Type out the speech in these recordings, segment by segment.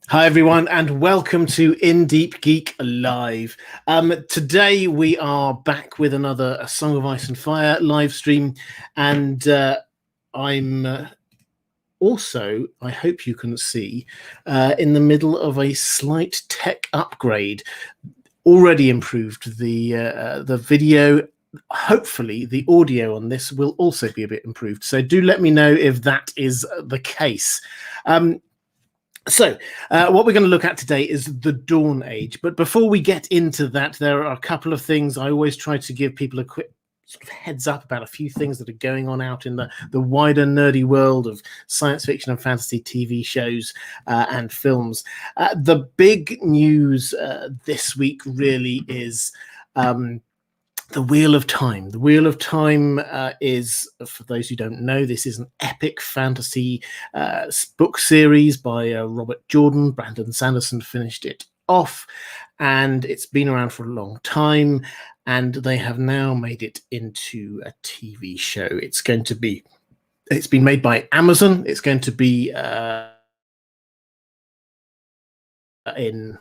Hi everyone, and welcome to Deep Geek Live. Today we are back with another A Song of Ice and Fire live stream, and I'm also, I hope you can see, in the middle of a slight tech upgrade. Already improved the video. Hopefully the audio on this will also be a bit improved. So do let me know if that is the case. So what we're going to look at today is the Dawn Age. But before we get into that, there are a couple of things. I always try to give people a quick sort of heads up about a few things that are going on out in the wider nerdy world of science fiction and fantasy TV shows and films. The big news this week really is the Wheel of Time. The Wheel of Time is, for those who don't know, this is an epic fantasy book series by Robert Jordan. Brandon Sanderson finished it off, and it's been around for a long time, and they have now made it into a TV show. It's been made by Amazon. It's going to be in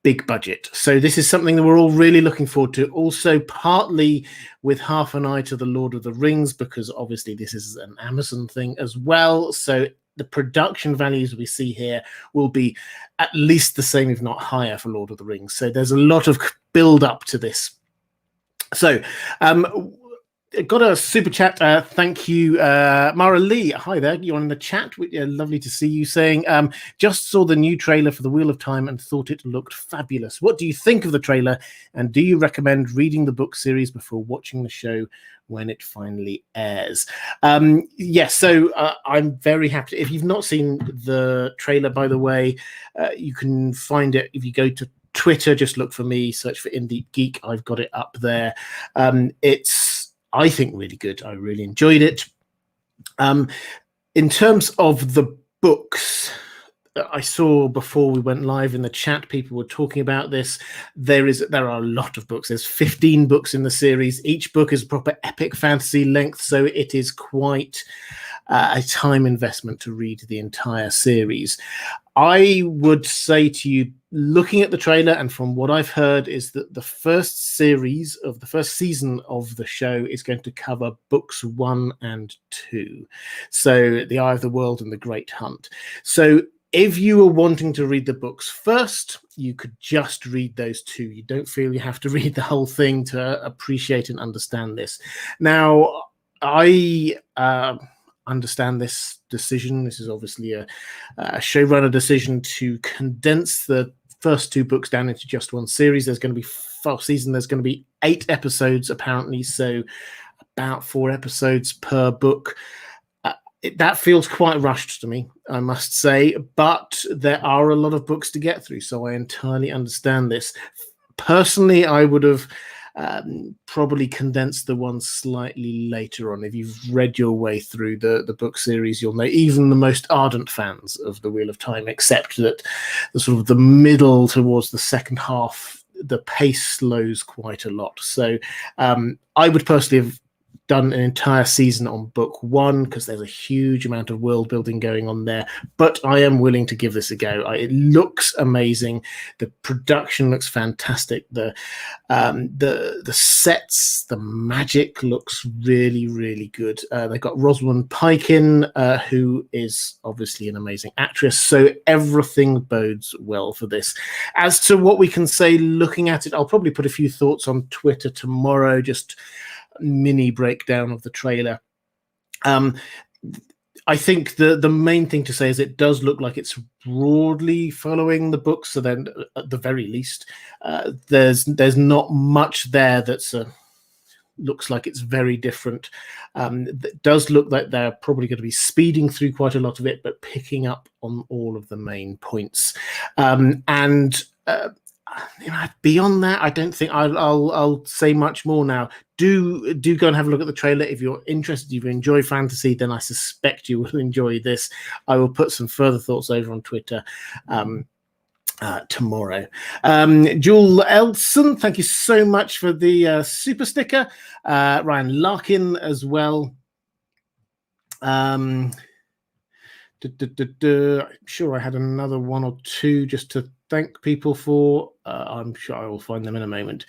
big budget. So this is something that we're all really looking forward to. Also, partly with half an eye to the Lord of the Rings, because obviously this is an Amazon thing as well. So the production values we see here will be at least the same, if not higher, for Lord of the Rings. So there's a lot of build up to this. So got a super chat. Thank you, Mara Lee. Hi there. You're in the chat. Lovely to see you. Saying, just saw the new trailer for The Wheel of Time and thought it looked fabulous. What do you think of the trailer? And do you recommend reading the book series before watching the show when it finally airs? Yes, so I'm very happy. If you've not seen the trailer, by the way, you can find it if you go to Twitter. Just look for me, search for Deep Geek. I've got it up there. It's, I think, really good. I really enjoyed it. In terms of the books, I saw before we went live in the chat, people were talking about this. There are a lot of books. There's 15 books in the series. Each book is proper epic fantasy length, so it is quite a time investment to read the entire series. I would say to you, looking at the trailer and from what I've heard, is that the first season of the show is going to cover books 1 and 2. So The Eye of the World and The Great Hunt. So if you were wanting to read the books first, you could just read those 2. You don't feel you have to read the whole thing to appreciate and understand this. Now, I understand this decision. This is obviously a showrunner decision to condense the first 2 books down into just one series. There's going to be 4 seasons. There's going to be 8 episodes apparently, so about 4 episodes per book. That feels quite rushed to me, I must say, but there are a lot of books to get through, so I entirely understand this. Personally, I would have probably condensed the one slightly later on. If you've read your way through the book series, you'll know even the most ardent fans of The Wheel of Time accept that the sort of the middle towards the second half, the pace slows quite a lot. So I would personally have done an entire season on book 1 because there's a huge amount of world building going on there, but I am willing to give this a go. It looks amazing. The production looks fantastic. The sets, the magic looks really, really good. They've got Rosamund Pike in, who is obviously an amazing actress, so everything bodes well for this. As to what we can say looking at it, I'll probably put a few thoughts on Twitter tomorrow, just mini breakdown of the trailer. I think the main thing to say is it does look like it's broadly following the books, so then at the very least there's not much there that's looks like it's very different. It does look like they're probably going to be speeding through quite a lot of it, but picking up on all of the main points. Beyond that, I don't think I'll say much more now. Do go and have a look at the trailer if you're interested. If you enjoy fantasy, then I suspect you will enjoy this. I will put some further thoughts over on Twitter tomorrow. Jewel Elson, thank you so much for the super sticker. Ryan Larkin as well. I'm sure I had another one or two just to thank people for. I'm sure I will find them in a moment.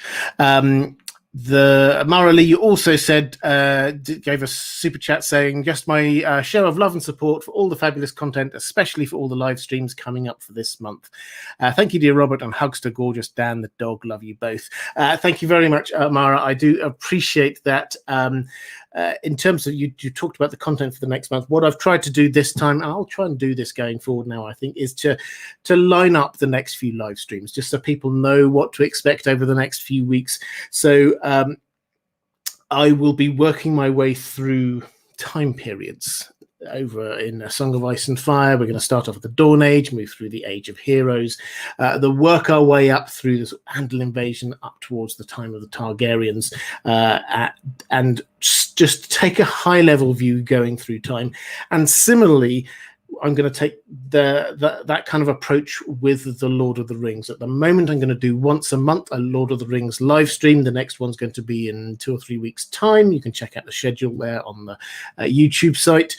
The Mara Lee, you also said, gave us super chat saying, just my show of love and support for all the fabulous content, especially for all the live streams coming up for this month. Thank you, dear Robert, and hugs to gorgeous Dan the dog. Love you both. Thank you very much, Mara. I do appreciate that. In terms of you talked about the content for the next month. What I've tried to do this time, and I'll try and do this going forward now, I think, is to line up the next few live streams just so people know what to expect over the next few weeks. So I will be working my way through time periods. Over in A Song of Ice and Fire, we're going to start off at the Dawn Age, move through the Age of Heroes, work our way up through the Andal invasion up towards the time of the Targaryens, and just take a high-level view going through time. And similarly, I'm going to take that kind of approach with the Lord of the Rings. At the moment, I'm going to do once a month a Lord of the Rings live stream. The next one's going to be in 2 or 3 weeks' time. You can check out the schedule there on the YouTube site.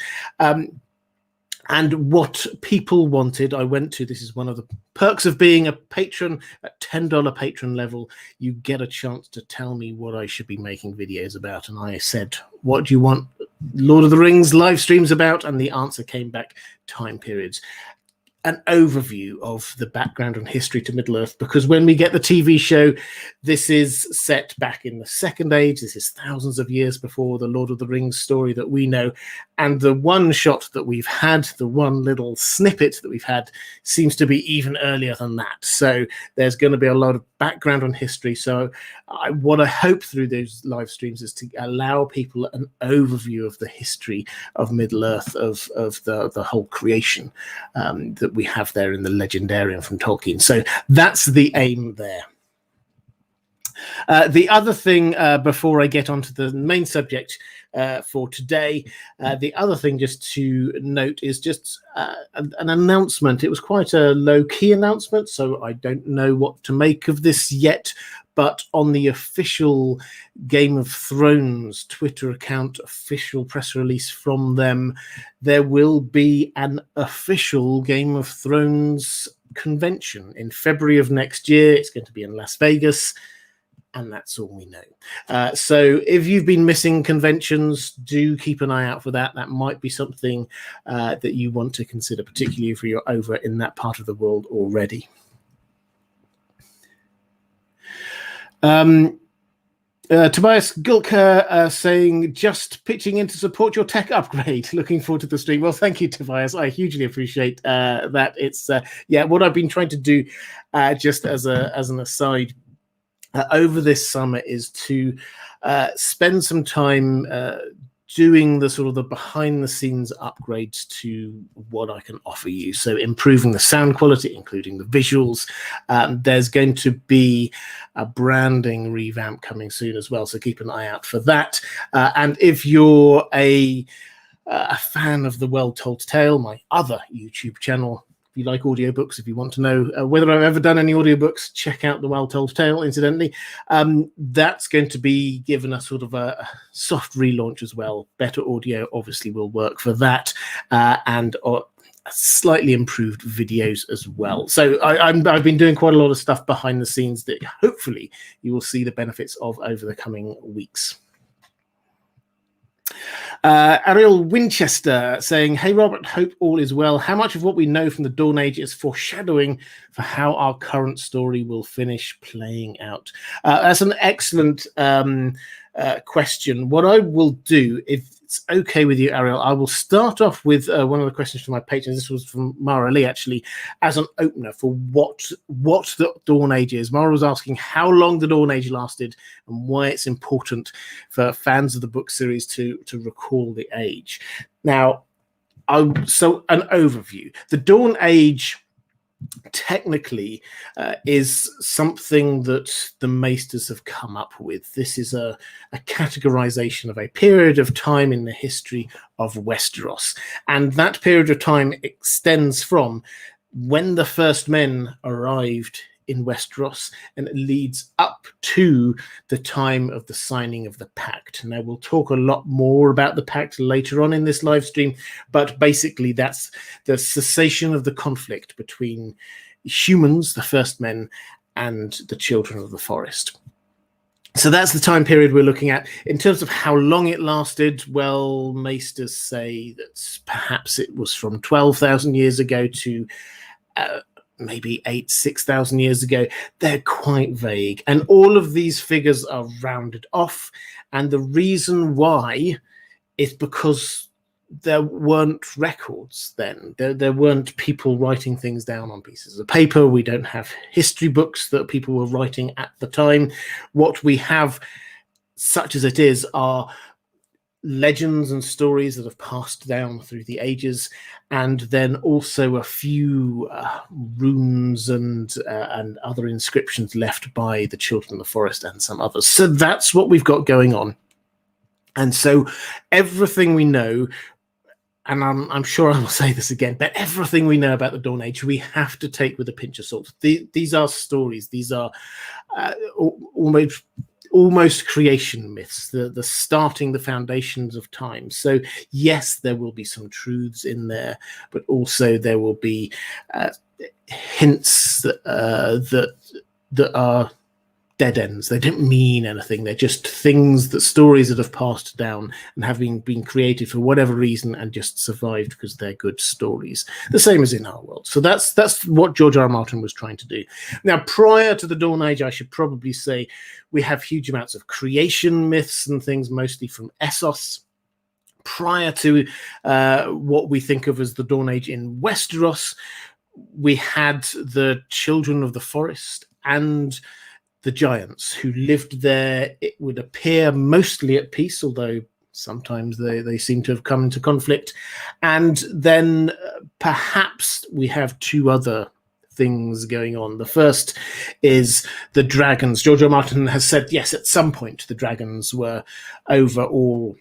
And what people wanted, I went to. This is one of the perks of being a patron. At $10 patron level, you get a chance to tell me what I should be making videos about. And I said, what do you want Lord of the Rings live streams about? And the answer came back, time periods. An overview of the background and history to Middle-earth, because when we get the TV show, this is set back in the Second Age. This is thousands of years before the Lord of the Rings story that we know. And the one shot that we've had, the one little snippet that we've had, seems to be even earlier than that. So there's going to be a lot of background on history. So what I hope through those live streams is to allow people an overview of the history of Middle-earth, of the whole creation that we have there in the Legendarium from Tolkien. So that's the aim there. The other thing, before I get onto the main subject for today, the other thing just to note is just an announcement. It was quite a low-key announcement, so I don't know what to make of this yet. But on the official Game of Thrones Twitter account, official press release from them, there will be an official Game of Thrones convention in February of next year. It's going to be in Las Vegas. And that's all we know. So if you've been missing conventions, do keep an eye out for that. That might be something that you want to consider, particularly if you're over in that part of the world already. Tobias Gulker saying, just pitching in to support your tech upgrade. Looking forward to the stream. Well, thank you, Tobias. I hugely appreciate that. It's what I've been trying to do, just as an aside, over this summer is to spend some time doing the sort of the behind the scenes upgrades to what I can offer you. So improving the sound quality, including the visuals. There's going to be a branding revamp coming soon as well. So keep an eye out for that. And if you're a fan of The Well Told Tale, my other YouTube channel, if you like audiobooks, if you want to know whether I've ever done any audiobooks, check out The Well Told Tale, incidentally. That's going to be given a sort of a soft relaunch as well. Better audio obviously will work for that, and slightly improved videos as well. So I've been doing quite a lot of stuff behind the scenes that hopefully you will see the benefits of over the coming weeks. Ariel Winchester saying, hey Robert, hope all is well. How much of what we know from the Dawn Age is foreshadowing for how our current story will finish playing out? That's an excellent question. What I will do, if it's okay with you, Ariel, I will start off with one of the questions from my patrons. This was from Mara Lee, actually, as an opener for what the Dawn Age is. Mara was asking how long the Dawn Age lasted and why it's important for fans of the book series to recall the age. Now, so an overview. The Dawn Age technically is something that the Maesters have come up with. This is a categorization of a period of time in the history of Westeros. And that period of time extends from when the first men arrived in Westeros, and it leads up to the time of the signing of the Pact. Now, we'll talk a lot more about the Pact later on in this live stream, but basically that's the cessation of the conflict between humans, the first men, and the children of the forest. So that's the time period we're looking at. In terms of how long it lasted, well, maesters say that perhaps it was from 12,000 years ago to maybe 6,000 years ago. They're quite vague. And all of these figures are rounded off. And the reason why is because there weren't records then. There weren't people writing things down on pieces of paper. We don't have history books that people were writing at the time. What we have, such as it is, are legends and stories that have passed down through the ages, and then also a few runes and other inscriptions left by the children of the forest and some others. So that's what we've got going on. And so everything we know, and I'm sure I will say this again, but everything we know about the Dawn Age, we have to take with a pinch of salt. These are stories. These are almost creation myths, the starting, the foundations of time. So yes, there will be some truths in there, but also there will be hints that are dead ends. They don't mean anything. They're just things, that stories that have passed down and have been created for whatever reason and just survived because they're good stories. The same as in our world. So that's what George R. R. Martin was trying to do. Now, prior to the Dawn Age, I should probably say we have huge amounts of creation myths and things, mostly from Essos. Prior to what we think of as the Dawn Age in Westeros, we had the children of the forest and the giants who lived there. It would appear mostly at peace, although sometimes they seem to have come into conflict. And then perhaps we have two other things going on. The first is the dragons. George R. R. Martin has said, yes, at some point the dragons were over all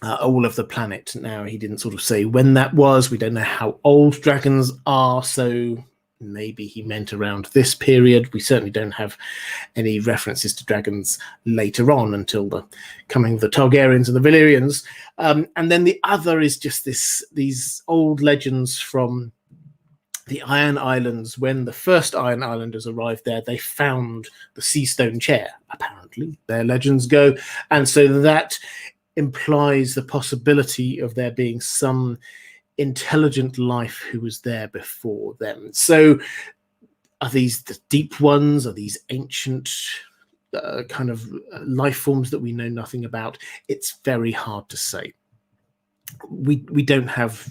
of the planet. Now, he didn't sort of say when that was. We don't know how old dragons are, so maybe he meant around this period. We certainly don't have any references to dragons later on until the coming of the Targaryens and the Valyrians. And then the other is just these old legends from the Iron Islands. When the first Iron Islanders arrived there, they found the Seastone Chair, apparently. Their legends go. And so that implies the possibility of there being some intelligent life who was there before them. So are these the deep ones? Are these ancient kind of life forms that we know nothing about? It's very hard to say. We don't have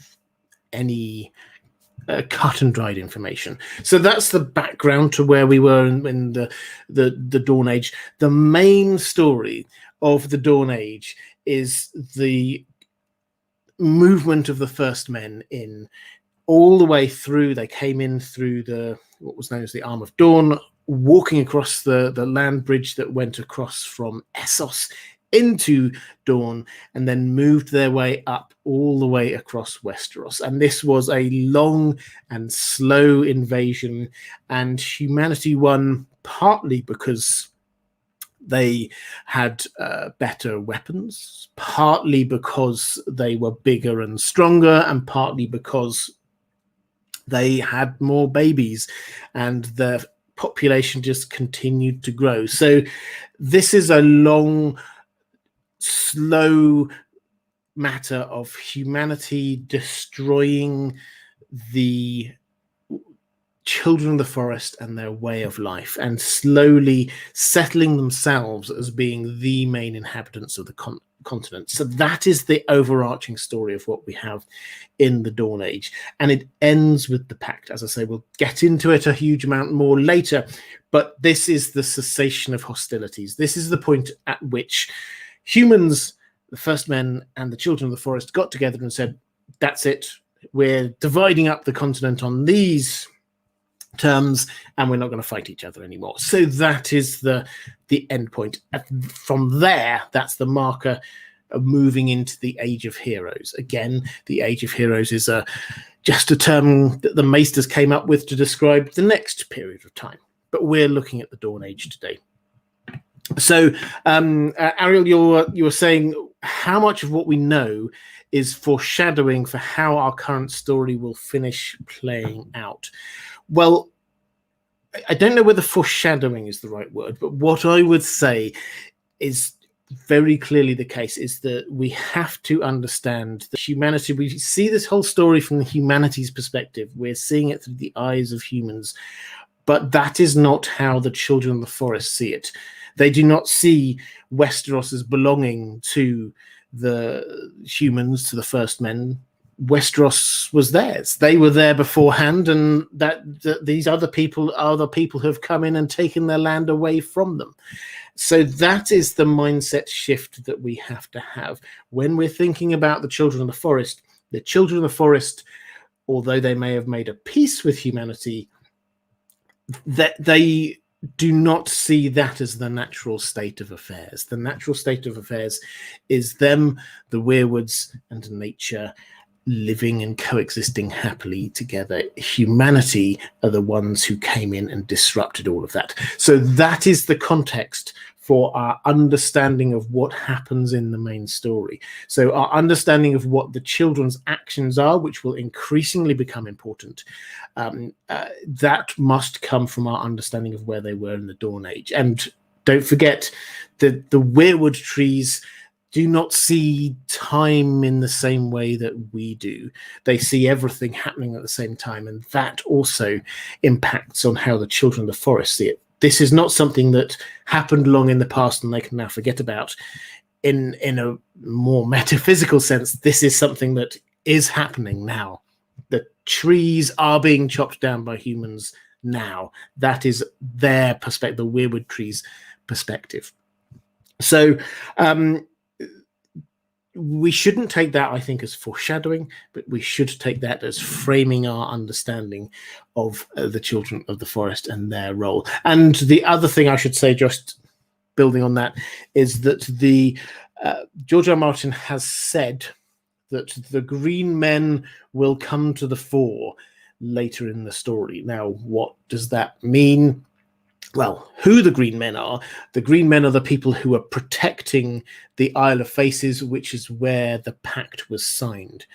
any cut and dried information. So that's the background to where we were in the Dawn Age. The main story of the Dawn Age is the movement of the first men in all the way through. They came in through what was known as the Arm of Dawn, walking across the land bridge that went across from Essos into Dawn, and then moved their way up all the way across Westeros. And this was a long and slow invasion, and humanity won partly because they had better weapons, partly because they were bigger and stronger, and partly because they had more babies and their population just continued to grow. So this is a long, slow matter of humanity destroying the children of the forest and their way of life, and slowly settling themselves as being the main inhabitants of the continent. So that is the overarching story of what we have in the Dawn Age, and it ends with the Pact. As I say, we'll get into it a huge amount more later, but this is the cessation of hostilities. This is the point at which humans, the first men and the children of the forest, got together and said, that's it, we're dividing up the continent on these terms, and we're not going to fight each other anymore. So that is the end point. From there, that's the marker of moving into the Age of Heroes. Again, the Age of Heroes is just a term that the Maesters came up with to describe the next period of time. But we're looking at the Dawn Age today. So, Ariel, you were saying how much of what we know is foreshadowing for how our current story will finish playing out. Well, I don't know whether foreshadowing is the right word, but what I would say is very clearly the case is that we have to understand that humanity, we see this whole story from the humanity's perspective. We're seeing it through the eyes of humans, but that is not how the children of the forest see it. They do not see Westeros as belonging to the humans, to the first men. Westeros was theirs. They were there beforehand, and that these other people are the people who have come in and taken their land away from them. So that is the mindset shift that we have to have. When we're thinking about the children of the forest, although they may have made a peace with humanity, that they do not see that as the natural state of affairs. The natural state of affairs is them, the weirwoods, and nature living and coexisting happily together. Humanity are the ones who came in and disrupted all of that. So that is the context for our understanding of what happens in the main story. So our understanding of what the children's actions are, which will increasingly become important, that must come from our understanding of where they were in the Dawn Age. And don't forget that the weirwood trees do not see time in the same way that we do. They see everything happening at the same time, and that also impacts on how the children of the forest see it. This is not something that happened long in the past and they can now forget about. In a more metaphysical sense, this is something that is happening now. The trees are being chopped down by humans now. That is their perspective, the weirwood trees' perspective. So we shouldn't take that, I think, as foreshadowing, but we should take that as framing our understanding of the children of the forest and their role. And the other thing I should say, just building on that, is that the George R. R. Martin has said that the green men will come to the fore later in the story. Now, what does that mean? Well, who the green men are the people who are protecting the Isle of Faces, which is where the pact was signed.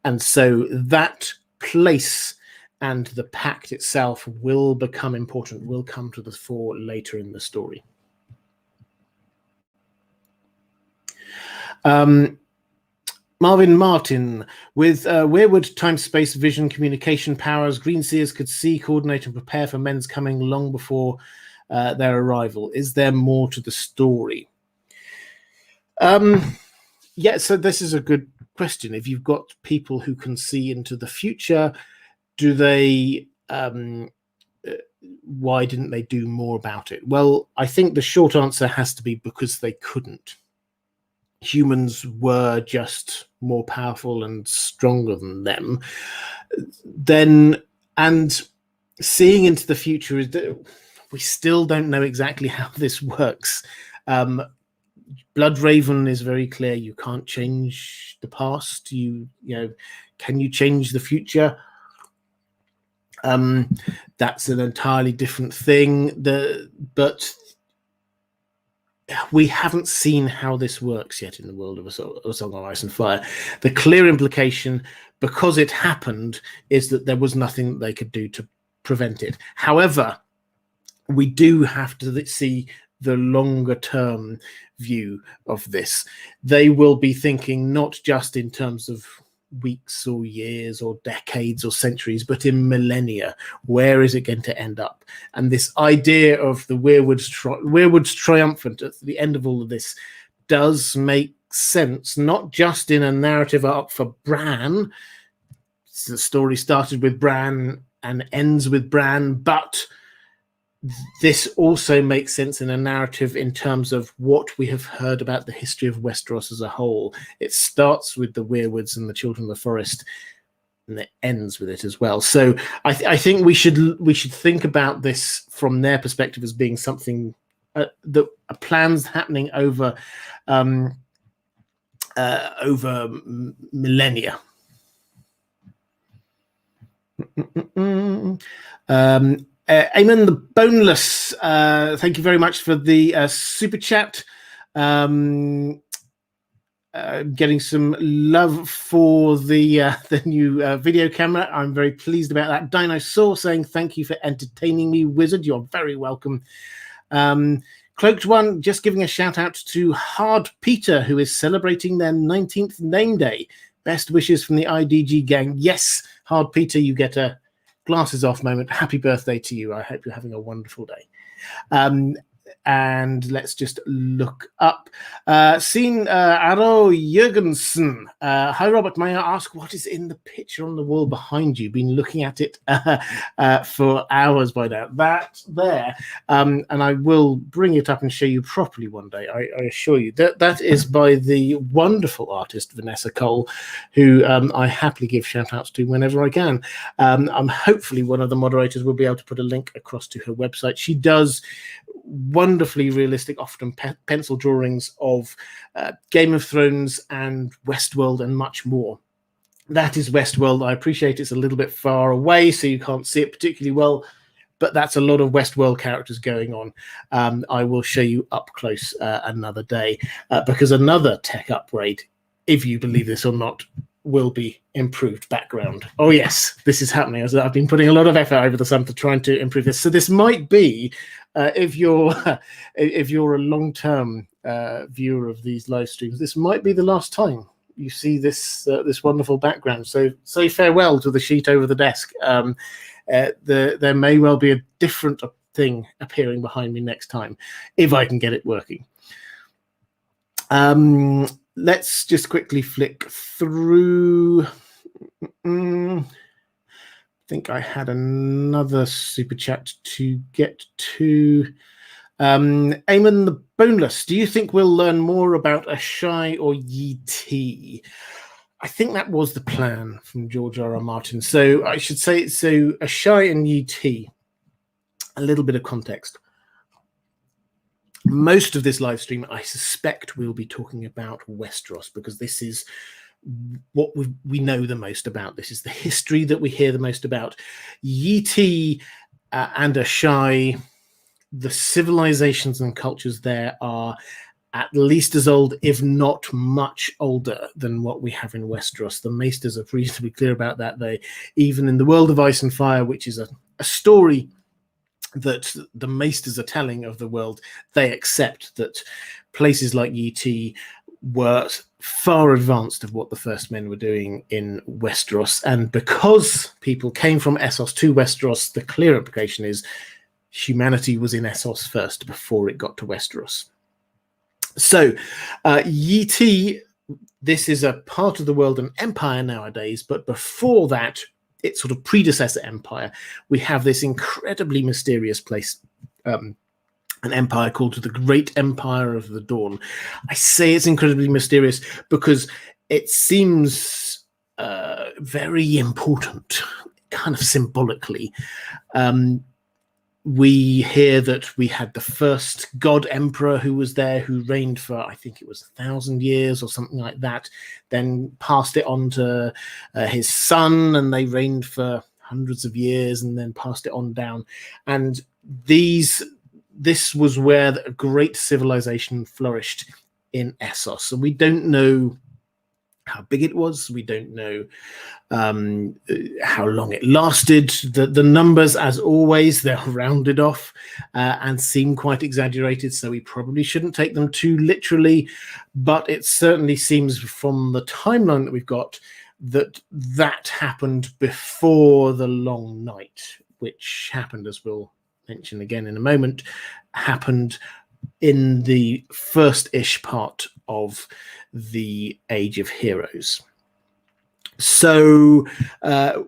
And so that place and the pact itself will become important, will come to the fore later in the story. Marvin Martin, with weirwood time-space vision communication powers, green seers could see, coordinate, and prepare for men's coming long before their arrival. Is there more to the story? Yeah, so this is a good question. If you've got people who can see into the future, do they? Why didn't they do more about it? Well, I think the short answer has to be because they couldn't. Humans were just more powerful and stronger than them. And seeing into the future is that we still don't know exactly how this works. Bloodraven is very clear. You can't change the past. You know, can you change the future? That's an entirely different thing. But we haven't seen how this works yet in the world of A Song of Ice and Fire. The clear implication, because it happened, is that there was nothing that they could do to prevent it. However, we do have to see the longer term view of this. They will be thinking not just in terms of weeks or years or decades or centuries, but in millennia. Where is it going to end up? And this idea of the weirwoods triumphant at the end of all of this does make sense, not just in a narrative arc for Bran. The story started with Bran and ends with Bran, but this also makes sense in a narrative in terms of what we have heard about the history of Westeros as a whole. It starts with the weirwoods and the children of the forest, and it ends with it as well. So I think we should think about this from their perspective as being something that plans happening over millennia. Eamon the Boneless, thank you very much for the super chat. Getting some love for the new video camera. I'm very pleased about that. Dinosaur saying thank you for entertaining me, Wizard. You're very welcome. Cloaked One just giving a shout out to Hard Peter, who is celebrating their 19th name day. Best wishes from the IDG gang. Yes, Hard Peter, you get a glasses off moment. Happy birthday to you. I hope you're having a wonderful day. And let's just look up. Seen Aro Jurgensen. Hi, Robert. May I ask what is in the picture on the wall behind you? Been looking at it for hours by now. That there. And I will bring it up and show you properly one day. I assure you. That is by the wonderful artist Vanessa Cole, who I happily give shout outs to whenever I can. Hopefully one of the moderators will be able to put a link across to her website. She does wonderfully realistic, often pencil drawings of Game of Thrones and Westworld and much more. That is Westworld. I appreciate it's a little bit far away, so you can't see it particularly well, but that's a lot of Westworld characters going on. I will show you up close another day, because another tech upgrade, if you believe this or not, will be improved background. Oh yes, this is happening. I've been putting a lot of effort over the summer trying to improve this. So this might be, if you're a long-term viewer of these live streams, this might be the last time you see this this wonderful background. So say farewell to the sheet over the desk. There may well be a different thing appearing behind me next time, if I can get it working. Let's just quickly flick through. I think I had another super chat to get to. Eamon the Boneless, do you think we'll learn more about Ashai or Yi? I think that was the plan from George R.R. Martin. So I should say, so Ashai and Yi, a little bit of context. Most of this live stream, I suspect, we'll be talking about Westeros, because this is what we know the most about. This is the history that we hear the most about. Yi and Ashai, the civilizations and cultures there are at least as old, if not much older, than what we have in Westeros. The Maesters are reasonably clear about that. They, even in the world of Ice and Fire, which is a story that the Maesters are telling of the world, they accept that places like Yi were far advanced of what the First Men were doing in Westeros. And because people came from Essos to Westeros, the clear implication is humanity was in Essos first before it got to Westeros. So Yi, this is a part of the world, an empire nowadays, but before that, its sort of predecessor empire, we have this incredibly mysterious place, an empire called the Great Empire of the Dawn. I say it's incredibly mysterious because it seems very important, kind of symbolically. We hear that we had the first god emperor who was there, who reigned for, I think it was 1,000 years or something like that, then passed it on to his son, and they reigned for hundreds of years, and then passed it on down. And this was where a great civilization flourished in Essos. And we don't know how big it was. We don't know how long it lasted. The numbers, as always, they're rounded off and seem quite exaggerated, so we probably shouldn't take them too literally. But it certainly seems from the timeline that we've got that happened before the Long Night, which happened, as we'll mention again in a moment, happened in the first-ish part of the Age of Heroes. So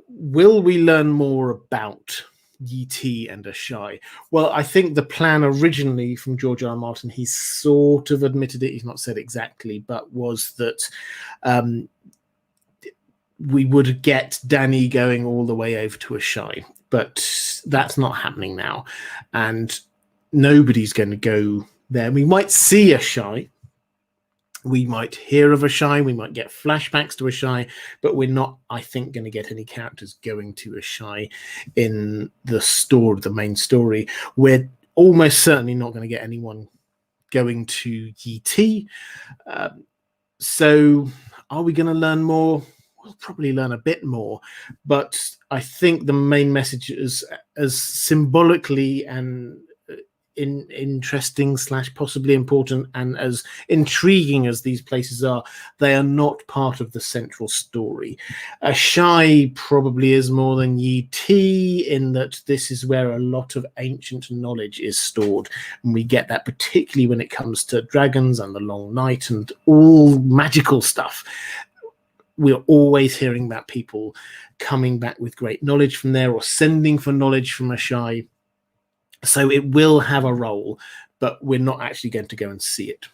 will we learn more about Yi and Ashai? Well, I think the plan originally from George R.R. Martin, he sort of admitted it, he's not said exactly, but was that we would get Dany going all the way over to Ashai. But that's not happening now. And nobody's going to go there. We might see Ashai, We might hear of Ashai, we might get flashbacks to Ashai, but we're not, I think, going to get any characters going to Ashai in the story, the main story. We're almost certainly not going to get anyone going to YT. So are we going to learn more? We'll probably learn a bit more, but I think the main message is, as symbolically and interesting / possibly important and as intriguing as these places are, they are not part of the central story. Ashai probably is more than Yi in that this is where a lot of ancient knowledge is stored, and we get that particularly when it comes to dragons and the long night and all magical stuff. We're always hearing about people coming back with great knowledge from there or sending for knowledge from Ashai. So it will have a role, but we're not actually going to go and see it.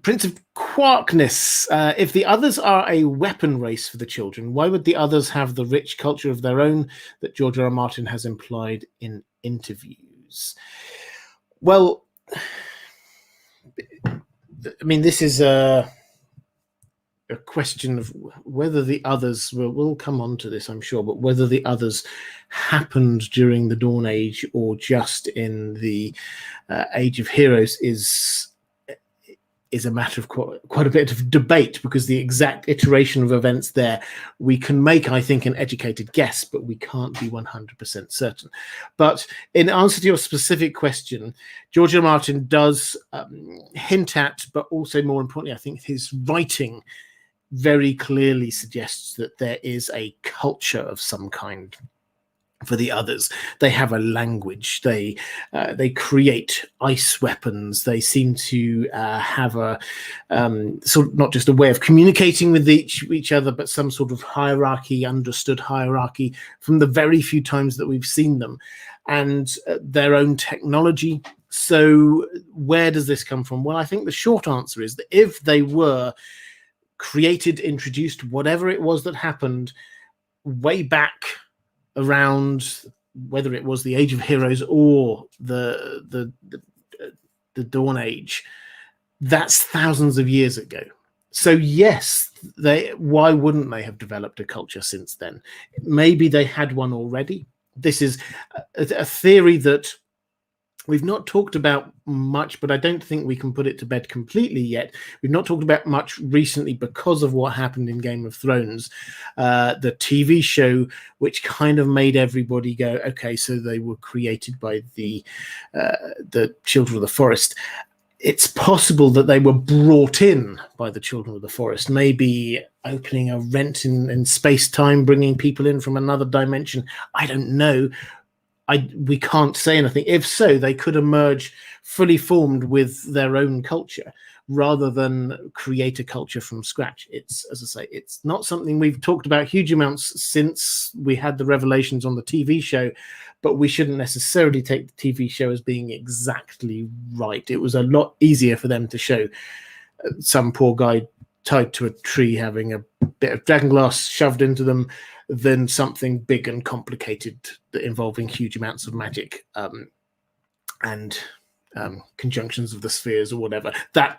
Prince of Quarkness. If the others are a weapon race for the children, why would the others have the rich culture of their own that George R. R. Martin has implied in interviews? Well, I mean, this is a question of whether the others will come on to this, I'm sure, but whether the others happened during the Dawn Age or just in the Age of Heroes is a matter of quite a bit of debate, because the exact iteration of events there, we can make, I think, an educated guess, but we can't be 100% certain. But in answer to your specific question, George R. R. Martin does hint at, but also more importantly, I think his writing very clearly suggests that there is a culture of some kind for the others. They have a language. They create ice weapons. They seem to have a sort of not just a way of communicating with each other, but some sort of hierarchy, understood hierarchy from the very few times that we've seen them, and their own technology. So where does this come from? Well, I think the short answer is that if they were created, introduced, whatever it was that happened way back around, whether it was the Age of Heroes or the Dawn Age, that's thousands of years ago. So yes, why wouldn't they have developed a culture since then? Maybe they had one already. This is a theory that we've not talked about much, but I don't think we can put it to bed completely yet. We've not talked about much recently because of what happened in Game of Thrones, the TV show, which kind of made everybody go, okay, so they were created by the Children of the Forest. It's possible that they were brought in by the Children of the Forest, maybe opening a rent in space-time, bringing people in from another dimension. I don't know. We can't say anything. If so, they could emerge fully formed with their own culture rather than create a culture from scratch. It's, as I say, it's not something we've talked about huge amounts since we had the revelations on the TV show, but we shouldn't necessarily take the TV show as being exactly right. It was a lot easier for them to show some poor guy tied to a tree having a bit of dragonglass shoved into them than something big and complicated involving huge amounts of magic and conjunctions of the spheres or whatever. That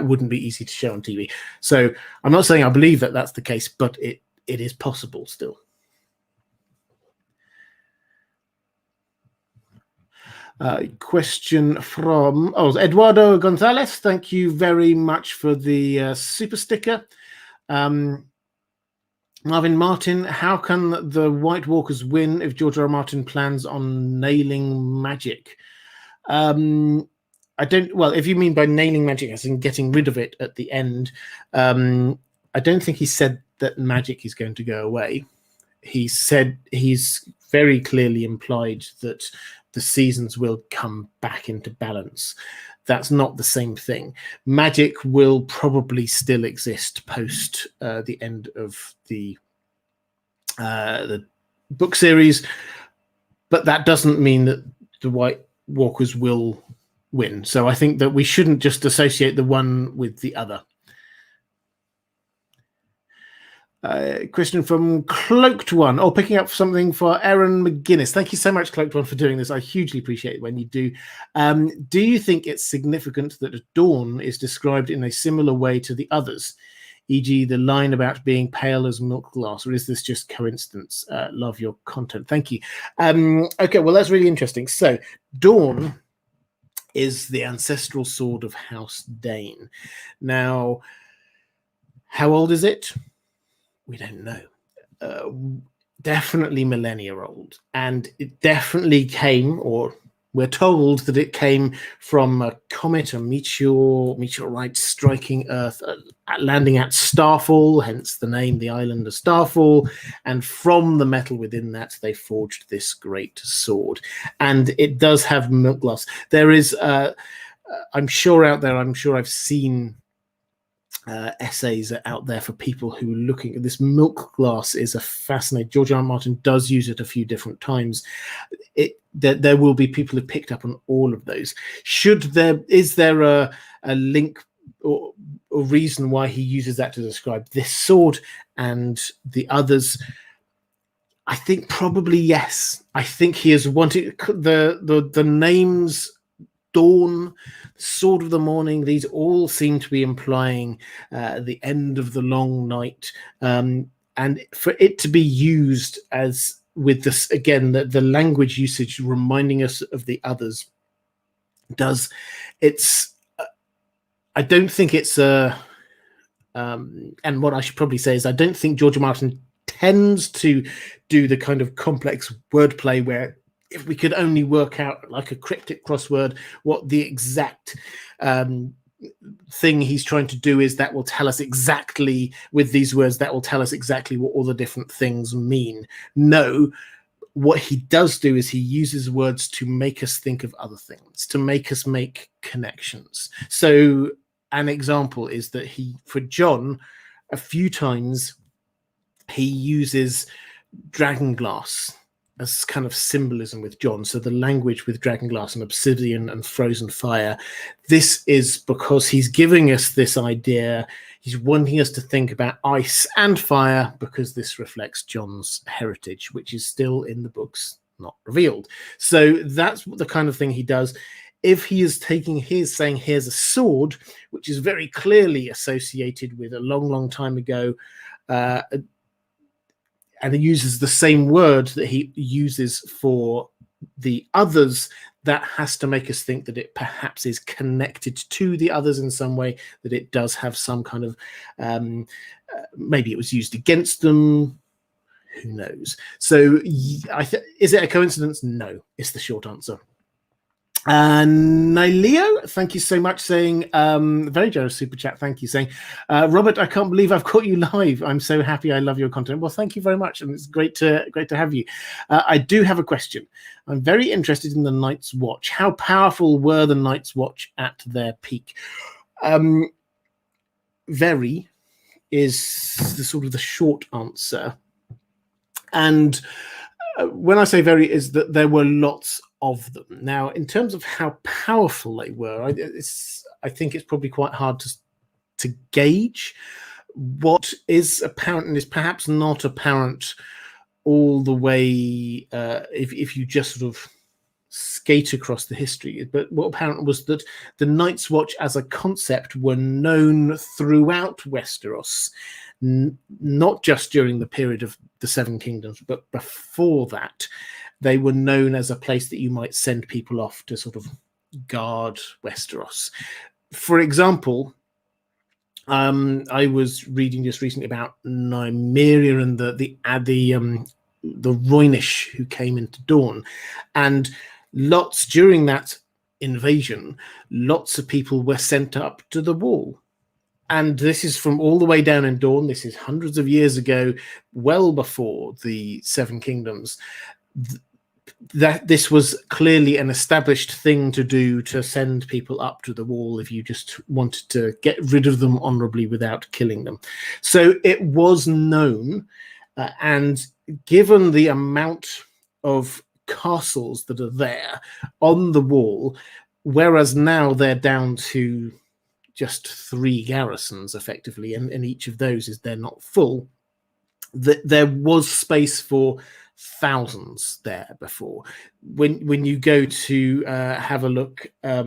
wouldn't be easy to show on TV. So I'm not saying I believe that that's the case, but it is possible still. Question from Eduardo Gonzalez. Thank you very much for the super sticker. Marvin Martin, how can the White Walkers win if George R. R. Martin plans on nailing magic? I don't. Well, if you mean by nailing magic as in getting rid of it at the end, I don't think he said that magic is going to go away. He said he's very clearly implied that the seasons will come back into balance. That's not the same thing. Magic will probably still exist post the end of the book series, but that doesn't mean that the White Walkers will win. So I think that we shouldn't just associate the one with the other. Christian from Cloaked One. Oh, picking up something for Erin McGuinness. Thank you so much, Cloaked One, for doing this. I hugely appreciate it when you do. Do you think it's significant that Dawn is described in a similar way to the others, e.g. the line about being pale as milk glass, or is this just coincidence? Love your content. Thank you. Okay, well, that's really interesting. So Dawn is the ancestral sword of House Dane. Now, how old is it? We don't know. Definitely millennia old. And it definitely came, or we're told that it came from a comet, a meteorite striking Earth, landing at Starfall, hence the name, the island of Starfall. And from the metal within that, they forged this great sword. And it does have milk glass. There is, I'm sure out there, I'm sure I've seen essays out there for people who are looking at this. Milk glass is a fascinating. George R. R. Martin does use it a few different times. There will be people who picked up on all of those. Is there a link or reason why he uses that to describe this sword and the others? I think probably yes. I think he is wanting the names Dawn, Sword of the Morning, these all seem to be implying the end of the long night, and for it to be used as with this again, the language usage reminding us of the others does. It's I don't think it's and what I should probably say is I don't think George R. Martin tends to do the kind of complex wordplay where if we could only work out like a cryptic crossword what the exact thing he's trying to do is, that will tell us exactly, with these words, that will tell us exactly what all the different things mean. No, what he does do is he uses words to make us think of other things, to make us make connections. So an example is that for John, a few times he uses dragonglass as kind of symbolism with John. So the language with dragonglass and obsidian and frozen fire, this is because he's giving us this idea. He's wanting us to think about ice and fire because this reflects John's heritage, which is still in the books, not revealed. So that's the kind of thing he does. If he is saying here's a sword, which is very clearly associated with a long, long time ago, and he uses the same word that he uses for the others, that has to make us think that it perhaps is connected to the others in some way, that it does have some kind of, maybe it was used against them, who knows. So is it a coincidence? No, it's the short answer. And Nileo, thank you so much, saying very generous super chat. Thank you, saying Robert, I can't believe I've caught you live. I'm so happy. I love your content. Well, thank you very much, and it's great to have you. I do have a question. I'm very interested in the Night's Watch. How powerful were the Night's Watch at their peak? Very is the sort of the short answer, and when I say very, is that there were lots of them. Now, in terms of how powerful they were, I think it's probably quite hard to gauge. What is apparent and is perhaps not apparent all the way if you just sort of skate across the history. But what apparent was that the Night's Watch as a concept were known throughout Westeros, not just during the period of the Seven Kingdoms, but before that. They were known as a place that you might send people off to sort of guard Westeros. For example, I was reading just recently about Nymeria and the Rhoynish who came into Dawn, and during that invasion, lots of people were sent up to the Wall. And this is from all the way down in Dawn. This is hundreds of years ago, well before the Seven Kingdoms. That this was clearly an established thing to do, to send people up to the Wall if you just wanted to get rid of them honorably without killing them. So it was known, and given the amount of castles that are there on the Wall, whereas now they're down to just 3 garrisons effectively, and each of those they're not full. there was space for thousands there before. When you go to have a look at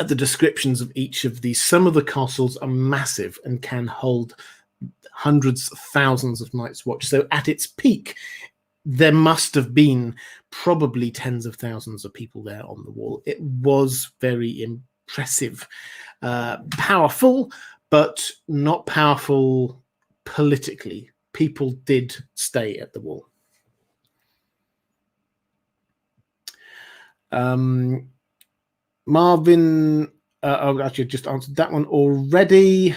the descriptions of each of these, some of the castles are massive and can hold hundreds, thousands of Night's Watch. So at its peak, there must have been probably tens of thousands of people there on the wall. It was very impressive, powerful, but not powerful politically. People did stay at the wall. Marvin, actually, I just answered that one already.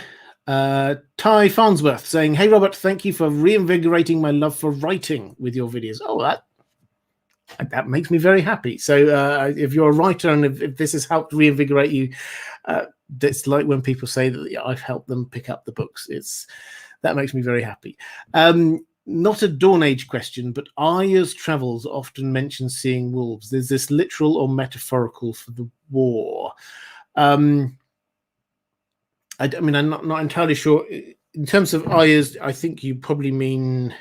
Ty Farnsworth saying, "Hey Robert, thank you for reinvigorating my love for writing with your videos." Oh, that makes me very happy. So if you're a writer and if this has helped reinvigorate you, it's like when people say that I've helped them pick up the books. That makes me very happy. Not a Dawn Age question, but Arya's travels often mention seeing wolves. Is this literal or metaphorical for the war? I mean, I'm not entirely sure. In terms of Arya's, I think you probably mean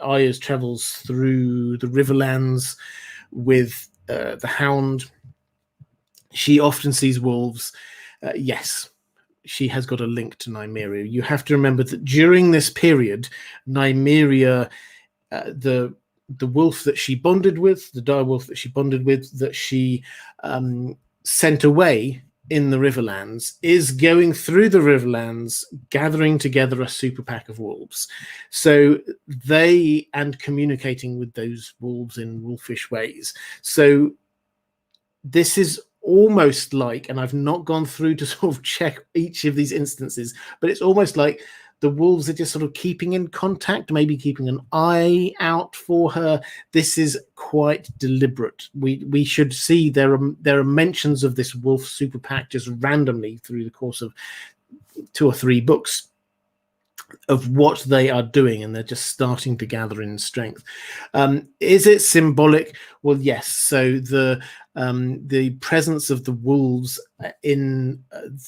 Arya's travels through the Riverlands with the Hound. She often sees wolves. Yes, she has got a link to Nymeria. You have to remember that during this period, Nymeria, the wolf that she bonded with, the dire wolf that she bonded with, that she sent away in the Riverlands, is going through the Riverlands, gathering together a super pack of wolves. So and communicating with those wolves in wolfish ways. So this is almost like, and I've not gone through to sort of check each of these instances, but it's almost like the wolves are just sort of keeping in contact, maybe keeping an eye out for her. This is quite deliberate. We should see there are mentions of this wolf super pack just randomly through the course of 2 or 3 books of what they are doing, and they're just starting to gather in strength. Is it symbolic? Well, yes. So the presence of the wolves in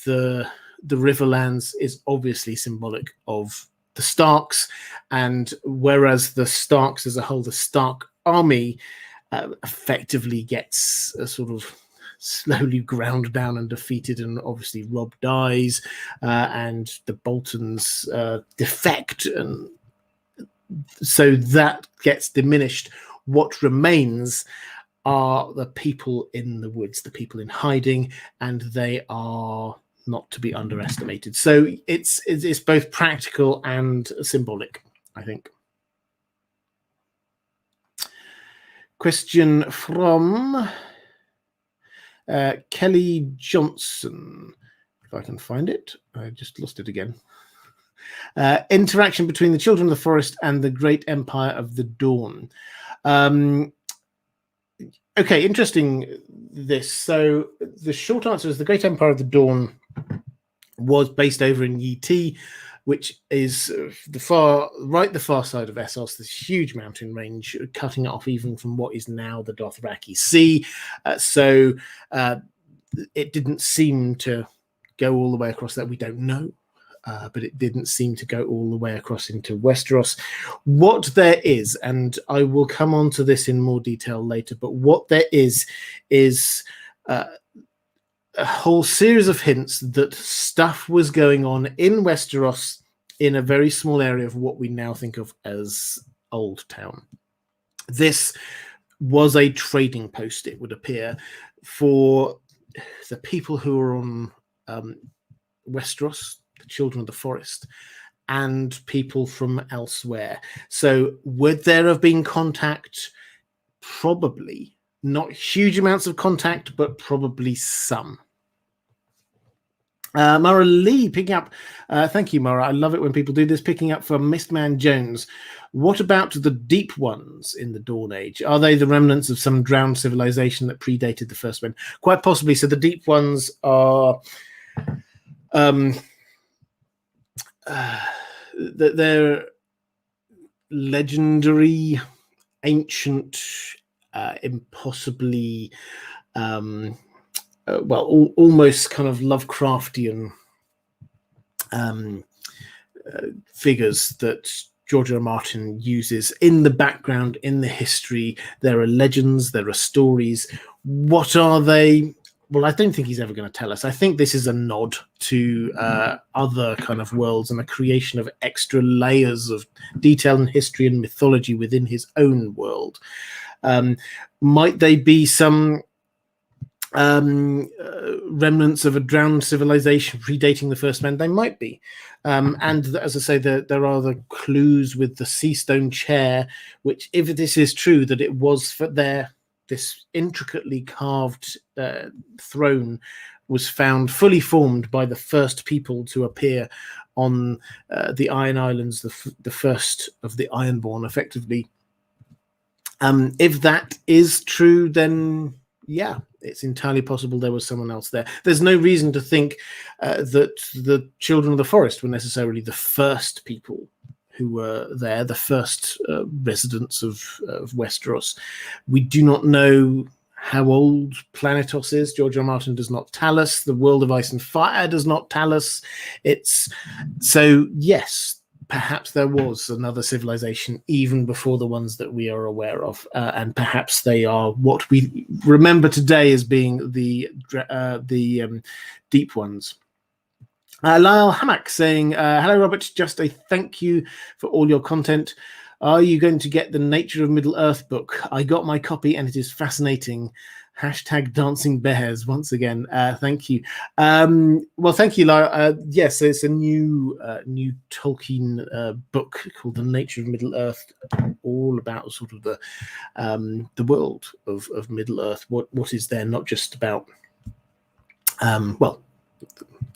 the Riverlands is obviously symbolic of the Starks, and whereas the Starks as a whole, the Stark army, effectively gets a sort of slowly ground down and defeated, and obviously Robb dies, and the Boltons defect, and so that gets diminished. What remains are the people in the woods, the people in hiding, and they are not to be underestimated. So it's both practical and symbolic, I think. Question from Kelly Johnson, if I can find it. I just lost it again. Interaction between the Children of the Forest and the Great Empire of the Dawn. Okay, interesting this. So the short answer is the Great Empire of the Dawn was based over in Yi Ti, which is the far side of Essos, this huge mountain range, cutting it off even from what is now the Dothraki Sea. So it didn't seem to go all the way across that. We don't know, but it didn't seem to go all the way across into Westeros. What there is, and I will come on to this in more detail later, but what there is a whole series of hints that stuff was going on in Westeros in a very small area of what we now think of as Oldtown. This was a trading post, it would appear, for the people who are on Westeros, the Children of the Forest, and people from elsewhere. So would there have been contact? Probably. Not huge amounts of contact, but probably some. Mara Lee picking up, thank you, Mara. I love it when people do this, picking up from Mistman Jones. What about the deep ones in the Dawn Age? Are they the remnants of some drowned civilization that predated the first one? Quite possibly. So the deep ones are they're legendary, ancient, impossibly almost kind of Lovecraftian figures that George R. R. Martin uses in the background, in the history. There are legends, there are stories. What are they? Well, I don't think he's ever going to tell us. I think this is a nod to other kind of worlds and a creation of extra layers of detail and history and mythology within his own world. Might they be some remnants of a drowned civilization predating the first men? They might be. And as I say, there are the clues with the sea stone chair, which, if this is true, that it was for this intricately carved throne was found fully formed by the first people to appear on the Iron Islands, the first of the Ironborn, effectively. If that is true, then yeah, it's entirely possible there was someone else there. There's no reason to think that the Children of the Forest were necessarily the first people who were there, the first residents of Westeros. We do not know how old Planetos is. George R. R. Martin does not tell us. The World of Ice and Fire does not tell us. So yes, perhaps there was another civilization even before the ones that we are aware of, and perhaps they are what we remember today as being the deep ones. Lyle Hammack saying, hello, Robert, just a thank you for all your content. Are you going to get the Nature of Middle-earth book? I got my copy and it is fascinating. Hashtag dancing bears once again. Thank you. Well, thank you, Lyle. Yes, it's a new Tolkien book called The Nature of Middle-earth, all about sort of the world of Middle-earth. What is there, not just about, well,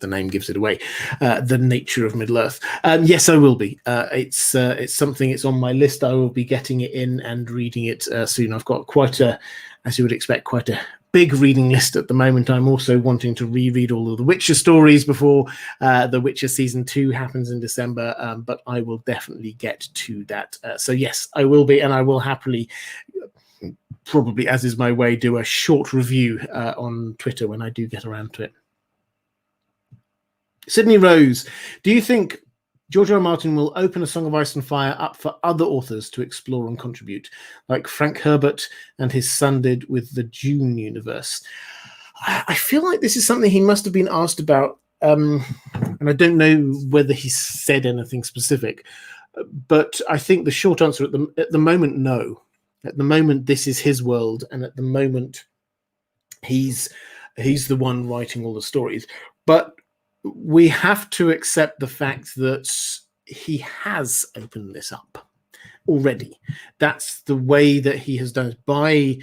the name gives it away, the nature of Middle-earth. Yes, I will be. It's something, it's on my list. I will be getting it in and reading it soon. I've got quite a, as you would expect, quite a big reading list at the moment. I'm also wanting to reread all of the Witcher stories before The Witcher Season 2 happens in December, but I will definitely get to that. So yes, I will be, and I will happily, probably as is my way, do a short review on Twitter when I do get around to it. Sydney Rose, do you think George R. R. Martin will open A Song of Ice and Fire up for other authors to explore and contribute, like Frank Herbert and his son did with the Dune universe? I feel like this is something he must have been asked about, and I don't know whether he said anything specific, but I think the short answer at the moment, no. At the moment, this is his world, and at the moment, he's the one writing all the stories. But we have to accept the fact that he has opened this up already. That's the way that he has done it. By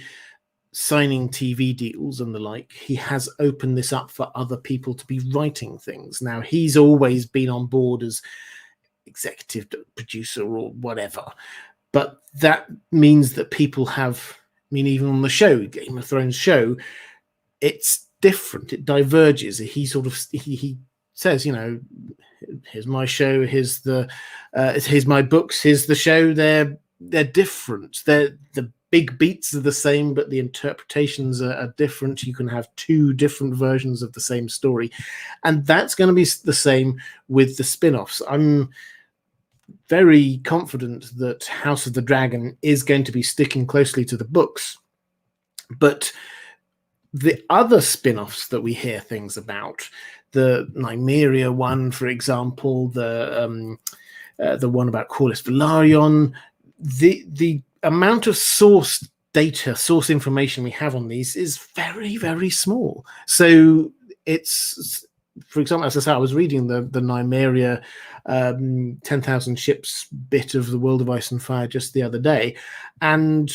signing TV deals and the like, he has opened this up for other people to be writing things. Now, he's always been on board as executive producer or whatever, but that means that people have, I mean, even on the show, Game of Thrones show, it's different. It diverges. He says, you know, here's my show, here's my books, here's the show. They're different. The big beats are the same, but the interpretations are different. You can have two different versions of the same story, and that's going to be the same with the spin-offs. I'm very confident that House of the Dragon is going to be sticking closely to the books, but the other spin-offs that we hear things about, the Nymeria one, for example, the one about Corlys Velaryon, the amount of source data, source information we have on these is very, very small. So it's, for example, as I said, I was reading the Nymeria 10,000 ships bit of the World of Ice and Fire just the other day, and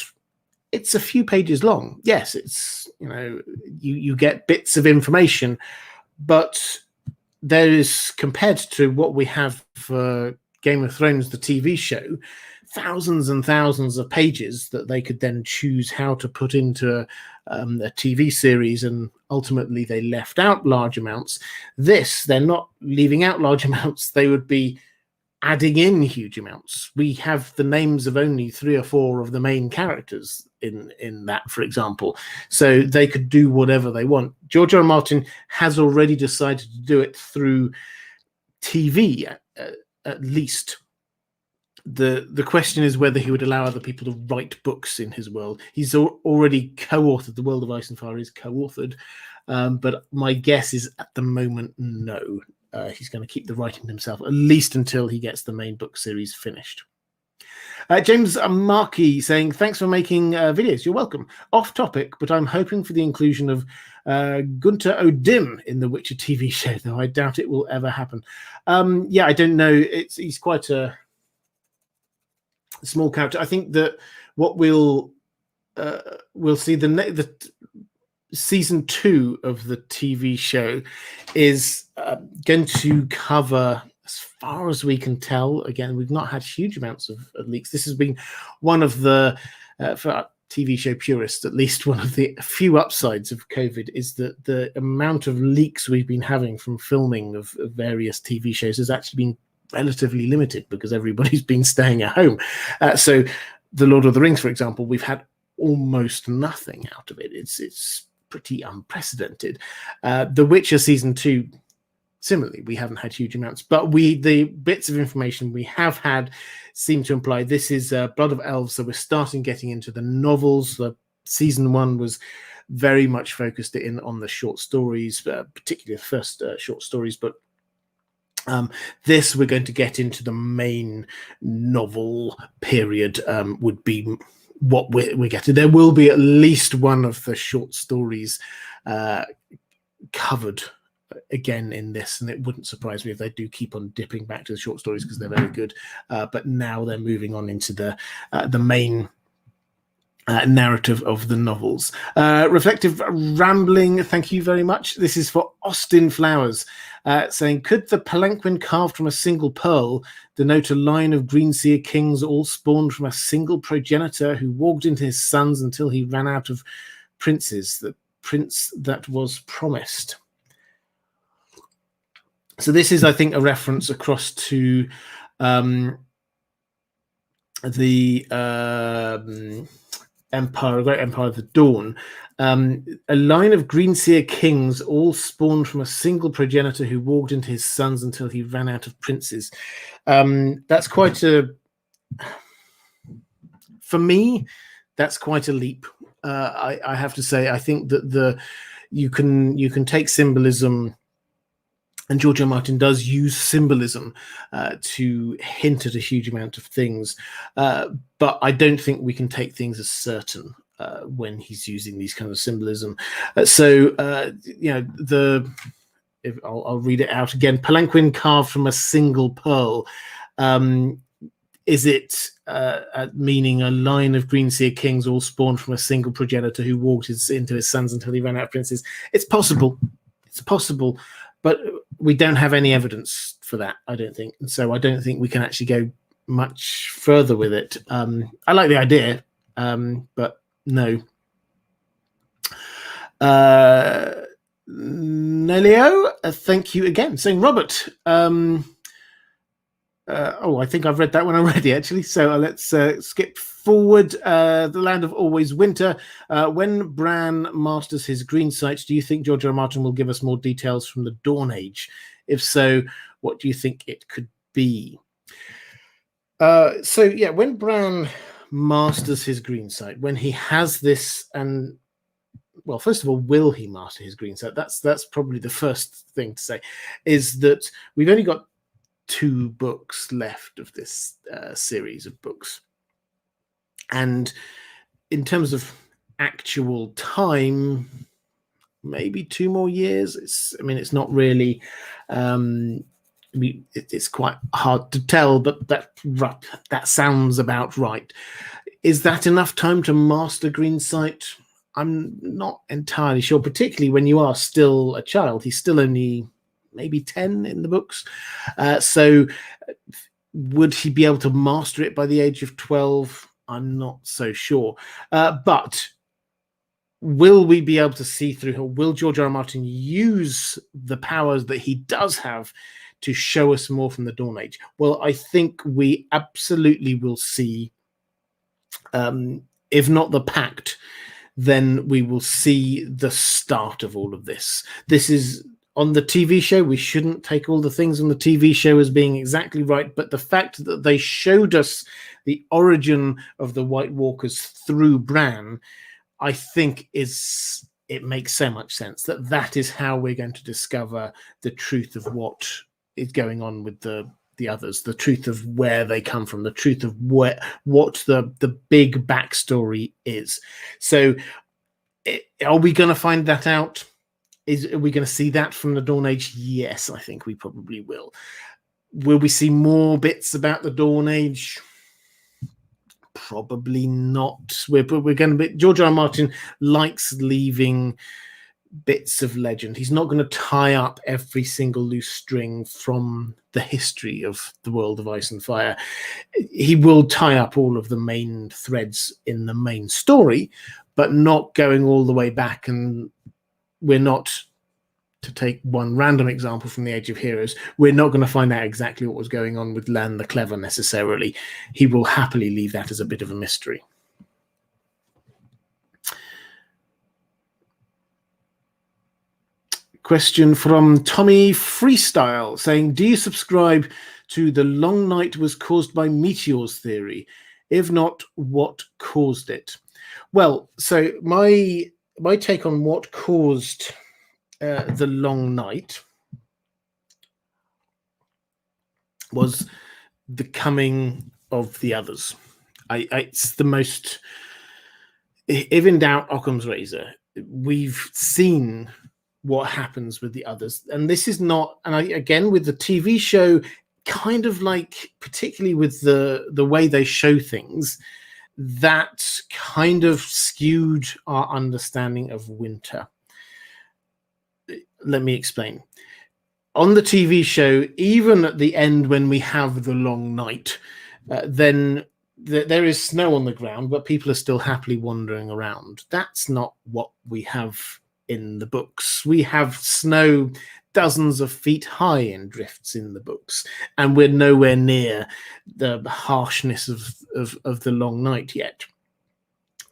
it's a few pages long. Yes, it's, you know, you get bits of information, but there is, compared to what we have for Game of Thrones, the TV show, thousands and thousands of pages that they could then choose how to put into a TV series, and ultimately they left out large amounts. This, they're not leaving out large amounts, they would be adding in huge amounts. We have the names of only 3 or 4 of the main characters in that, for example, so they could do whatever they want. George R. R. Martin has already decided to do it through TV, at least. the question is whether he would allow other people to write books in his world. He's already co-authored. The World of Ice and Fire is co-authored, but my guess is at the moment, no. He's going to keep the writing himself, at least until he gets the main book series finished. James Markey saying, thanks for making videos. You're welcome. Off topic, but I'm hoping for the inclusion of Gunter Odim in the Witcher TV show, though I doubt it will ever happen. Yeah, I don't know. He's quite a small character. I think that what we'll see the season 2 of the TV show is going to cover, as far as we can tell, again, we've not had huge amounts of leaks. This has been one of the, for our TV show purists, at least one of the few upsides of COVID, is that the amount of leaks we've been having from filming of various TV shows has actually been relatively limited because everybody's been staying at home. So The Lord of the Rings, for example, we've had almost nothing out of it. It's pretty unprecedented. The Witcher season 2, similarly, we haven't had huge amounts, but the bits of information we have had seem to imply this is Blood of Elves, so we're starting getting into the novels. The season 1 was very much focused in on the short stories, particularly the first short stories, but this we're going to get into the main novel period, would be what we're getting. There will be at least one of the short stories covered again in this, and it wouldn't surprise me if they do keep on dipping back to the short stories because they're very good. But now they're moving on into the main narrative of the novels. Reflective Rambling, thank you very much. This is for Austin Flowers, saying, could the palanquin carved from a single pearl denote a line of Greenseer kings all spawned from a single progenitor who walked into his sons until he ran out of princes, the prince that was promised? So this is, I think, a reference across to the Empire, Great Empire of the Dawn. A line of Greenseer kings all spawned from a single progenitor who walked into his sons until he ran out of princes. That's quite a, for me, that's quite a leap. I have to say, I think that you can take symbolism, and George R. R. Martin does use symbolism to hint at a huge amount of things, but I don't think we can take things as certain when he's using these kind of symbolism. I'll read it out again. Palanquin carved from a single pearl. Is it meaning a line of Greenseer kings all spawned from a single progenitor who walked into his sons until he ran out of princes? It's possible. It's possible. But we don't have any evidence for that, I don't think. And so I don't think we can actually go much further with it. I like the idea, but no. Nelio, thank you again. Saying, Robert, I think I've read that one already, actually. So let's skip forward. The Land of Always Winter. When Bran masters his green sight, do you think George R. R. Martin will give us more details from the Dawn Age? If so, what do you think it could be? When Bran masters his green sight, when he has this, and well, first of all, will he master his green sight? That's probably the first thing to say, is that we've only got 2 books left of this series of books. And in terms of actual time, maybe 2 more years. It's not really, it's quite hard to tell, but that sounds about right. Is that enough time to master green sight? I'm not entirely sure, particularly when you are still a child. He's still only maybe 10 in the books. So would he be able to master it by the age of 12? I'm not so sure. But will we be able to see through her? Will George R. R. Martin use the powers that he does have to show us more from the Dawn Age? Well, I think we absolutely will see, if not the Pact, then we will see the start of all of this. This is on the TV show, we shouldn't take all the things on the TV show as being exactly right, but the fact that they showed us the origin of the White Walkers through Bran, I think it makes so much sense that is how we're going to discover the truth of what is going on with the others, the truth of where they come from, the truth of what the big backstory is. So are we going to find that out? Are we going to see that from the Dawn Age? Yes, I think we probably will. Will we see more bits about the Dawn Age? Probably not. We're going to be. George R. R. Martin likes leaving bits of legend. He's not going to tie up every single loose string from the history of the world of Ice and Fire. He will tie up all of the main threads in the main story, but not going all the way back. And we're not, to take one random example from the Age of Heroes, we're not going to find out exactly what was going on with Lan the Clever necessarily. He will happily leave that as a bit of a mystery. Question from Tommy Freestyle saying, do you subscribe to the long night was caused by meteors theory? If not, what caused it? Well, so my take on what caused the long night was the coming of the others. It's the most, if in doubt, Occam's razor. We've seen what happens with the others, and this is not, and again with the TV show, kind of like, particularly with the way they show things, that kind of skewed our understanding of winter. Let me explain. On the TV show, even at the end when we have the long night, then there is snow on the ground, but people are still happily wandering around. That's not what we have in the books. We have snow dozens of feet high in drifts in the books, and we're nowhere near the harshness of the long night yet.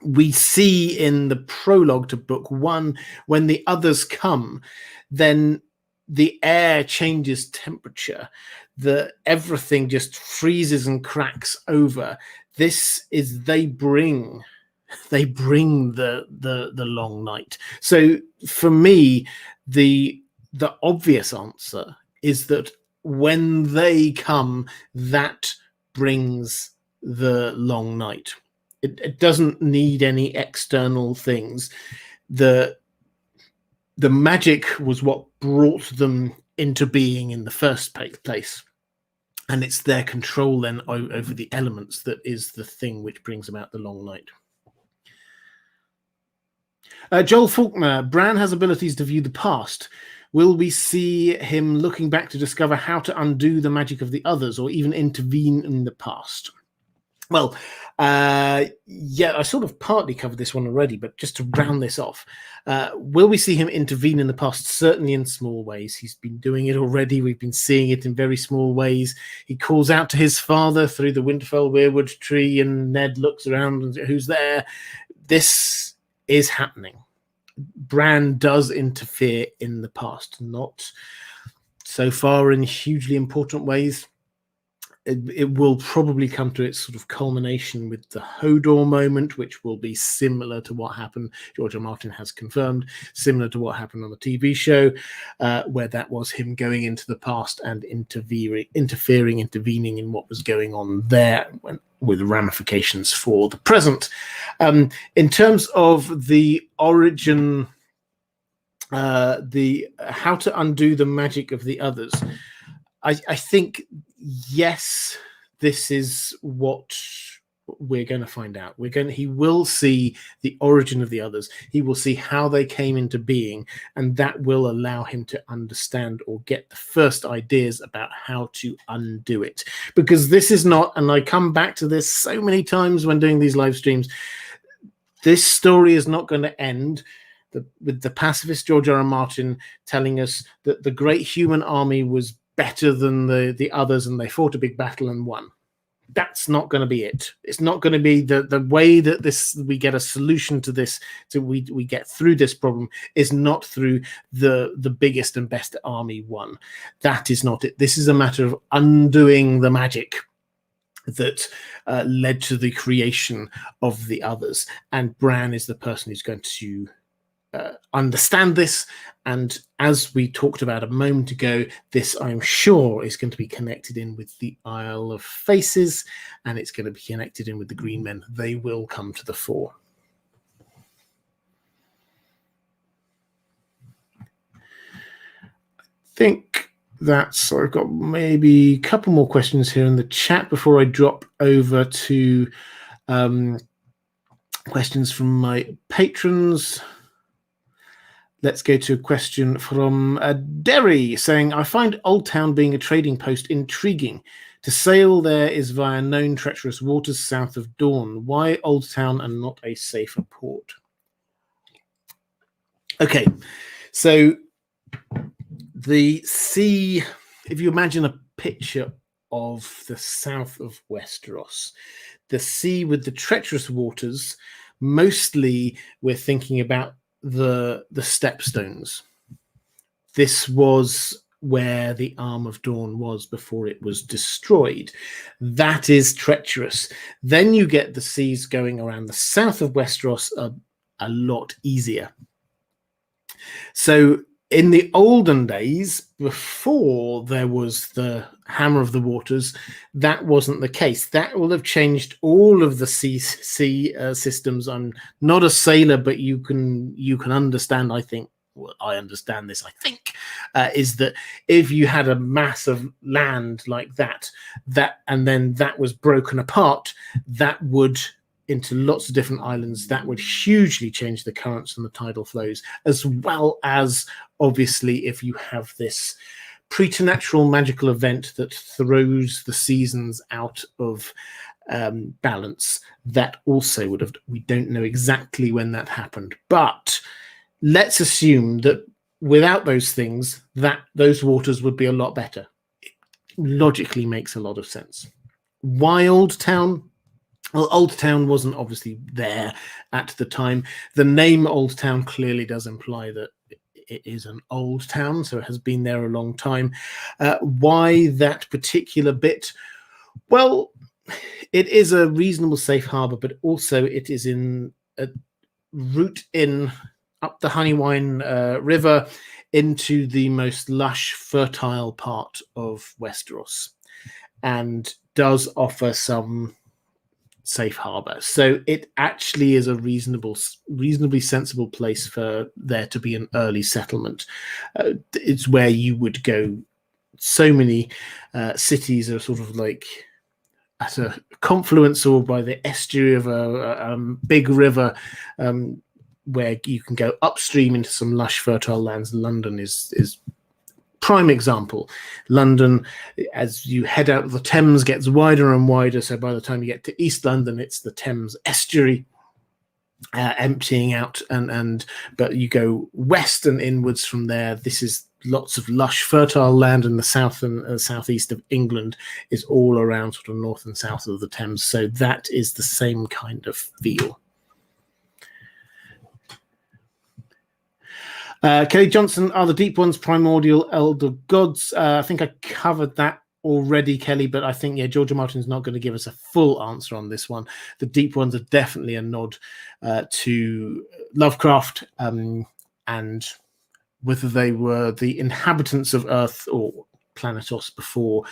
We see in the prologue to book 1, when the others come, then the air changes temperature, everything just freezes and cracks over. This is they bring the long night. So for me, the obvious answer is that when they come, that brings the long night. It doesn't need any external things. The magic was what brought them into being in the first place. And it's their control then over the elements that is the thing which brings about the long night. Joel Faulkner, Bran has abilities to view the past. Will we see him looking back to discover how to undo the magic of the others, or even intervene in the past? Well, yeah, I sort of partly covered this one already, but just to round this off, will we see him intervene in the past? Certainly in small ways. He's been doing it already. We've been seeing it in very small ways. He calls out to his father through the Winterfell weirwood tree, and Ned looks around and who's there? This is happening. Bran does interfere in the past, not so far in hugely important ways. It will probably come to its sort of culmination with the Hodor moment, which will be similar to what happened. George R. R. Martin has confirmed, similar to what happened on the TV show, where that was him going into the past and intervening in what was going on there, with ramifications for the present. In terms of the origin, the how to undo the magic of the others, I think, yes, this is what we're going to find out. He will see the origin of the others. He will see how they came into being, and that will allow him to understand or get the first ideas about how to undo it. Because this is not, and I come back to this so many times when doing these live streams, this story is not going to end with the pacifist George R. R. Martin telling us that the great human army was better than the others and they fought a big battle and won. that's not going to be it. It's not going to be the way that we get a solution to this, so we get through this problem, is not through the biggest and best army won. That is not it. This is a matter of undoing the magic that led to the creation of the others. And Bran is the person who's going to understand this, and as we talked about a moment ago, this, I'm sure, is going to be connected in with the Isle of Faces, and it's going to be connected in with the Green Men. They will come to the fore. I think that's, I've got maybe a couple more questions here in the chat before I drop over to questions from my patrons. Let's go to a question from Derry saying, I find Oldtown being a trading post intriguing. To sail there is via known treacherous waters south of Dawn. Why Oldtown and not a safer port? Okay, so the sea, if you imagine a picture of the south of Westeros, the sea with the treacherous waters, mostly we're thinking about the stepstones. This was where the Arm of Dawn was before it was destroyed. That is treacherous. Then you get the seas going around the south of Westeros a lot easier. So in the olden days, before there was the Hammer of the Waters, that wasn't the case. That will have changed all of the sea systems. I'm not a sailor, but you can understand, I think, well, I understand this, I think, is that if you had a mass of land like that, and then that was broken apart, that would, into lots of different islands, that would hugely change the currents and the tidal flows, as well as, obviously, if you have this preternatural magical event that throws the seasons out of balance, that also would have, we don't know exactly when that happened, but let's assume that without those things, that those waters would be a lot better. It logically makes a lot of sense. Why Oldtown? Well, Oldtown wasn't obviously there at the time. The name Oldtown clearly does imply that it is an old town, so it has been there a long time. Why that particular bit? Well, it is a reasonable safe harbor, but also it is in a route in up the Honeywine River into the most lush, fertile part of Westeros, and does offer some safe harbor. So it actually is a reasonably sensible place for there to be an early settlement. It's where you would go. So many cities are sort of like at a confluence or by the estuary of a big river, where you can go upstream into some lush, fertile lands. London is prime example. London, as you head out of the Thames, gets wider and wider, so by the time you get to East London, it's the Thames estuary emptying out, but you go west and inwards from there. This is lots of lush, fertile land, and the south and southeast of England is all around sort of north and south of the Thames, so that is the same kind of feel. Kelly Johnson, are the deep ones primordial elder gods? I think I covered that already, Kelly, but I think, yeah, George R. Martin's not going to give us a full answer on this one. The deep ones are definitely a nod to Lovecraft, and whether they were the inhabitants of Earth or Planetos before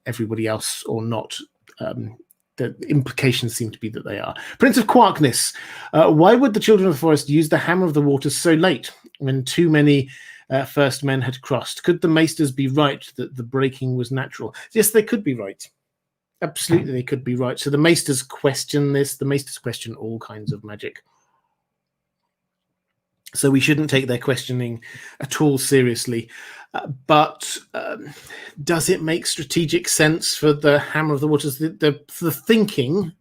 everybody else or not, the implications seem to be that they are. Prince of Quarkness, why would the Children of the Forest use the Hammer of the Waters so late, when too many first men had crossed? Could the Maesters be right that the breaking was natural? Yes, they could be right. Absolutely, they could be right. So the Maesters question this. The Maesters question all kinds of magic. So we shouldn't take their questioning at all seriously. But does it make strategic sense for the Hammer of the Waters? The thinking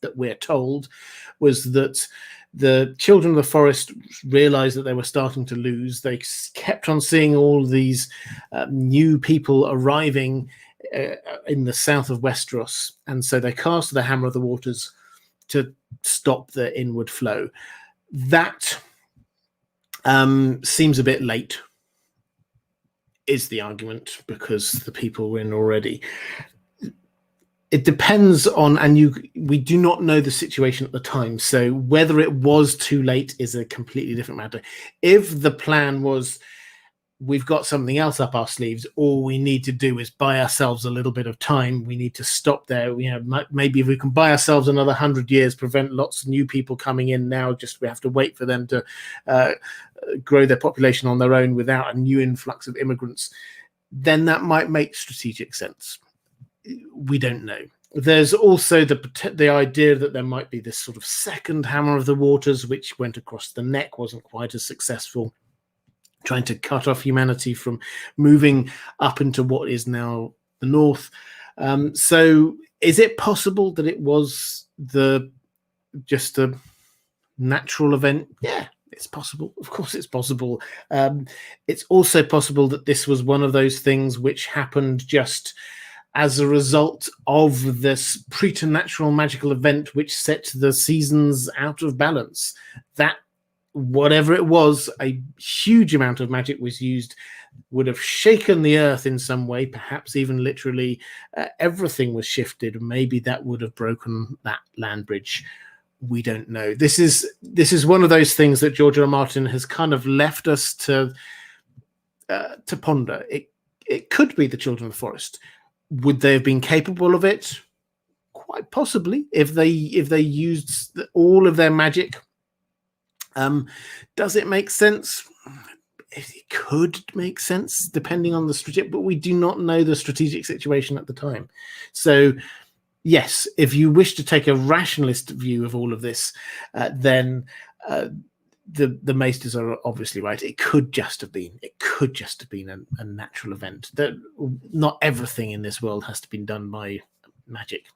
that we're told was that the Children of the Forest realized that they were starting to lose. They kept on seeing all these new people arriving in the south of Westeros, and so they cast the Hammer of the Waters to stop the inward flow. That seems a bit late, is the argument, because the people were in already. It depends on, we do not know the situation at the time, so whether it was too late is a completely different matter. If the plan was, we've got something else up our sleeves, all we need to do is buy ourselves a little bit of time, we need to stop there, maybe if we can buy ourselves another 100 years, prevent lots of new people coming in now, just we have to wait for them to grow their population on their own without a new influx of immigrants, then that might make strategic sense. We don't know. There's also the idea that there might be this sort of second Hammer of the Waters, which went across the neck, wasn't quite as successful, trying to cut off humanity from moving up into what is now the north. So is it possible that it was just a natural event? Yeah, it's possible. Of course it's possible. It's also possible that this was one of those things which happened just as a result of this preternatural magical event which set the seasons out of balance. That, whatever it was, a huge amount of magic was used, would have shaken the earth in some way, perhaps even literally. Everything was shifted. Maybe that would have broken that land bridge. We don't know. This is one of those things that George R. R. Martin has kind of left us to ponder. It could be the Children of the Forest. Would they have been capable of it? Quite possibly, if they used all of their magic. Does it make sense? It could make sense, depending on the strategic, but we do not know the strategic situation at the time. So, yes, if you wish to take a rationalist view of all of this, then the Maesters are obviously right. It could just have been a natural event. That not everything in this world has to be done by magic.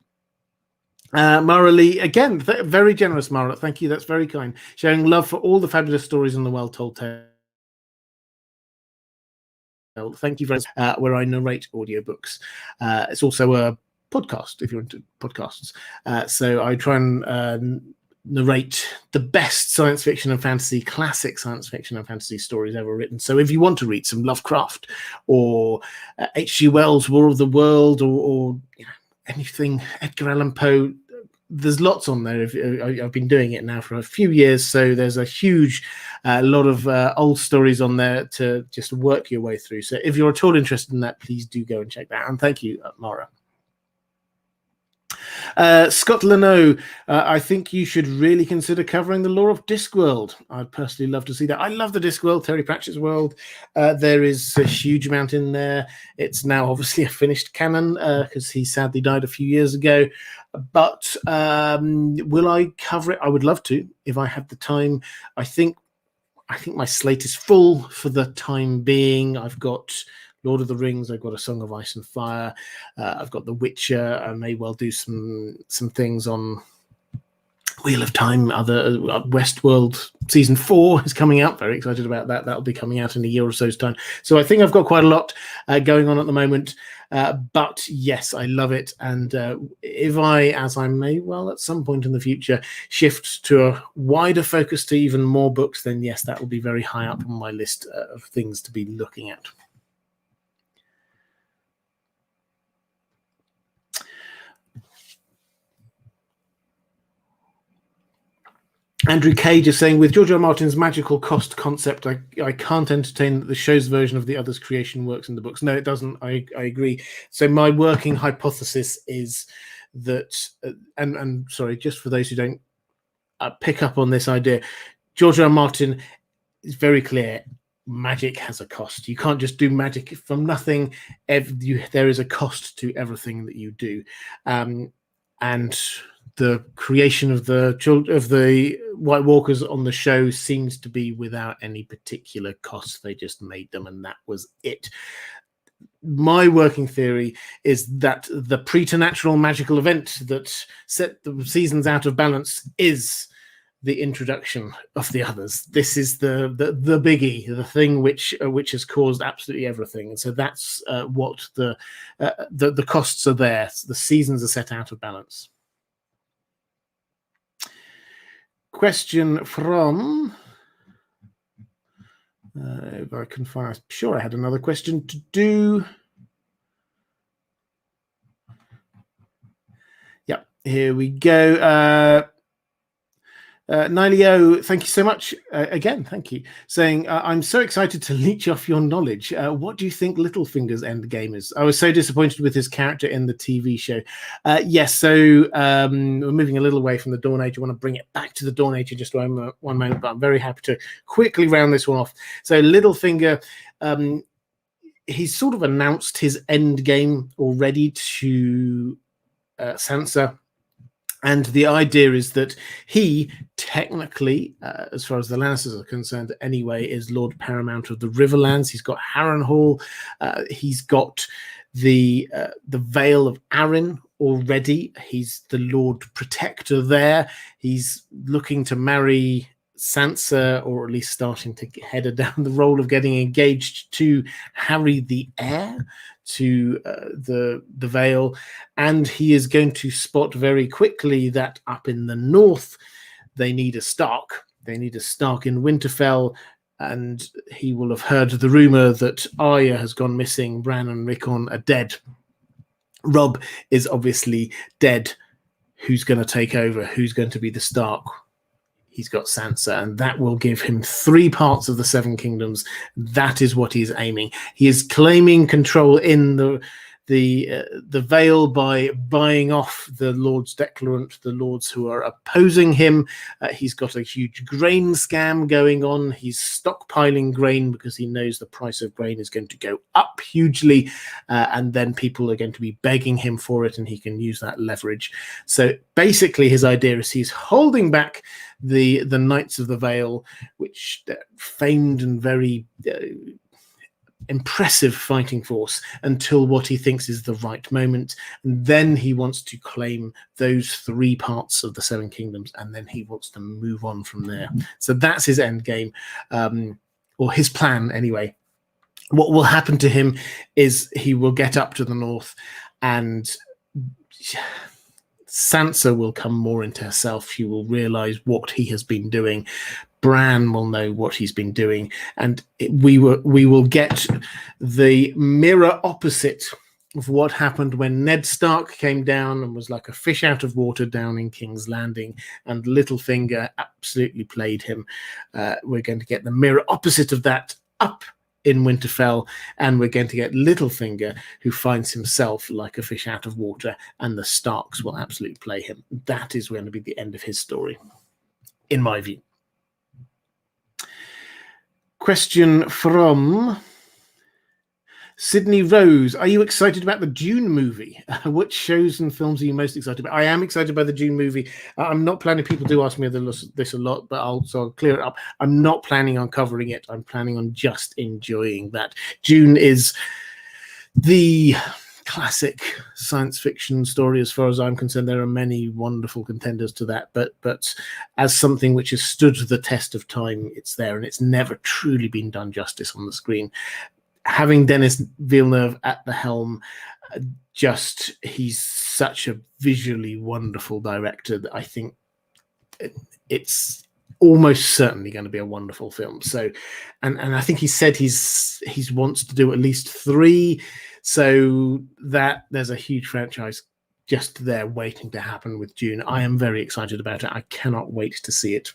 Mara Lee, again, very generous, Mara. Thank you. That's very kind. Sharing love for all the fabulous stories in the well-told tale. Thank you very much. Where I narrate audiobooks. It's also a podcast if you're into podcasts. So I try and narrate the best science fiction and fantasy, classic science fiction and fantasy stories ever written. So if you want to read some Lovecraft or H.G. Wells' War of the World or anything, Edgar Allan Poe, there's lots on there. I've been doing it now for a few years, so there's a huge lot of old stories on there to just work your way through. So if you're at all interested in that, please do go and check that out. And thank you, Mara. Scott Leno, I think you should really consider covering the lore of Discworld. I'd personally love to see that. I love the Discworld, Terry Pratchett's world. There is a huge amount in there. It's now obviously a finished canon because he sadly died a few years ago. But will I cover it? I would love to if I have the time. I think my slate is full for the time being. I've got Lord of the Rings, I've got A Song of Ice and Fire, I've got The Witcher, I may well do some things on Wheel of Time, other Westworld Season 4 is coming out, very excited about that. That'll be coming out in a year or so's time. So I think I've got quite a lot going on at the moment, but yes, I love it. And if as I may well at some point in the future, shift to a wider focus to even more books, then yes, that will be very high up on my list of things to be looking at. Andrew Cage is saying, with George R. R. Martin's magical cost concept, I can't entertain that the show's version of the other's creation works in the books. No, it doesn't. I agree. So my working hypothesis is that, and sorry, just for those who don't pick up on this idea, George R. R. Martin is very clear. Magic has a cost. You can't just do magic from nothing. There is a cost to everything that you do. And the creation of the White Walkers on the show seems to be without any particular cost. They just made them, and that was it. My working theory is that the preternatural magical event that set the seasons out of balance is the introduction of the others. This is the biggie, the thing which has caused absolutely everything. And so that's what the costs are there. The seasons are set out of balance. Question from if I can find. I'm sure I had another question to do. Yep, here we go. Nilio, thank you so much again. Thank you. Saying, I'm so excited to leech off your knowledge. What do you think Littlefinger's end game is? I was so disappointed with his character in the TV show. Yes, so we're moving a little away from the Dawn Age. I want to bring it back to the Dawn Age in just one moment, but I'm very happy to quickly round this one off. So Littlefinger, he's sort of announced his end game already to Sansa. And the idea is that he technically, as far as the Lannisters are concerned anyway, is Lord Paramount of the Riverlands. He's got Harrenhal. He's got the Vale of Arryn already. He's the Lord Protector there. He's looking to marry Sansa, or at least starting to head her down the road of getting engaged to Harry the Heir to the Vale, and he is going to spot very quickly that up in the north they need a Stark. They need a Stark in Winterfell, and he will have heard the rumor that Arya has gone missing. Bran and Rickon are dead. Robb is obviously dead. Who's going to take over? Who's going to be the Stark? He's got Sansa, and that will give him 3 parts of the Seven Kingdoms. That is what he's aiming. He is claiming control in the Vale by buying off the Lords Declarant, the lords who are opposing him. He's got a huge grain scam going on. He's stockpiling grain because he knows the price of grain is going to go up hugely, and then people are going to be begging him for it, and he can use that leverage. So basically his idea is he's holding back the Knights of the Vale, which famed and very impressive fighting force, until what he thinks is the right moment, and then he wants to claim those 3 parts of the Seven Kingdoms, and then he wants to move on from there. So that's his end game, or his plan anyway. What will happen to him is he will get up to the north, and Sansa will come more into herself. She will realize what he has been doing. Bran will know what he's been doing, and we will get the mirror opposite of what happened when Ned Stark came down and was like a fish out of water down in King's Landing, and Littlefinger absolutely played him. We're going to get the mirror opposite of that up in Winterfell, and we're going to get Littlefinger, who finds himself like a fish out of water, and the Starks will absolutely play him. That is going to be the end of his story, in my view. Question from Sydney Rose. Are you excited about the Dune movie? Which shows and films are you most excited about? I am excited by the Dune movie. I'm not planning, people do ask me this a lot, but I'll clear it up. I'm not planning on covering it. I'm planning on just enjoying that. Dune is the classic science fiction story as far as I'm concerned. There are many wonderful contenders to that, but as something which has stood the test of time, it's there, and it's never truly been done justice on the screen. Having Denis Villeneuve at the helm, he's such a visually wonderful director that I think it's almost certainly going to be a wonderful film. So, and I think he said he's wants to do at least 3. So that there's a huge franchise just there waiting to happen with Dune. I am very excited about it. I cannot wait to see it.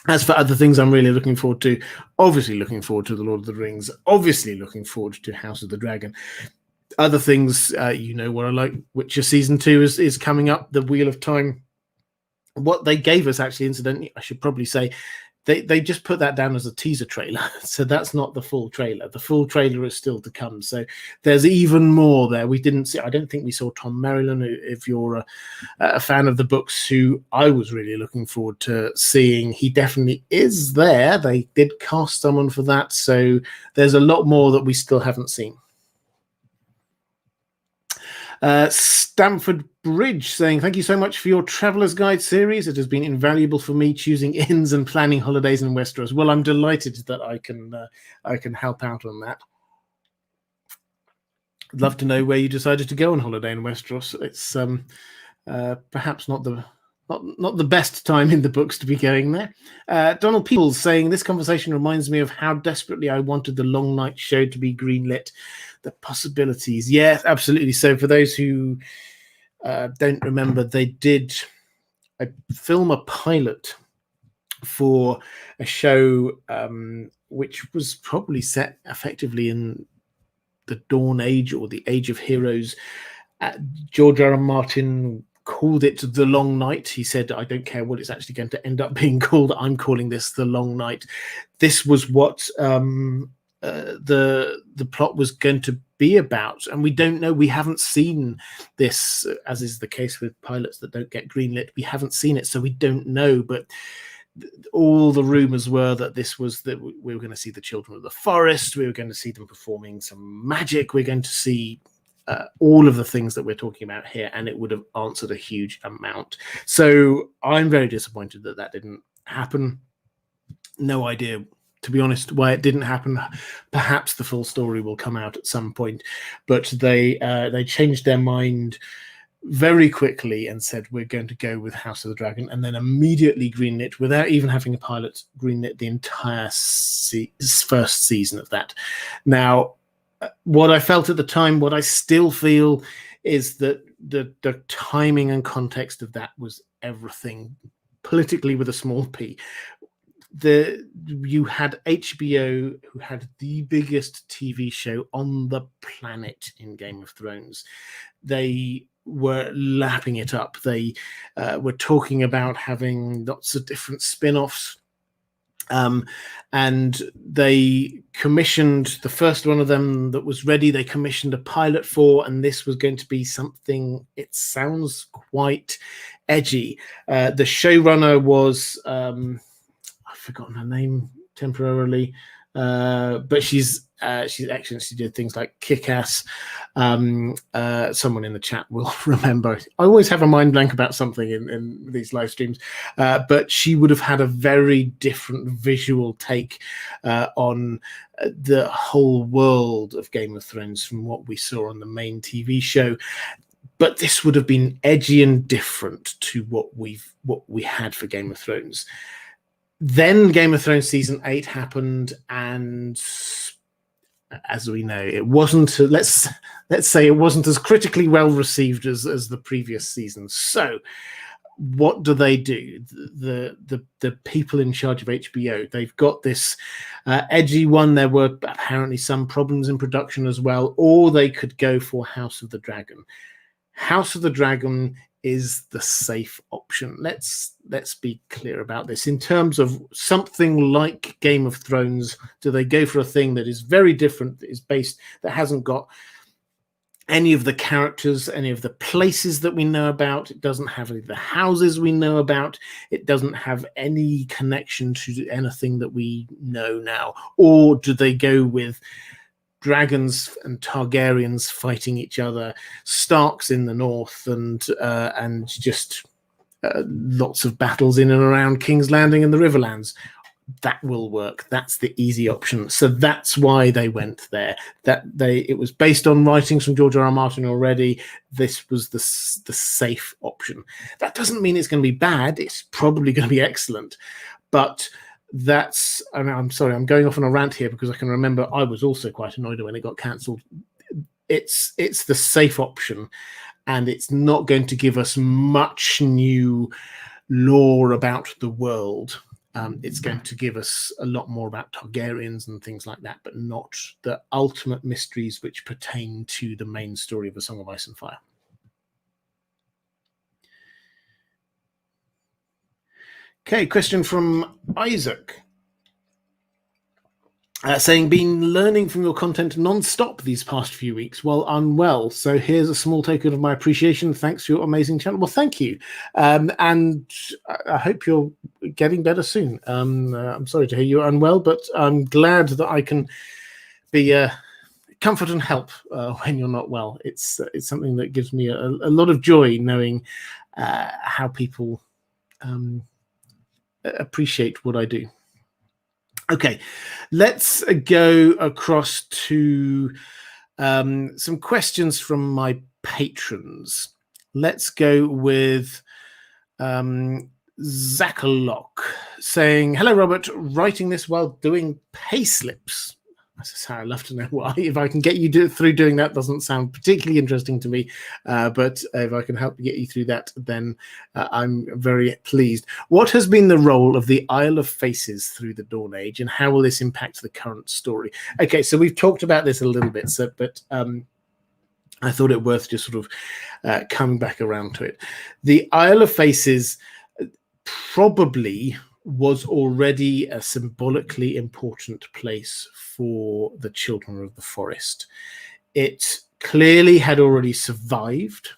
As for other things I'm really looking forward to, obviously looking forward to The Lord of the Rings, obviously looking forward to House of the Dragon. Other things, you know what I like, Witcher Season 2 is coming up, The Wheel of Time. What they gave us, actually, incidentally, I should probably say, they just put that down as a teaser trailer. So that's not the full trailer. The full trailer is still to come. So there's even more there. We didn't see, I don't think we saw Tom Merrilin, if you're a fan of the books, who I was really looking forward to seeing. He definitely is there. They did cast someone for that. So there's a lot more that we still haven't seen. Stamford Bridge saying, thank you so much for your Traveller's Guide series. It has been invaluable for me choosing inns and planning holidays in Westeros. Well, I'm delighted that I can help out on that. I'd love to know where you decided to go on holiday in Westeros. It's perhaps not the best time in the books to be going there. Donald Peoples saying, this conversation reminds me of how desperately I wanted the Long Night show to be greenlit. The possibilities. Yes, absolutely. So for those who don't remember, they did film a pilot for a show which was probably set effectively in the Dawn Age or the Age of Heroes. George R. R. Martin called it The Long Night. He said, I don't care what it's actually going to end up being called. I'm calling this The Long Night. This was what the plot was going to be about, and we don't know. We haven't seen this, as is the case with pilots that don't get greenlit. We haven't seen it, so we don't know. But all the rumors were that this was that we were going to see the Children of the Forest. We were going to see them performing some magic. We're going to see all of the things that we're talking about here, and it would have answered a huge amount. So I'm very disappointed that that didn't happen. No idea, to be honest, why it didn't happen. Perhaps the full story will come out at some point, but they changed their mind very quickly and said, we're going to go with House of the Dragon, and then immediately greenlit, without even having a pilot, greenlit the entire first season of that. Now, what I felt at the time, what I still feel, is that the timing and context of that was everything, politically with a small p. You had HBO, who had the biggest TV show on the planet in Game of Thrones. They were lapping it up. They were talking about having lots of different spin-offs. And they commissioned the first one of them that was ready. They commissioned a pilot for, and this was going to be something, it sounds quite edgy. The showrunner was, I've forgotten her name temporarily, but she's excellent. She did things like Kick-Ass. Someone in the chat will remember. I always have a mind blank about something in these live streams, but she would have had a very different visual take on the whole world of Game of Thrones from what we saw on the main TV show. But this would have been edgy and different to what we had for Game of Thrones. Then Game of Thrones season 8 happened, and as we know, it wasn't, let's say it wasn't as critically well received as the previous seasons. So what do? The people in charge of HBO, they've got this edgy one. There were apparently some problems in production as well, or they could go for House of the Dragon. House of the Dragon is the safe option. Let's be clear about this. In terms of something like Game of Thrones, do they go for a thing that is very different, that is based, that hasn't got any of the characters, any of the places that we know about? It doesn't have any of the houses we know about. It doesn't have any connection to anything that we know now. Or do they go with dragons and Targaryens fighting each other, Starks in the north, and just lots of battles in and around King's Landing and the Riverlands? That will work. That's the easy option. So that's why they went there. It was based on writings from George R. R. Martin already. This was the safe option. That doesn't mean it's going to be bad. It's probably going to be excellent, but I'm sorry, I'm going off on a rant here because I can remember I was also quite annoyed when it got cancelled. It's the safe option, and it's not going to give us much new lore about the world. It's going to give us a lot more about Targaryens and things like that, but not the ultimate mysteries which pertain to the main story of A Song of Ice and Fire. Okay, question from Isaac. Saying, been learning from your content non-stop these past few weeks while unwell. So here's a small token of my appreciation. Thanks for your amazing channel. Well, thank you. And I hope you're getting better soon. I'm sorry to hear you're unwell, but I'm glad that I can be comfort and help when you're not well. It's something that gives me a lot of joy knowing how people appreciate what I do. Okay, let's go across to some questions from my patrons. Let's go with Zakalok saying, "Hello, Robert. Writing this while doing pay slips." That's how I love to know why. If I can get you through doing that, doesn't sound particularly interesting to me. But if I can help get you through that, then I'm very pleased. What has been the role of the Isle of Faces through the Dawn Age, and how will this impact the current story? Okay, so we've talked about this a little bit, but I thought it worth just sort of coming back around to it. The Isle of Faces probably was already a symbolically important place for the Children of the Forest. It clearly had already survived,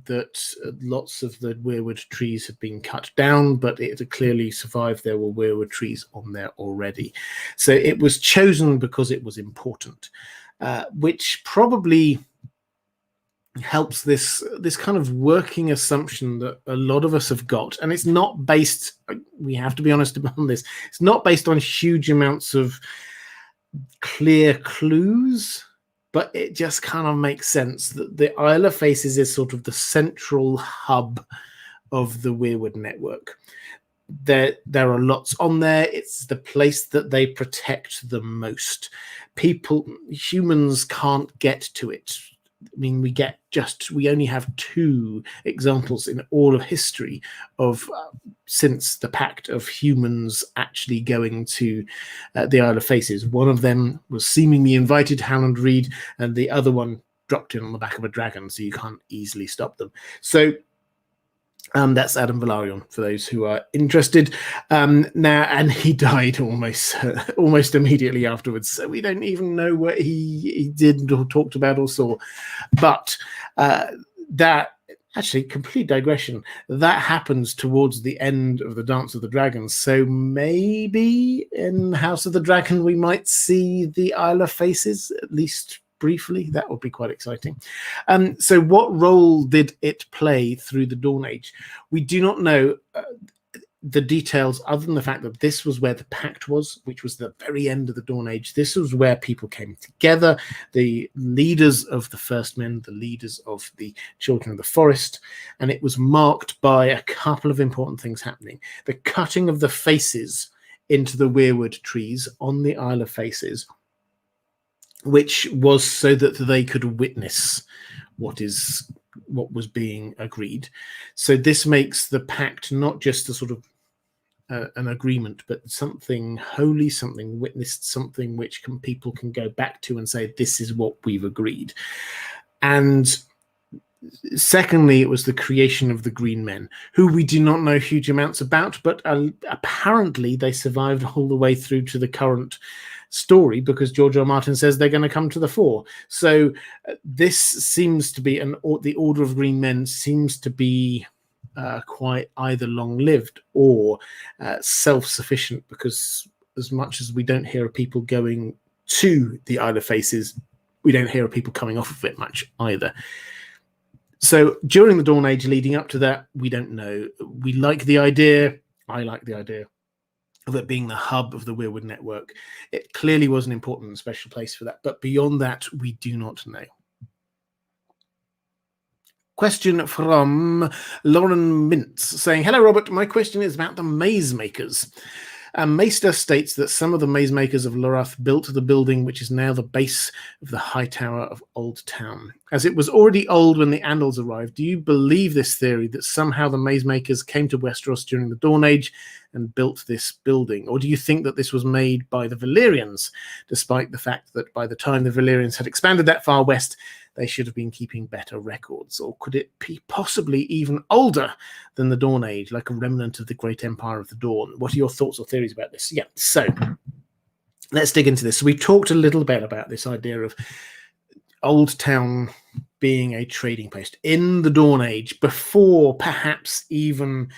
that lots of the weirwood trees had been cut down, but it had clearly survived. There were weirwood trees on there already. So it was chosen because it was important, which probably helps this kind of working assumption that a lot of us have got, and it's not based, we have to be honest about this, it's not based on huge amounts of clear clues, but it just kind of makes sense that the Isle of Faces is sort of the central hub of the weirwood network. There are lots on there. It's the place that they protect the most. Humans can't get to it. I mean, we only have 2 examples in all of history of since the Pact of humans actually going to the Isle of Faces. One of them was seemingly invited, Howland Reed, and the other one dropped in on the back of a dragon, so you can't easily stop them. So that's Adam Velaryon, for those who are interested. Now, and he died almost immediately afterwards, so we don't even know what he did or talked about or saw. But that, actually, complete digression, that happens towards the end of the Dance of the Dragons. So maybe in House of the Dragon we might see the Isle of Faces, at least briefly. That would be quite exciting. So what role did it play through the Dawn Age? We do not know the details, other than the fact that this was where the Pact was, which was the very end of the Dawn Age. This was where people came together, the leaders of the First Men, the leaders of the Children of the Forest, and it was marked by a couple of important things happening. The cutting of the faces into the weirwood trees on the Isle of Faces, which was so that they could witness what was being agreed. So this makes the Pact not just a sort of an agreement, but something holy, something witnessed, something which people can go back to and say, this is what we've agreed. And secondly, it was the creation of the Green Men, who we do not know huge amounts about, but apparently they survived all the way through to the current story, because George R. R. Martin says they're going to come to the fore. So this seems to be the Order of Green Men seems to be quite either long-lived or self-sufficient, because as much as we don't hear of people going to the Isle of Faces, we don't hear of people coming off of it much either. So during the Dawn Age leading up to that, we don't know. We like the idea. I like the idea of it being the hub of the weirwood network. It clearly was an important and special place for that. But beyond that, we do not know. Question from Lauren Mintz saying, "Hello, Robert. My question is about the maze makers. Maester states that some of the maze makers of Lorath built the building which is now the base of the Hightower of Oldtown. As it was already old when the Andals arrived, do you believe this theory that somehow the maze makers came to Westeros during the Dawn Age and built this building? Or do you think that this was made by the Valyrians, despite the fact that by the time the Valyrians had expanded that far west, they should have been keeping better records? Or could it be possibly even older than the Dawn Age, like a remnant of the Great Empire of the Dawn? What are your thoughts or theories about this?" Yeah, so let's dig into this. So we talked a little bit about this idea of Oldtown being a trading post in the Dawn Age, before perhaps even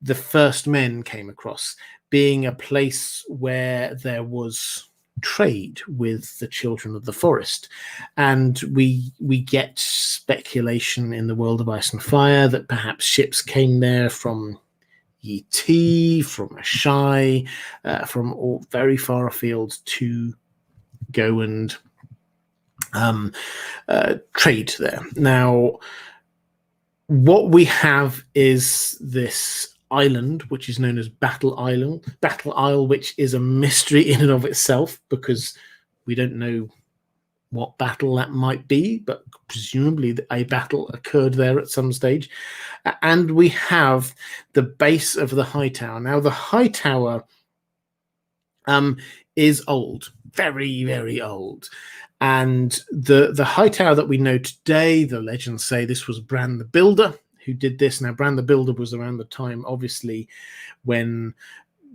the First Men came across, being a place where there was trade with the children of the forest. And we get speculation in the world of Ice and Fire that perhaps ships came there from Yi, from Ashai, from all very far afield to go and trade there. Now, what we have is this island, which is known as Battle Isle, which is a mystery in and of itself, because we don't know what battle that might be, but presumably a battle occurred there at some stage. And we have the base of the Hightower. Now, the Hightower is old, very, very old. And the Hightower that we know today, the legends say this was Bran the Builder who did this. Now, Bran the Builder was around the time, obviously, when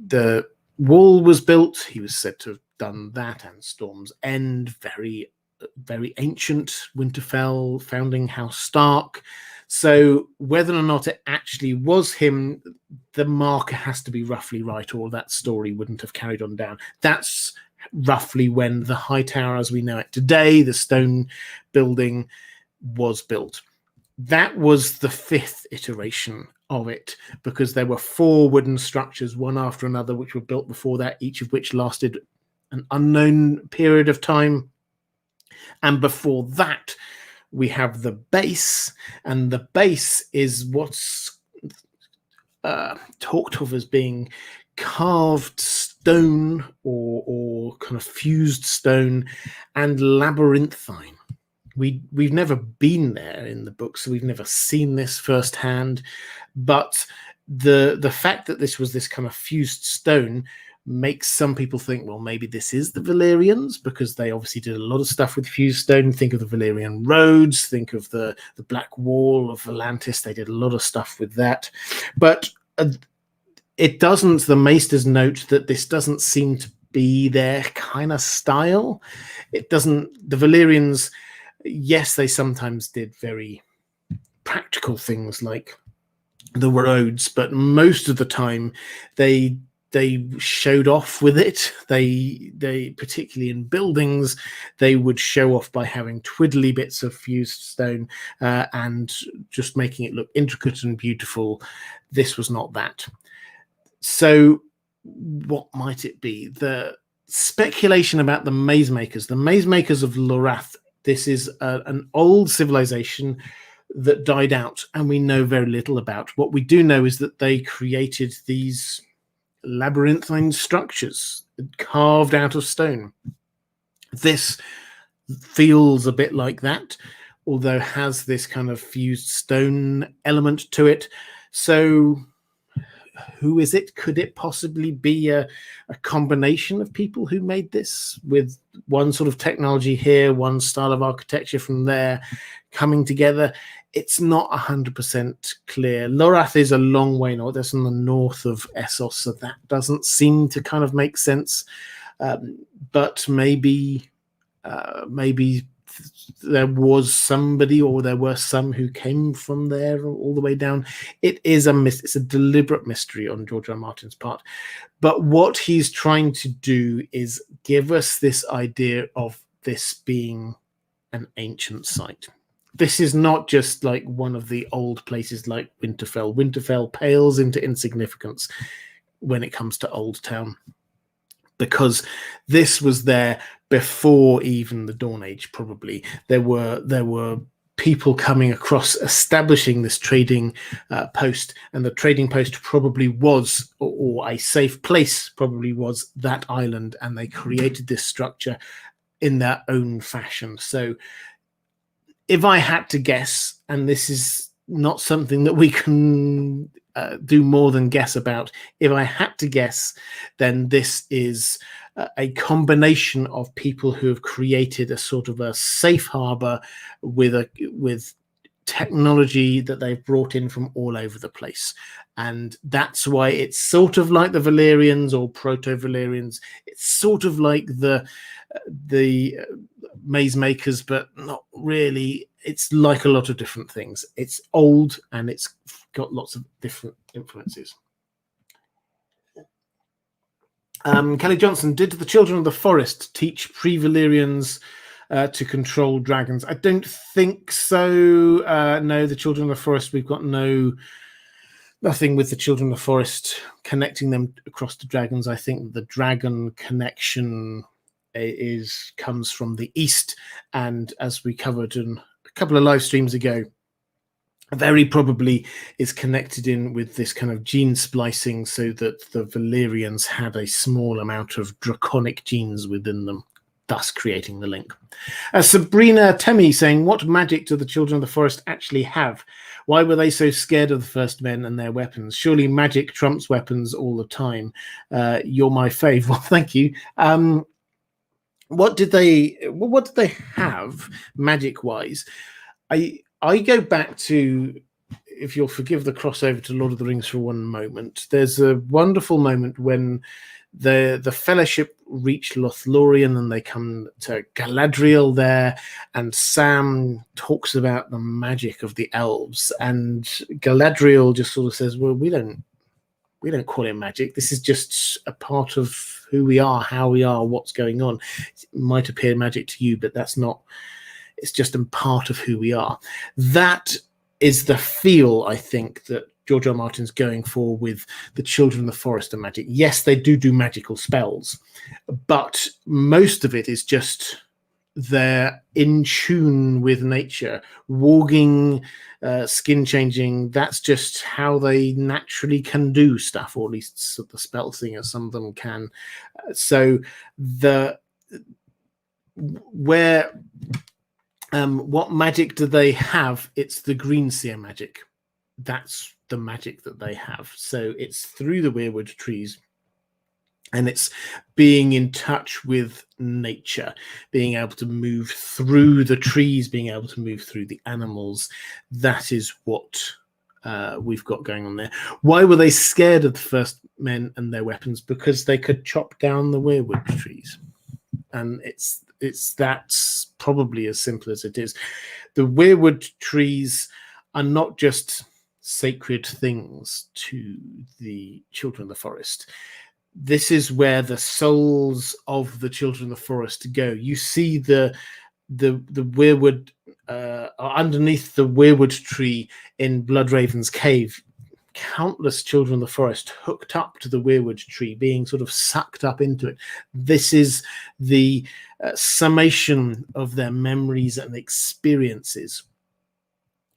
the wall was built. He was said to have done that, and Storm's End, very, very ancient Winterfell, founding House Stark. So whether or not it actually was him, the marker has to be roughly right, or that story wouldn't have carried on down. That's roughly when the Hightower, as we know it today, the stone building, was built. That was the 5th iteration of it, because there were 4 wooden structures, one after another, which were built before that, each of which lasted an unknown period of time. And before that, we have the base, and the base is what's talked of as being carved stone or kind of fused stone and labyrinthine. We've never been there in the book, so we've never seen this firsthand. But the fact that this was this kind of fused stone makes some people think, well, maybe this is the Valyrians, because they obviously did a lot of stuff with fused stone. Think of the Valyrian roads, think of the Black Wall of Atlantis. They did a lot of stuff with that. But it doesn't, the Maesters note that this doesn't seem to be their kind of style. It doesn't, the Valyrians, yes, they sometimes did very practical things like the roads, but most of the time they showed off with it. They particularly in buildings, they would show off by having twiddly bits of fused stone and just making it look intricate and beautiful. This was not that. So what might it be? The speculation about the maze makers of Lorath. This is an old civilization that died out, and we know very little about. What we do know is that they created these labyrinthine structures carved out of stone. This feels a bit like that, although has this kind of fused stone element to it. So who is it? Could it possibly be a combination of people who made this, with one sort of technology here, one style of architecture from there, coming together? It's not 100% clear. Lorath is a long way north. That's in the north of Essos, so that doesn't seem to kind of make sense. But maybe there was somebody, or there were some who came from there all the way down. It is it's a deliberate mystery on George R. R. Martin's part. But what he's trying to do is give us this idea of this being an ancient site. This is not just like one of the old places like Winterfell. Winterfell pales into insignificance when it comes to Oldtown, because this was there before even the Dawn Age. Probably there were people coming across, establishing this trading post, and the trading post probably was, or a safe place probably was, that island, and they created this structure in their own fashion. So if I had to guess, and this is not something that we can do more than guess about, if I had to guess, then this is a combination of people who have created a sort of a safe harbor with technology that they've brought in from all over the place. And that's why it's sort of like the Valyrians or proto-Valyrians. It's sort of like the maze makers, but not really. It's like a lot of different things. It's old and it's got lots of different influences. Kelly Johnson, did the Children of the Forest teach pre-Valyrians to control dragons? I don't think so. No, the Children of the Forest, we've got nothing with the Children of the Forest connecting them across to dragons. I think the dragon connection comes from the east, and as we covered in a couple of live streams ago, very probably is connected in with this kind of gene splicing, so that the Valyrians had a small amount of draconic genes within them, thus creating the link. Sabrina Temi saying, what magic do the Children of the Forest actually have? Why were they so scared of the First Men and their weapons? Surely magic trumps weapons all the time. You're my fave. Well, thank you. What did they have magic wise? I go back to, if you'll forgive the crossover to Lord of the Rings for one moment, there's a wonderful moment when the Fellowship reach Lothlorien and they come to Galadriel there, and Sam talks about the magic of the elves, and Galadriel just sort of says, well, we don't call it magic. This is just a part of who we are, how we are, what's going on. It might appear magic to you, but that's not. It's just a part of who we are. That is the feel, I think, that George R. R. Martin's going for with the Children of the Forest and magic. Yes, they do magical spells, but most of it is just they're in tune with nature, warging, skin changing. That's just how they naturally can do stuff, or at least the spell singers, some of them can. So what magic do they have? It's the green seer magic. That's the magic that they have. So it's through the weirwood trees, and it's being in touch with nature, being able to move through the trees, being able to move through the animals. That is what we've got going on there. Why were they scared of the First Men and their weapons? Because they could chop down the weirwood trees. And that's probably as simple as it is. The weirwood trees are not just sacred things to the Children of the Forest. This is where the souls of the Children of the Forest go. You see the weirwood underneath the weirwood tree in Bloodraven's cave. Countless Children of the Forest hooked up to the weirwood tree, being sort of sucked up into it. This is the summation of their memories and experiences.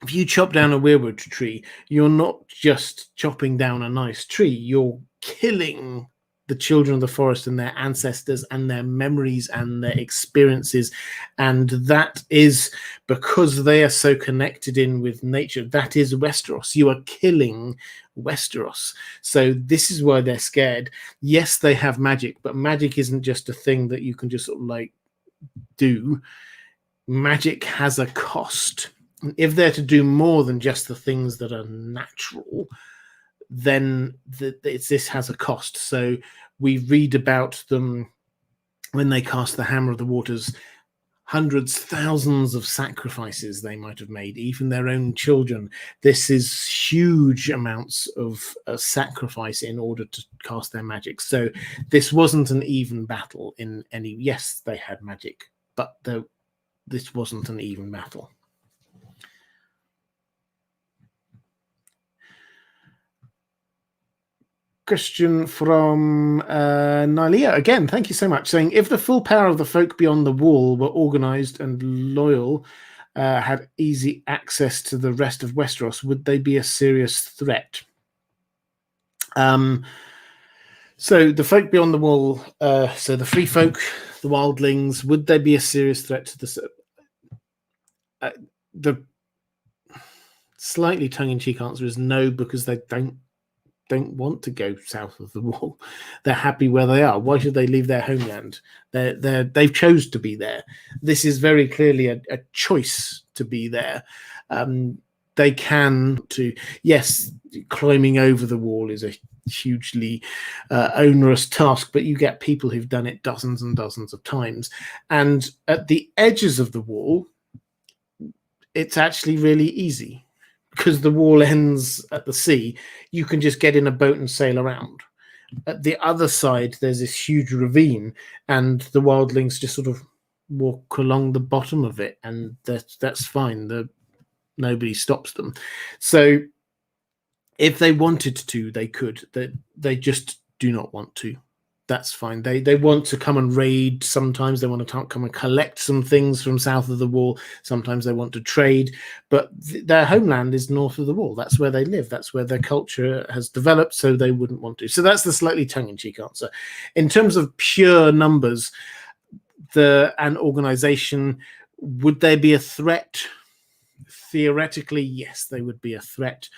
If you chop down a weirwood tree, you're not just chopping down a nice tree, you're killing the Children of the Forest and their ancestors and their memories and their experiences. And that is because they are so connected in with nature. That is Westeros. You are killing Westeros. So this is why they're scared. Yes, they have magic, but magic isn't just a thing that you can just sort of like do. Magic has a cost. And if they're to do more than just the things that are natural, then this has a cost. So we read about them when they cast the Hammer of the Waters, hundreds, thousands of sacrifices they might have made, even their own children. This is huge amounts of sacrifice in order to cast their magic. So this wasn't an even battle in any. Yes, they had magic, but this wasn't an even battle. Question from Nylia again. Thank you so much. Saying, if the full power of the folk beyond the wall were organized and loyal, had easy access to the rest of Westeros, would they be a serious threat? So the folk beyond the wall, so the free folk, the wildlings, would they be a serious threat to the slightly tongue-in-cheek answer is no, because they don't want to go south of the wall. They're happy where they are. Why should they leave their homeland? They've chose to be there. This is very clearly a choice to be there. They can yes, climbing over the wall is a hugely onerous task, but you get people who've done it dozens and dozens of times. And at the edges of the wall, it's actually really easy. Because the wall ends at the sea, you can just get in a boat and sail around. at the other side, there's this huge ravine, and the wildlings just sort of walk along the bottom of it, and that's fine. Nobody stops them. So if they wanted to, they could. They just do not want to. That's fine. They want to come and raid. Sometimes they want to come and collect some things from south of the wall. Sometimes they want to trade, but their homeland is north of the wall. That's where they live. That's where their culture has developed, so they wouldn't want to. So that's the slightly tongue-in-cheek answer. In terms of pure numbers, an organization, would they be a threat? Theoretically, yes, they would be a threat,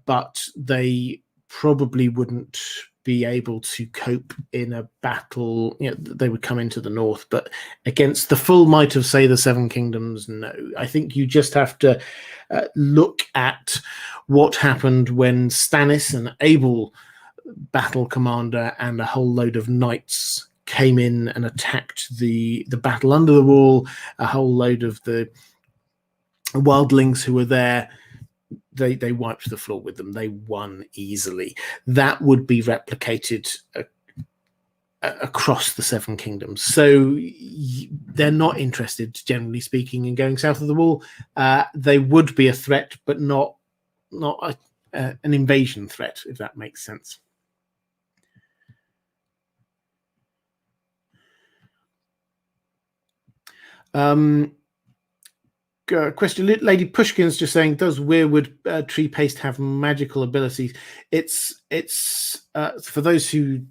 but they probably wouldn't be able to cope in a battle. They would come into the north, but against the full might of, say, the Seven Kingdoms, no. I think you just have to look at what happened when Stannis, an able battle commander, and a whole load of knights came in and attacked the battle under the wall. A whole load of the wildlings who were there, they wiped the floor with them. They won easily. That would be replicated across the Seven Kingdoms. So they're not interested, generally speaking, in going south of the wall. They would be a threat, but not an invasion threat, if that makes sense. Question, Lady Pushkin's just saying, does weirwood tree paste have magical abilities? It's for those who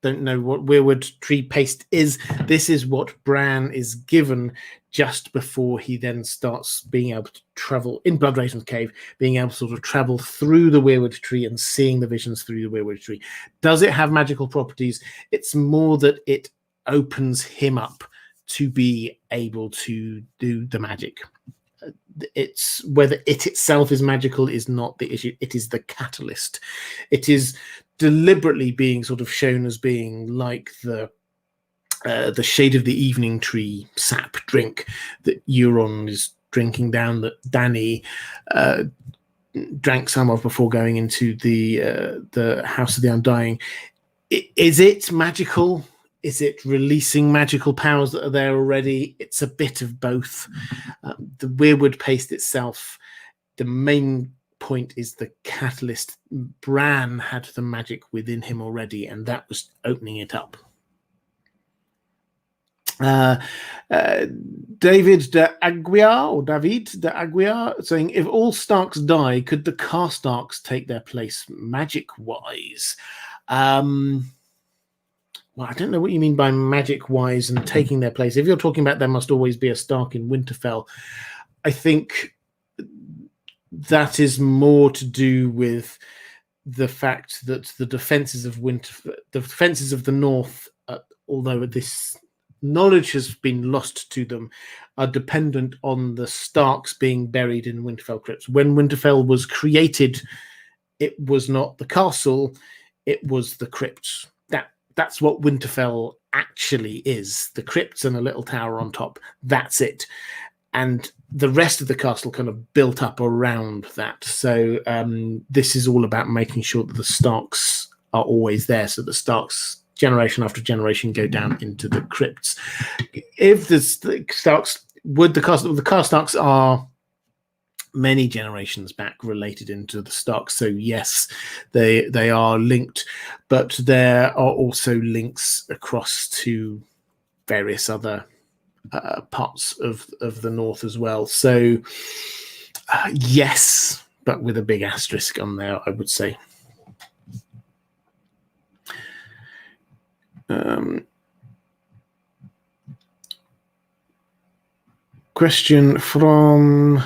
don't know what weirwood tree paste is, this is what Bran is given just before he then starts being able to travel in Blood Raven's cave, being able to sort of travel through the weirwood tree and seeing the visions through the weirwood tree. Does it have magical properties? It's more that it opens him up to be able to do the magic. It's whether it itself is magical is not the issue. It is the catalyst. It is deliberately being sort of shown as being like the shade of the evening tree sap drink that Euron is drinking down, that Dany drank some of before going into the House of the Undying. Is it magical? Is it releasing magical powers that are there already? It's a bit of both. The weirwood paste itself, the main point is the catalyst. Bran had the magic within him already, and that was opening it up. David de Aguiar saying, if all Starks die, could the Carstarks take their place magic-wise? Well, I don't know what you mean by magic-wise and taking their place. If you're talking about there must always be a Stark in Winterfell, I think that is more to do with the fact that the defenses of the North, although this knowledge has been lost to them, are dependent on the Starks being buried in Winterfell crypts. When Winterfell was created, it was not the castle, it was the crypts. That's what Winterfell actually is. The crypts and a little tower on top. That's it. And the rest of the castle kind of built up around that. So this is all about making sure that the Starks are always there. So the Starks, generation after generation, go down into the crypts. If the Starks, the Carstarks are many generations back related into the Starks, so yes, they are linked, but there are also links across to various other parts of the North as well. So yes, but with a big asterisk on there, I would say. Question from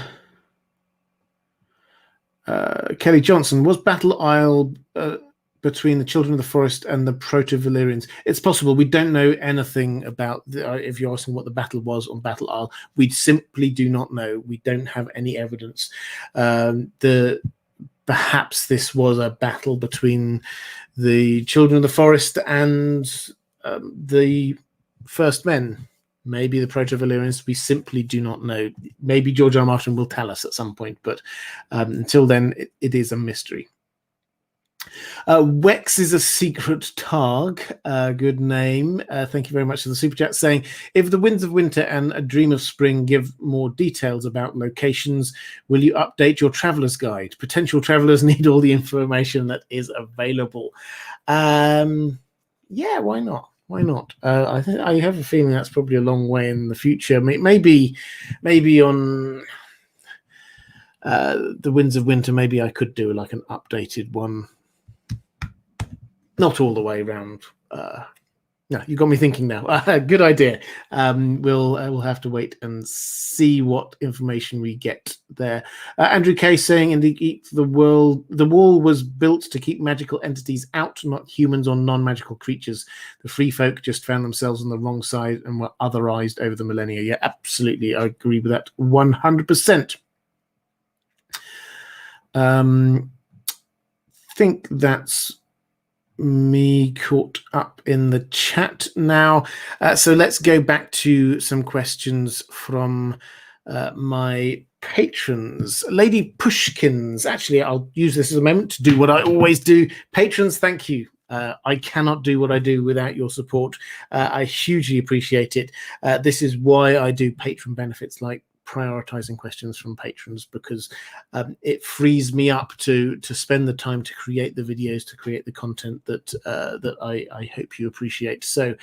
Kelly Johnson, was Battle Isle between the Children of the Forest and the Proto-Valyrians? It's possible. We don't know anything about if you're asking what the battle was on Battle Isle, we simply do not know. We don't have any evidence. Perhaps this was a battle between the Children of the Forest and the First Men. Maybe the Proto-Valyrians, we simply do not know. Maybe George R. R. Martin will tell us at some point, but until then, it is a mystery. Wex is a secret targ. Good name. Thank you very much for the super chat saying, if the Winds of Winter and A Dream of Spring give more details about locations, will you update your traveler's guide? Potential travelers need all the information that is available. Yeah, why not? Why not? I think I have a feeling that's probably a long way in the future. Maybe on the Winds of Winter, maybe I could do like an updated one. Not all the way around. No, you got me thinking now. Good idea. We'll have to wait and see what information we get there. Andrew Kay saying, in the wall was built to keep magical entities out, not humans or non-magical creatures. The free folk just found themselves on the wrong side and were otherized over the millennia. Yeah, absolutely. I agree with that 100%. Think that's me caught up in the chat now. So let's go back to some questions from my patrons. Lady Pushkins, actually, I'll use this as a moment to do what I always do. Patrons, thank you. I cannot do what I do without your support. I hugely appreciate it. This is why I do patron benefits like prioritizing questions from patrons, because it frees me up to spend the time to create the videos, to create the content that I hope you appreciate. So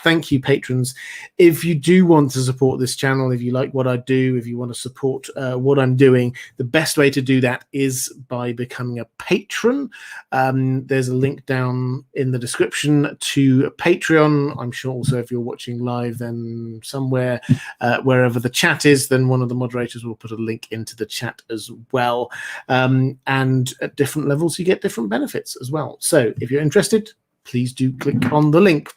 thank you, patrons. If you do want to support this channel, if you like what I do, if you want to support what I'm doing, the best way to do that is by becoming a patron. There's a link down in the description to Patreon. I'm sure also if you're watching live, then somewhere wherever the chat is, then one of the moderators will put a link into the chat as well. And at different levels, you get different benefits as well. So if you're interested, please do click on the link.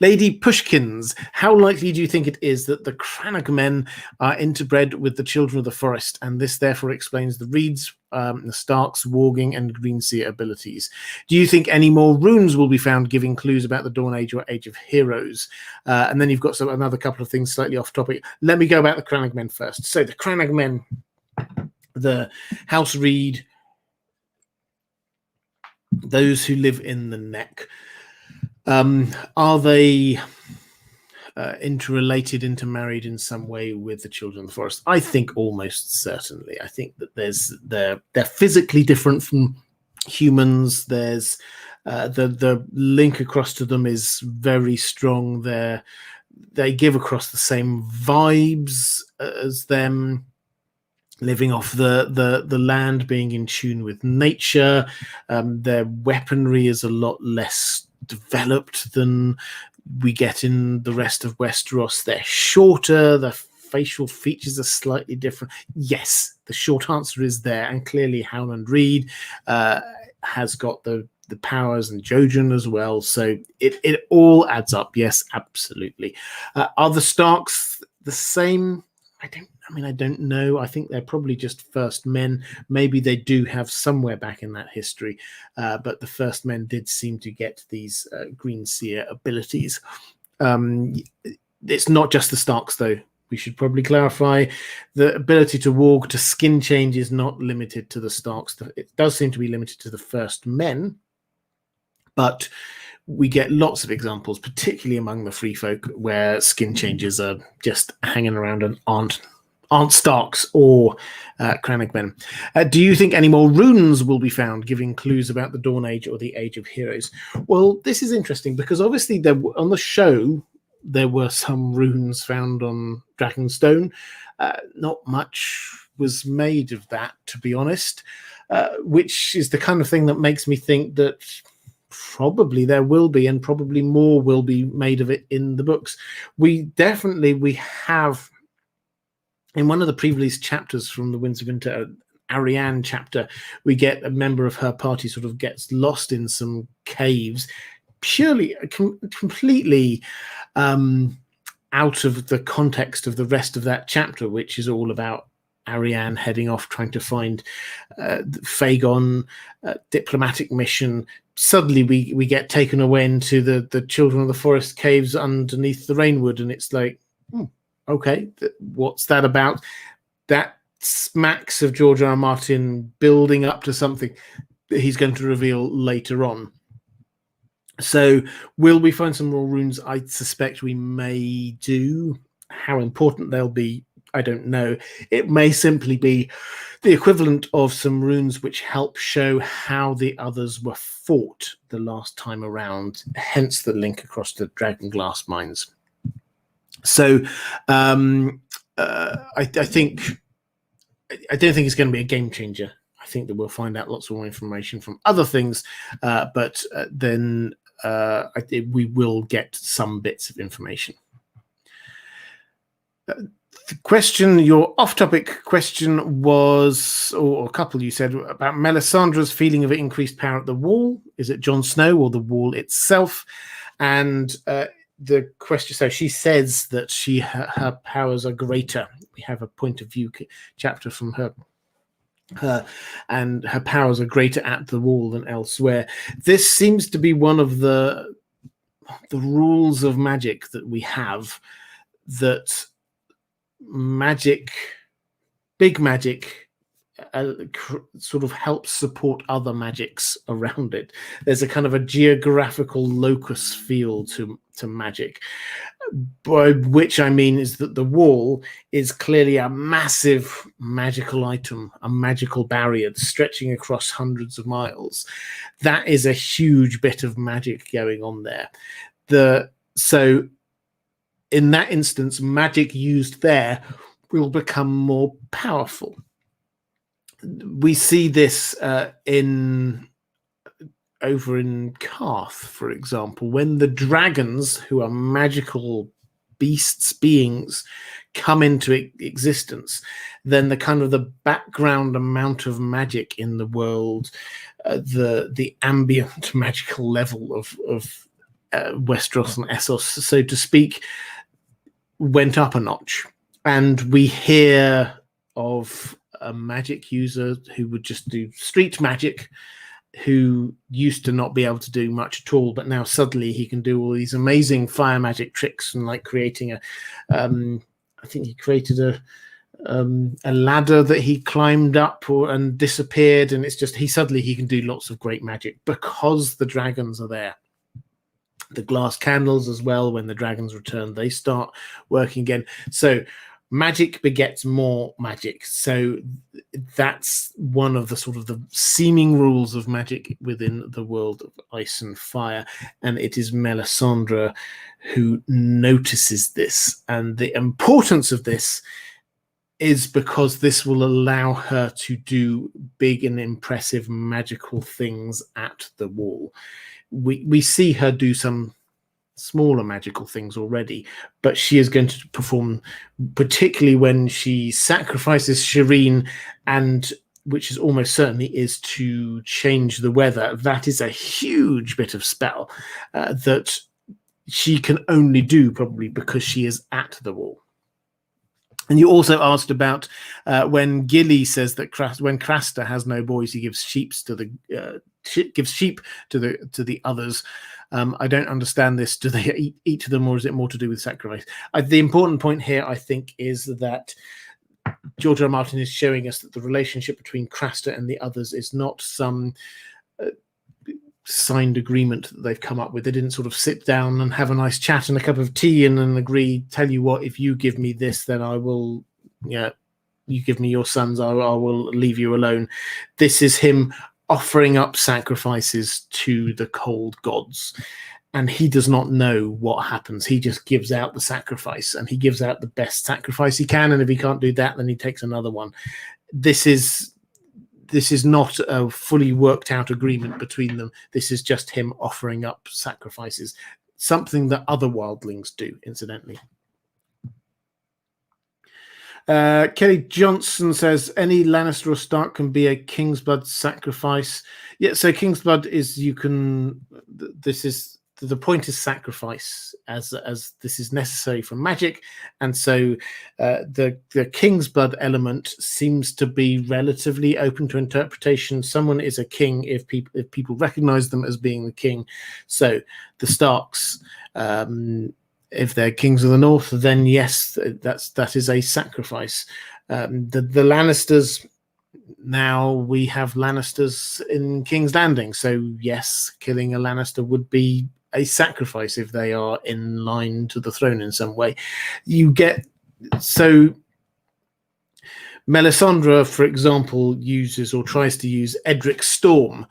Lady Pushkins, how likely do you think it is that the Crannog men are interbred with the Children of the Forest, and this therefore explains the Reeds, the Starks, Warging, and Greenseer abilities? Do you think any more runes will be found giving clues about the Dawn Age or Age of Heroes? And then you've got another couple of things slightly off topic. Let me go about the Crannog men first. So the Crannog men, the House Reed, those who live in the Neck. Are they interrelated, intermarried in some way with the Children of the Forest? I think almost certainly. I think that they're physically different from humans. There's the link across to them is very strong. They give across the same vibes as them. Living off the land, being in tune with nature. Their weaponry is a lot less developed than we get in the rest of Westeros. They're shorter, the facial features are slightly different. Yes, the short answer is there, and clearly Howland Reed has got the powers, and Jojen as well, so it all adds up. Yes, absolutely. Are the Starks the same? I don't know. I think they're probably just First Men. Maybe they do have somewhere back in that history, but the First Men did seem to get these Greenseer abilities. It's not just the Starks, though. We should probably clarify the ability to walk, to skin change is not limited to the Starks. It does seem to be limited to the First Men, but we get lots of examples, particularly among the free folk, where skin changes are just hanging around and aren't Starks or Crannog men. Do you think any more runes will be found giving clues about the Dawn Age or the Age of Heroes? Well, this is interesting because obviously on the show there were some runes found on Dragonstone. Not much was made of that, to be honest, which is the kind of thing that makes me think that probably there will be, and probably more will be made of it in the books. We have in one of the pre-release chapters from the Winds of Winter, Arianne chapter, we get a member of her party sort of gets lost in some caves, purely completely out of the context of the rest of that chapter, which is all about Arianne heading off trying to find Fagon, diplomatic mission. Suddenly we get taken away into the Children of the Forest caves underneath the Rainwood, and it's like, okay, what's that about? That smacks of George R. R. Martin building up to something. he's going to reveal later on. So will we find some more runes? I suspect we may do. How important they'll be, I don't know. It may simply be the equivalent of some runes which help show how the others were fought the last time around, hence the link across the Dragonglass mines. So I don't think it's going to be a game changer. I think that we'll find out lots more information from other things, but then we will get some bits of information. The question, your off-topic question was, or a couple you said, about Melisandre's feeling of increased power at the Wall. Is it Jon Snow or the Wall itself? And the question, so she says that her powers are greater. We have a point of view chapter from her, and her powers are greater at the Wall than elsewhere. This seems to be one of the rules of magic that we have, that magic, big magic, sort of helps support other magics around it. There's a kind of a geographical locus feel to magic, by which I mean is that the Wall is clearly a massive magical item, a magical barrier stretching across hundreds of miles. That is a huge bit of magic going on there. So in that instance, magic used there will become more powerful. We see this over in Karth, for example, when the dragons, who are magical beings, come into existence, then the kind of the background amount of magic in the world, the ambient magical level of Westeros and Essos, so to speak, went up a notch. And we hear of a magic user who would just do street magic, who used to not be able to do much at all, but now suddenly he can do all these amazing fire magic tricks, and like creating I think he created a ladder that he climbed up and disappeared, and it's just he can do lots of great magic because the dragons are there. The glass candles as well, when the dragons return, they start working again. So magic begets more magic. So that's one of the sort of the seeming rules of magic within the world of ice and fire. And it is Melisandre who notices this. And the importance of this is because this will allow her to do big and impressive magical things at the Wall. We see her do some smaller magical things already, but she is going to perform, particularly when she sacrifices Shireen, and which is almost certainly is to change the weather. That is a huge bit of spell that she can only do probably because she is at the Wall. And you also asked about when Gilly says that when Craster has no boys, he gives sheep to the others. I don't understand this. Do they eat them, or is it more to do with sacrifice? The important point here, I think, is that George R. R. Martin is showing us that the relationship between Craster and the others is not some signed agreement that they've come up with. They didn't sort of sit down and have a nice chat and a cup of tea and agree, tell you what, if you give me this, then I will, you give me your sons, I will leave you alone. This is him offering up sacrifices to the cold gods, and he does not know what happens. He just gives out the sacrifice, and he gives out the best sacrifice he can, and if he can't do that, then he takes another one. This is not a fully worked out agreement between them. This is just him offering up sacrifices, something that other wildlings do, incidentally. Kelly Johnson says, any Lannister or Stark can be a Kingsblood sacrifice. Yeah, so Kingsblood is, the point is sacrifice, as this is necessary for magic, and so the Kingsblood element seems to be relatively open to interpretation. Someone is a king if people recognize them as being the king. So the Starks, if they're kings of the North, then yes, that is a sacrifice. The Lannisters, now we have Lannisters in King's Landing. So yes, killing a Lannister would be a sacrifice if they are in line to the throne in some way. You get so Melisandre, for example, uses or tries to use Edric Storm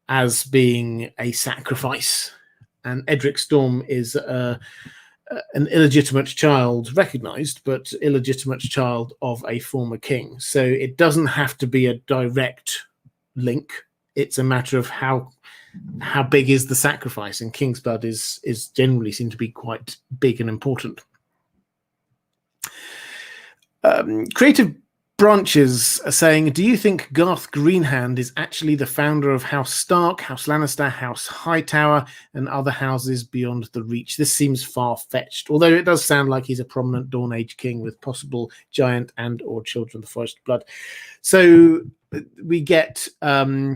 as being a sacrifice, and Edric Storm is an illegitimate child, recognized, but illegitimate child of a former king. So it doesn't have to be a direct link. It's a matter of how big is the sacrifice, and King's Blood is generally seen to be quite big and important. Creative Branches are saying, do you think Garth Greenhand is actually the founder of House Stark, House Lannister, House Hightower, and other houses beyond the reach? This seems far-fetched, although it does sound like he's a prominent Dawn Age king with possible giant and or children of the forest blood. So we get Garth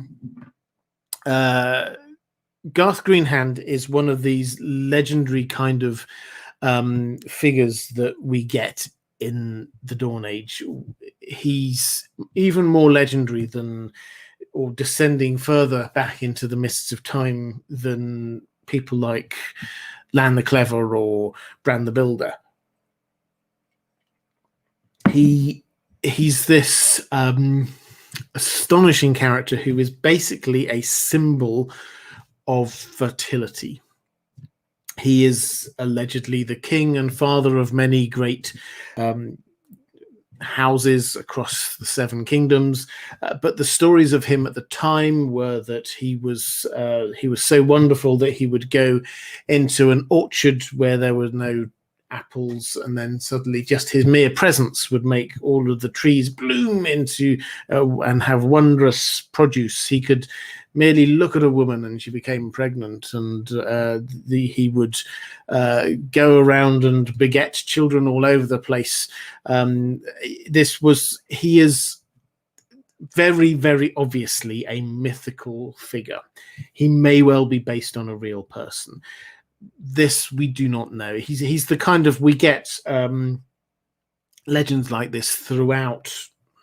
Greenhand is one of these legendary kind of figures that we get in the Dawn Age. He's even more legendary than, or descending further back into the mists of time than people like Lan the Clever or Bran the Builder. He's this astonishing character who is basically a symbol of fertility. He is allegedly the king and father of many great houses across the Seven Kingdoms, but the stories of him at the time were that he was so wonderful that he would go into an orchard where there were no apples, and then suddenly just his mere presence would make all of the trees bloom into and have wondrous produce. He could merely look at a woman and she became pregnant, and he would go around and beget children all over the place. He is very, very obviously a mythical figure. He may well be based on a real person. This we do not know. He's the kind of, we get legends like this throughout,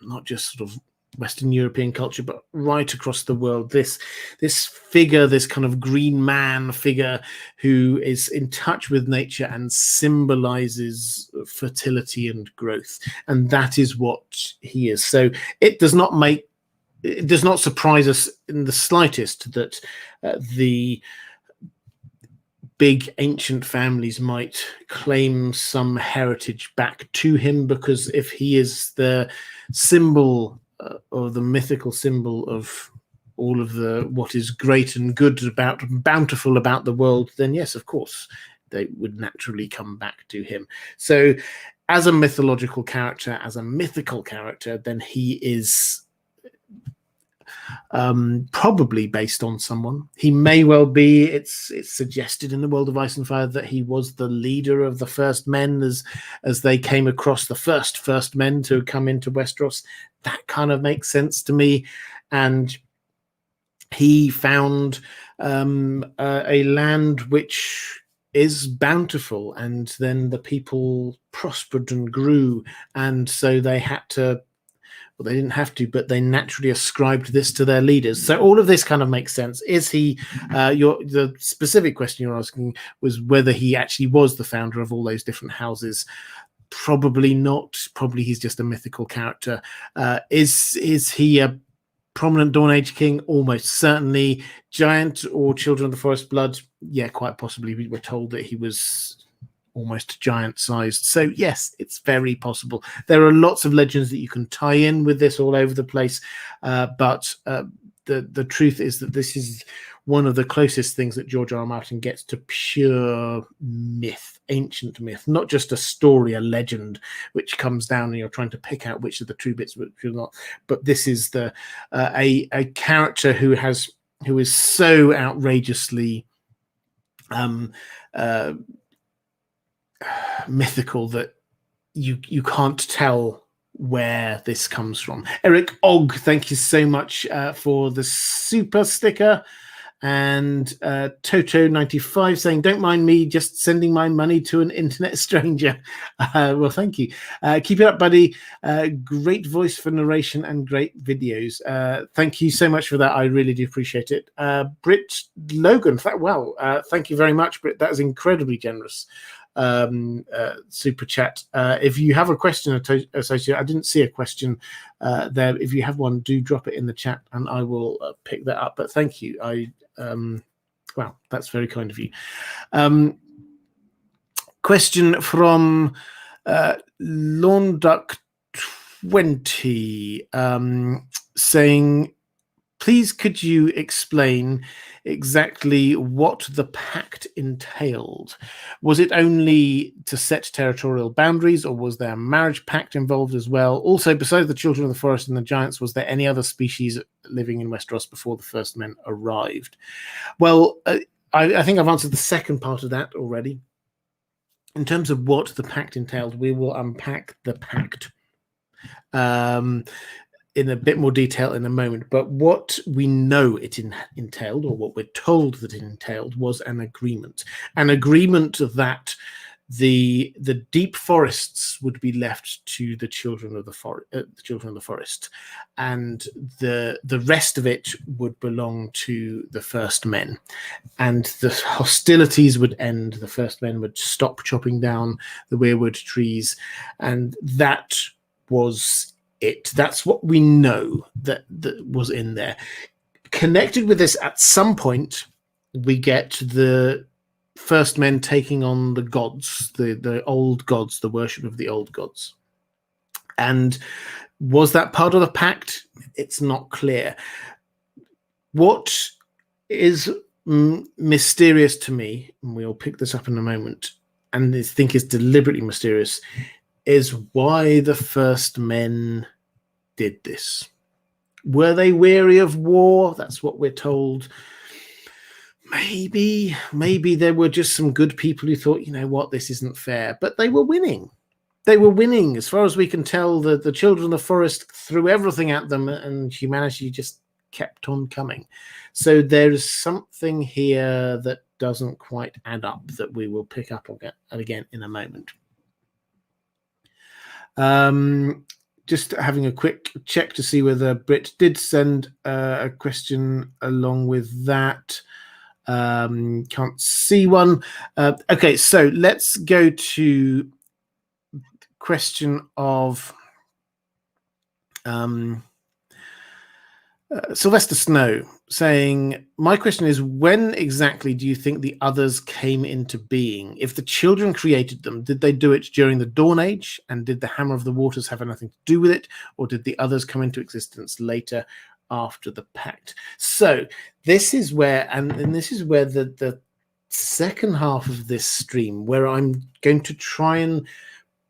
not just sort of Western European culture, but right across the world. This figure, this kind of green man figure who is in touch with nature and symbolizes fertility and growth, and that is what he is. So it does not surprise us in the slightest that the big ancient families might claim some heritage back to him, because if he is the symbol or the mythical symbol of all of the what is great and good about, bountiful about the world, then yes, of course, they would naturally come back to him. So as a mythological character, as a mythical character, then he is probably based on someone. He may well be, it's suggested in the World of Ice and Fire that he was the leader of the first men as they came across, the first men to come into Westeros. That kind of makes sense to me. And he found a land which is bountiful, and then the people prospered and grew, and so they had to, well, they didn't have to, but they naturally ascribed this to their leaders. So all of this kind of makes sense. Is he, the specific question you're asking was whether he actually was the founder of all those different houses. Probably not. Probably he's just a mythical character. Is he a prominent Dawn Age king? Almost certainly. Giant or Children of the Forest blood? Yeah, quite possibly. We were told that he was almost giant sized. So yes, it's very possible. There are lots of legends that you can tie in with this all over the place, but the truth is that this is one of the closest things that George R.R. Martin gets to pure myth, ancient myth, not just a story, a legend which comes down and you're trying to pick out which are the true bits, which are not. But this is the a character who is so outrageously mythical that you can't tell where this comes from. Eric Og, thank you so much for the super sticker. And Toto95 saying, don't mind me just sending my money to an internet stranger. Well, thank you. Keep it up, buddy. Great voice for narration and great videos. Thank you so much for that. I really do appreciate it. Britt Logan, thank you very much, Britt. That is incredibly generous. Super chat. If you have a question associated, I didn't see a question there. If you have one, do drop it in the chat and I will pick that up. But thank you. Wow, that's very kind of you. Question from Lawnduck20 saying, please could you explain exactly what the pact entailed? Was it only to set territorial boundaries, or was there a marriage pact involved as well? Also, besides the children of the forest and the giants, was there any other species living in Westeros before the first men arrived? Well, I think I've answered the second part of that already. In terms of what the pact entailed, we will unpack the pact in a bit more detail in a moment, but what we know it entailed, or what we're told that it entailed, was an agreement that the deep forests would be left to the children of the forest, and the rest of it would belong to the first men, and the hostilities would end. The first men would stop chopping down the weirwood trees, and that was it. That's what we know that was in there. Connected with this, at some point, we get the first men taking on the gods, the old gods, the worship of the old gods. And was that part of the pact? It's not clear. What is mysterious to me, and we'll pick this up in a moment, and I think is deliberately mysterious, is why the first men did this. Were they weary of war? That's what we're told. Maybe there were just some good people who thought, you know what, this isn't fair. But they were winning. They were winning. As far as we can tell, the children of the forest threw everything at them, and humanity just kept on coming. So there is something here that doesn't quite add up that we will pick up again in a moment. Just having a quick check to see whether Britt did send a question along with that. Can't see one. Okay, so let's go to question of Sylvester Snow saying, my question is, when exactly do you think the others came into being? If the children created them, did they do it during the Dawn Age? And did the Hammer of the Waters have anything to do with it? Or did the others come into existence later after the Pact? So this is where, and this is where the second half of this stream, where I'm going to try and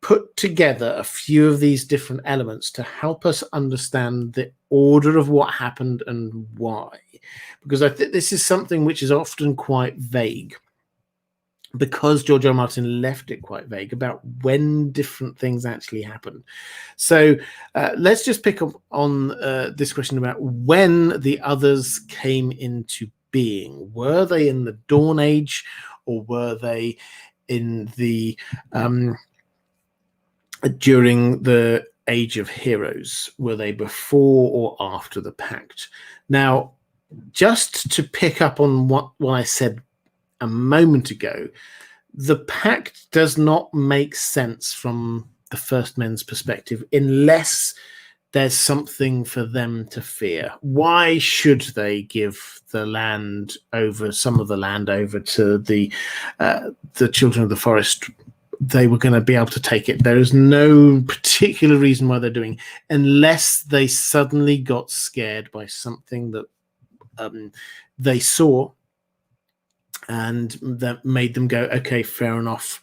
put together a few of these different elements to help us understand the order of what happened and why. Because I think this is something which is often quite vague, because George R. R. Martin left it quite vague about when different things actually happened. So let's just pick up on this question about when the others came into being. Were they in the Dawn Age, or were they in the during the Age of Heroes? Were they before or after the Pact? Now, just to pick up on what I said a moment ago, the Pact does not make sense from the First Men's perspective unless there's something for them to fear. Why should they give the land over, some of the land over, to the children of the forest? They were going to be able to take it. There is no particular reason why they're doing, unless they suddenly got scared by something that they saw, and that made them go, okay, fair enough,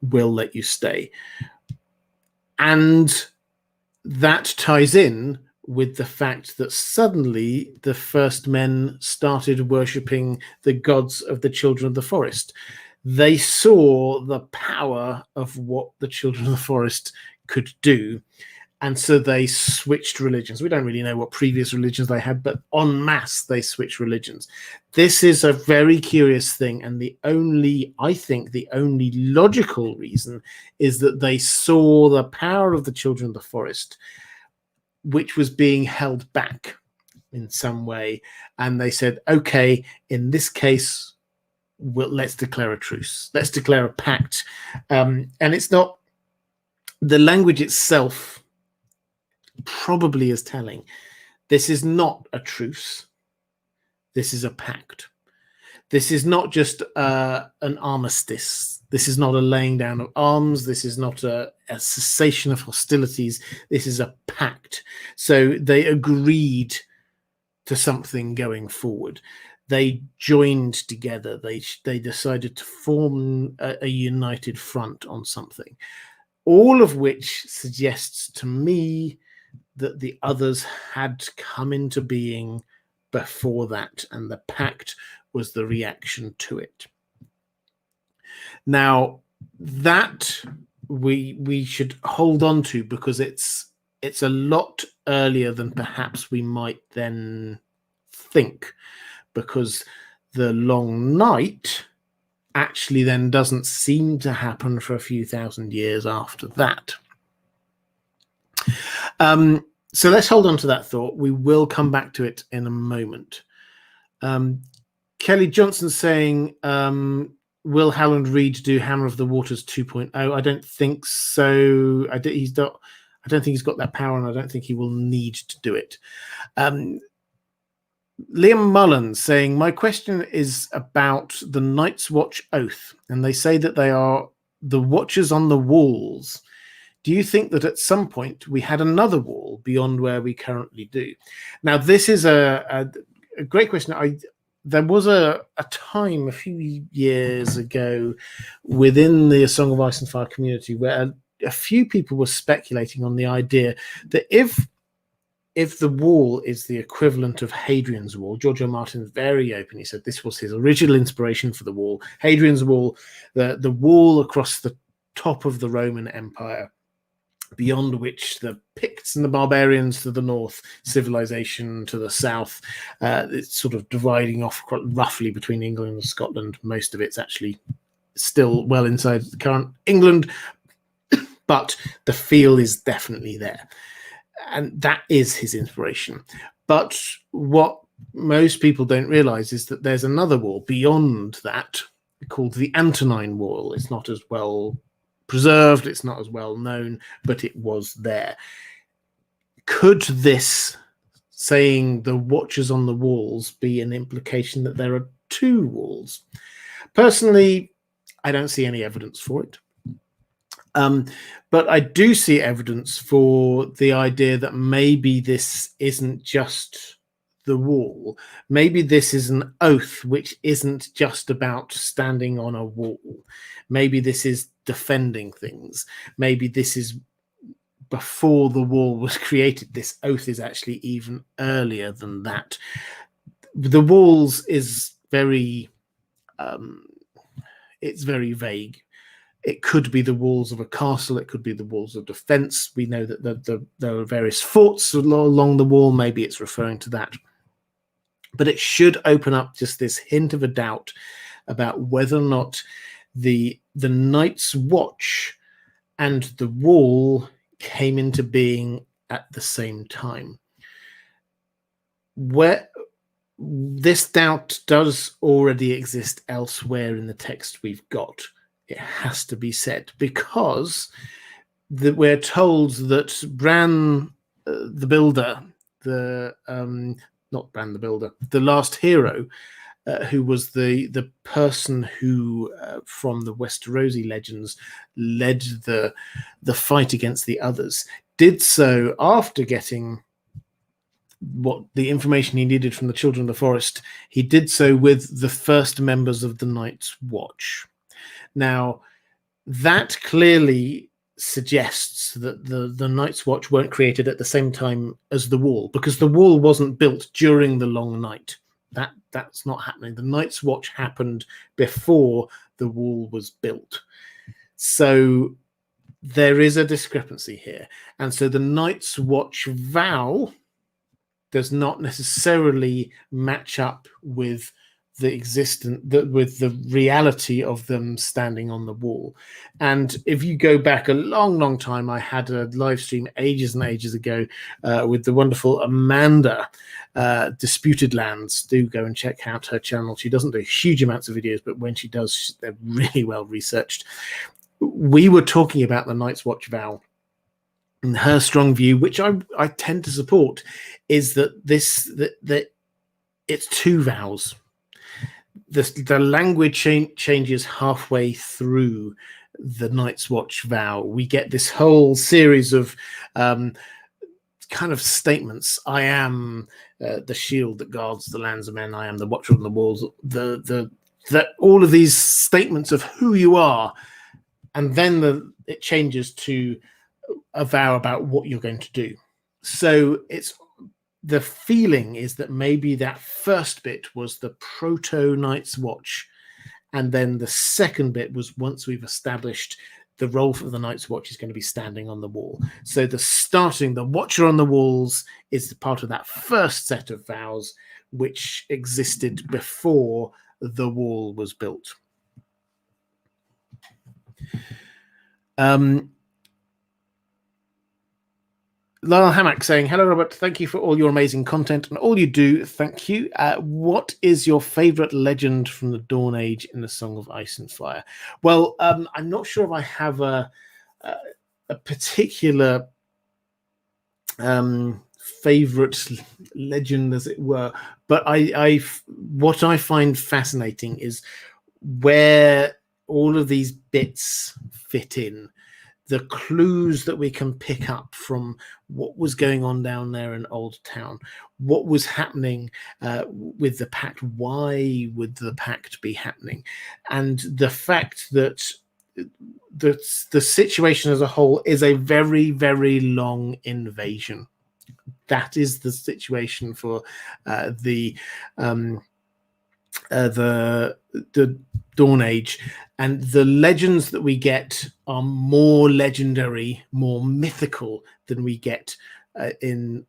we'll let you stay. And that ties in with the fact that suddenly the first men started worshipping the gods of the children of the forest. They saw the power of what the children of the forest could do, And so they switched religions. We don't really know what previous religions they had, but en masse they switched religions. This is a very curious thing, and I think the only logical reason is that they saw the power of the children of the forest, which was being held back in some way, and they said, okay, in this case, let's declare a truce. Let's declare a pact. And it's not, the language itself probably is telling. This is not a truce. This is a pact. This is not just an armistice. This is not a laying down of arms. This is not a cessation of hostilities. This is a pact. So they agreed to something going forward. They joined together. They decided to form a united front on something. All of which suggests to me that the others had come into being before that, and the pact was the reaction to it. Now, that we should hold on to, because it's a lot earlier than perhaps we might then think, because the long night actually then doesn't seem to happen for a few thousand years after that. So let's hold on to that thought. We will come back to it in a moment. Kelly Johnson saying, will Howland Reed do Hammer of the Waters 2.0? I don't think so. I don't think he's got that power, and I don't think he will need to do it. Liam Mullen saying, my question is about the Night's Watch oath, and they say that they are the watchers on the walls. Do you think that at some point we had another wall beyond where we currently do? Now, this is a great question. There was a time a few years ago within the Song of Ice and Fire community where a few people were speculating on the idea that if the wall is the equivalent of Hadrian's Wall, George R. Martin very openly said this was his original inspiration for the wall. Hadrian's Wall, the wall across the top of the Roman Empire, beyond which the Picts and the barbarians to the north, civilization to the south, it's sort of dividing off quite roughly between England and Scotland. Most of it's actually still well inside the current England, but the feel is definitely there. And that is his inspiration. But what most people don't realize is that there's another wall beyond that called the Antonine Wall. It's not as well preserved, it's not as well known, but it was there. Could this saying the watchers on the walls be an implication that there are two walls? Personally, I don't see any evidence for it. But I do see evidence for the idea that maybe this isn't just the wall. Maybe this is an oath which isn't just about standing on a wall. Maybe this is defending things. Maybe this is before the wall was created. This oath is actually even earlier than that. The walls is very it's very vague. It could be the walls of a castle. It could be the walls of defense. We know that there are various forts along the wall. Maybe it's referring to that. But it should open up just this hint of a doubt about whether or not the Night's Watch and the wall came into being at the same time. Where this doubt does already exist elsewhere in the text we've got. It has to be said, because we're told that Bran the Builder, not Bran the Builder, the last hero, who was the person who, from the Westerosi legends, led the fight against the others, did so after getting what the information he needed from the Children of the Forest. He did so with the first members of the Night's Watch. Now, that clearly suggests that the Night's Watch weren't created at the same time as the wall, because the wall wasn't built during the long night. That's not happening. The Night's Watch happened before the wall was built. So there is a discrepancy here. And so the Night's Watch vow does not necessarily match up with with the reality of them standing on the wall. And if you go back a long time, I had a live stream ages and ages ago with the wonderful Amanda, Disputed Lands. Do go and check out her channel. She doesn't do huge amounts of videos, but when she does, they're really well researched. We were talking about the Night's Watch vow, and her strong view, which I tend to support, is that that it's two vows. The language changes halfway through the Night's Watch vow. We get this whole series of kind of statements. I am the shield that guards the lands of men. I am the watcher on the walls. That all of these statements of who you are, and then it changes to a vow about what you're going to do. So it's the feeling is that maybe that first bit was the proto Night's Watch, and then the second bit was once we've established the role for the Night's Watch is going to be standing on the wall. So the watcher on the walls is the part of that first set of vows which existed before the wall was built. Lyle Hammack saying, hello, Robert. Thank you for all your amazing content and all you do. Thank you. What is your favorite legend from the Dawn Age in the Song of Ice and Fire? Well, I'm not sure if I have a particular favorite legend, as it were, but what I find fascinating is where all of these bits fit in. The clues that we can pick up from what was going on down there in Oldtown, what was happening with the Pact, why would the Pact be happening, and the fact that the situation as a whole is a very, very long invasion. That is the situation for the Dawn Age, and the legends that we get are more legendary, more mythical than we get in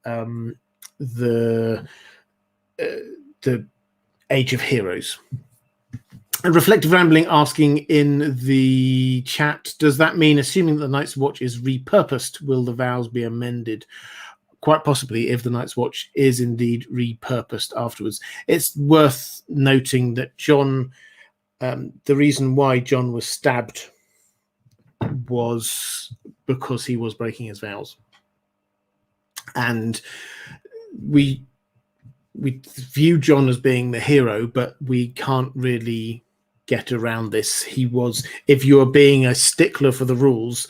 the Age of Heroes. And Reflective Rambling asking in the chat, does that mean, assuming that the Night's Watch is repurposed, will the vows be amended? Quite possibly, if the Night's Watch is indeed repurposed afterwards. It's worth noting that John, the reason why John was stabbed was because he was breaking his vows. And we view John as being the hero, but we can't really get around this. He was, if you're being a stickler for the rules,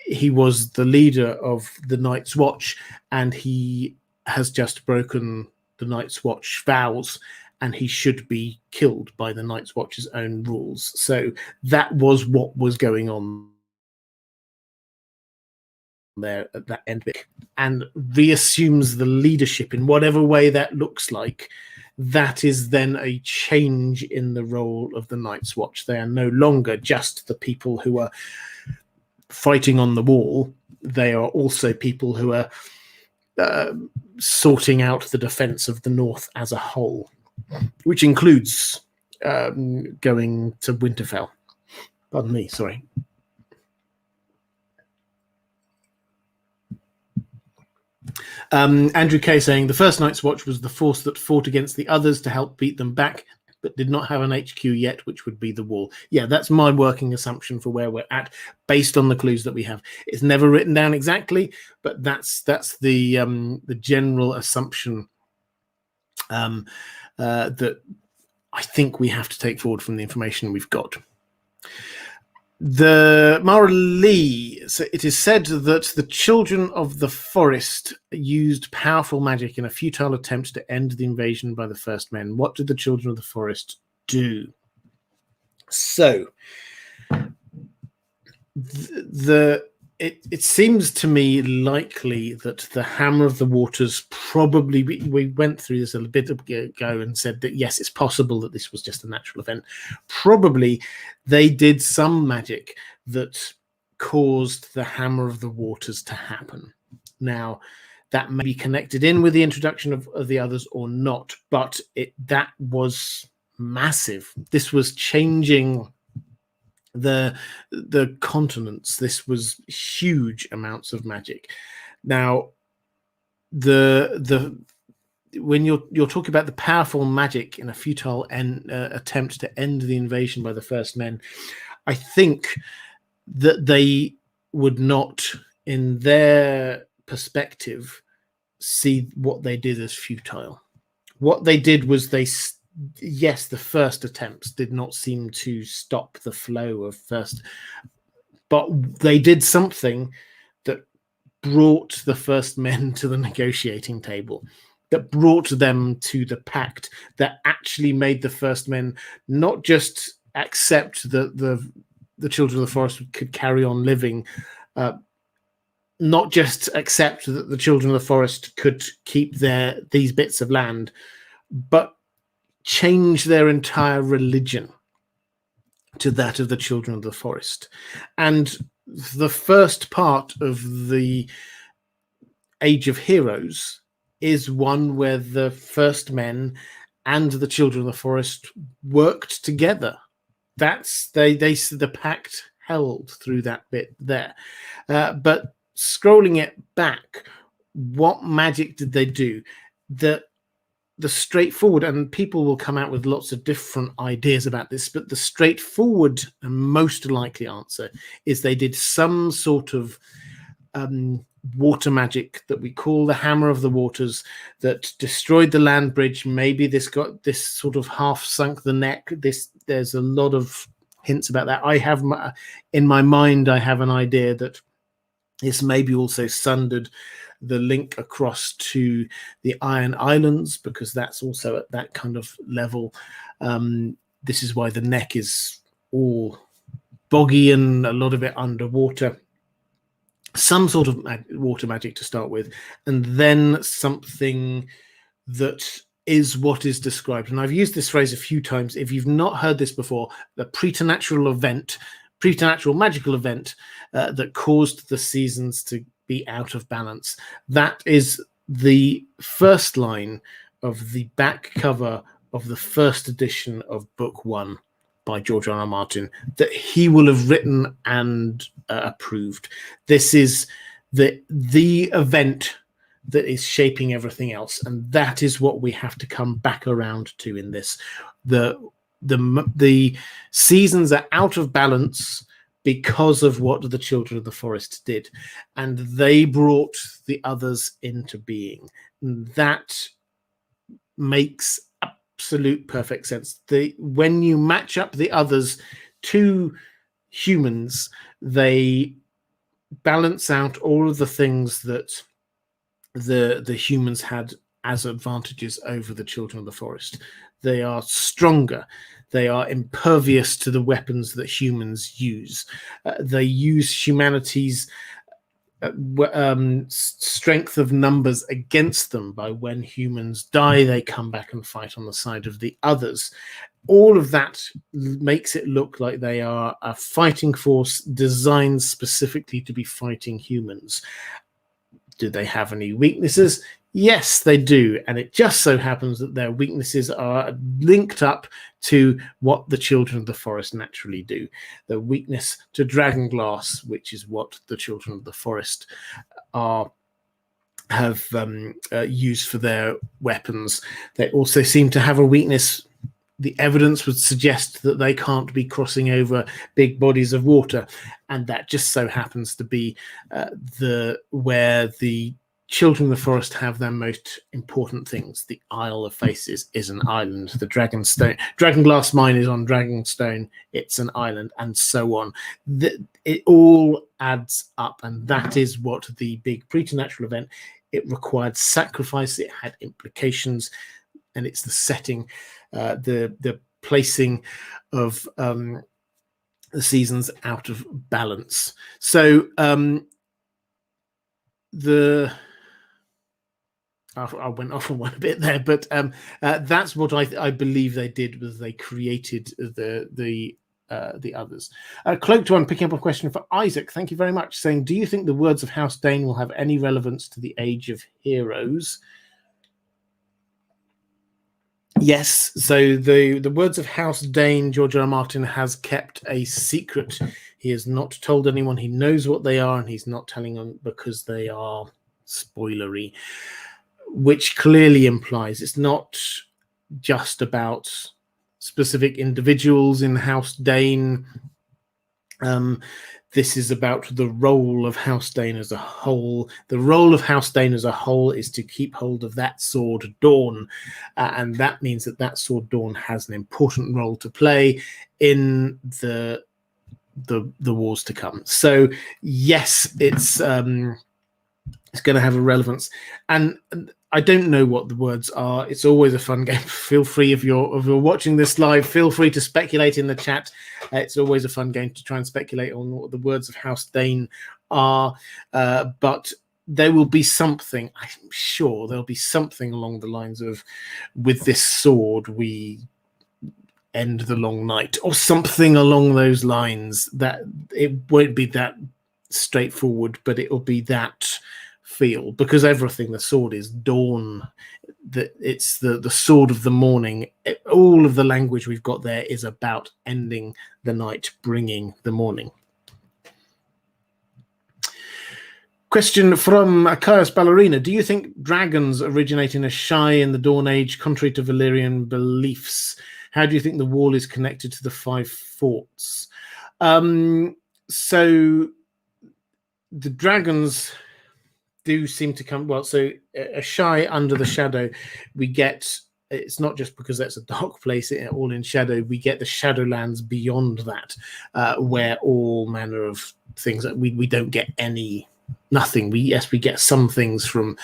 he was the leader of the Night's Watch, and he has just broken the Night's Watch vows, and he should be killed by the Night's Watch's own rules. So that was what was going on there at that end bit, and reassumes the leadership in whatever way that looks like. That is then a change in the role of the Night's Watch. They are no longer just the people who are fighting on the wall. They are also people who are sorting out the defense of the North as a whole, which includes going to Winterfell. Pardon me, sorry. Andrew Kay saying, the first Night's Watch was the force that fought against the others to help beat them back, but did not have an HQ yet, which would be the wall. Yeah, that's my working assumption for where we're at, based on the clues that we have. It's never written down exactly, but that's the general assumption that I think we have to take forward from the information we've got. The Mara Lee, so it is said that the children of the forest used powerful magic in a futile attempt to end the invasion by the first men. What did the children of the forest do? So it seems to me likely that the Hammer of the Waters probably, we went through this a little bit ago and said that yes, it's possible that this was just a natural event. Probably they did some magic that caused the Hammer of the Waters to happen. Now, that may be connected in with the introduction of the others or not, but that was massive. This was changing the continents. This was huge amounts of magic. Now, when you're talking about the powerful magic in a futile attempt to end the invasion by the First Men, I think that they would not, in their perspective, see what they did as futile. What they did was yes, the first attempts did not seem to stop the flow of first, but they did something that brought the First Men to the negotiating table, that brought them to the Pact, that actually made the First Men not just accept that the children of the forest could carry on living, not just accept that the children of the forest could keep these bits of land, but change their entire religion to that of the children of the forest. And the first part of the Age of Heroes is one where the First Men and the children of the forest worked together. The Pact held through that bit there. But scrolling it back, what magic did they do? The straightforward, and people will come out with lots of different ideas about this, but the straightforward and most likely answer is they did some sort of water magic that we call the Hammer of the Waters, that destroyed the land bridge. Maybe this got this sort of half sunk the neck. There's a lot of hints about that. I have in my mind, I have an idea that this maybe also sundered the link across to the Iron Islands, because that's also at that kind of level. This is why the neck is all boggy and a lot of it underwater. Some sort of water magic to start with, and then something that is what is described. And I've used this phrase a few times. If you've not heard this before, the preternatural magical event that caused the seasons to be out of balance. That is the first line of the back cover of the first edition of Book 1 by George R. R. Martin, that he will have written and approved. This is the event that is shaping everything else, and that is what we have to come back around to in this. The seasons are out of balance because of what the children of the forest did, and they brought the others into being. And that makes absolute perfect sense. When you match up the others to humans, they balance out all of the things that the humans had as advantages over the children of the forest. They are stronger. They are impervious to the weapons that humans use. They use humanity's strength of numbers against them. By when humans die, they come back and fight on the side of the others. All of that makes it look like they are a fighting force designed specifically to be fighting humans. Do they have any weaknesses? Yes, they do. And it just so happens that their weaknesses are linked up to what the children of the forest naturally do. The weakness to dragonglass, which is what the children of the forest have used for their weapons. They also seem to have a weakness. The evidence would suggest that they can't be crossing over big bodies of water, and that just so happens to be where the children of the forest have their most important things. The Isle of Faces is an island. The Dragonglass mine is on Dragonstone. It's an island, and so on. It all adds up, and that is what the big preternatural event. It required sacrifice. It had implications, and it's the setting, the placing of the seasons out of balance. So I went off on one a bit there, but that's what I believe they did. Was they created the the others. Cloaked One picking up a question for Isaac. Thank you very much. Saying, do you think the words of House Dane will have any relevance to the Age of Heroes? Yes. So the words of House Dane, George R. R. Martin has kept a secret. He has not told anyone. He knows what they are, and he's not telling them because they are spoilery, which clearly implies it's not just about specific individuals in House Dane. This is about the role of House Dane as a whole. The role of House Dane as a whole is to keep hold of that sword Dawn, and that means that that sword Dawn has an important role to play in the wars to come. So yes, it's going to have a relevance, and I don't know what the words are. It's always a fun game. Feel free, if you're watching this live, feel free to speculate in the chat. It's always a fun game to try and speculate on what the words of House Dane are. But there will be something, I'm sure there'll be something along the lines of, with this sword, we end the long night, or something along those lines. That it won't be that straightforward, but it will be that feel, because everything, the sword is dawn, that it's the sword of the morning. All of the language we've got there is about ending the night, bringing the morning. Question from Caius Ballerina. Do you think dragons originate in a shy in the Dawn Age, contrary to Valyrian beliefs? How do you think the wall is connected to the 5 forts? So the dragons do seem to come, well, so a shy under the shadow, we get, it's not just because that's a dark place, all in shadow, we get the Shadowlands beyond that, where all manner of things that we don't get nothing. We get some things from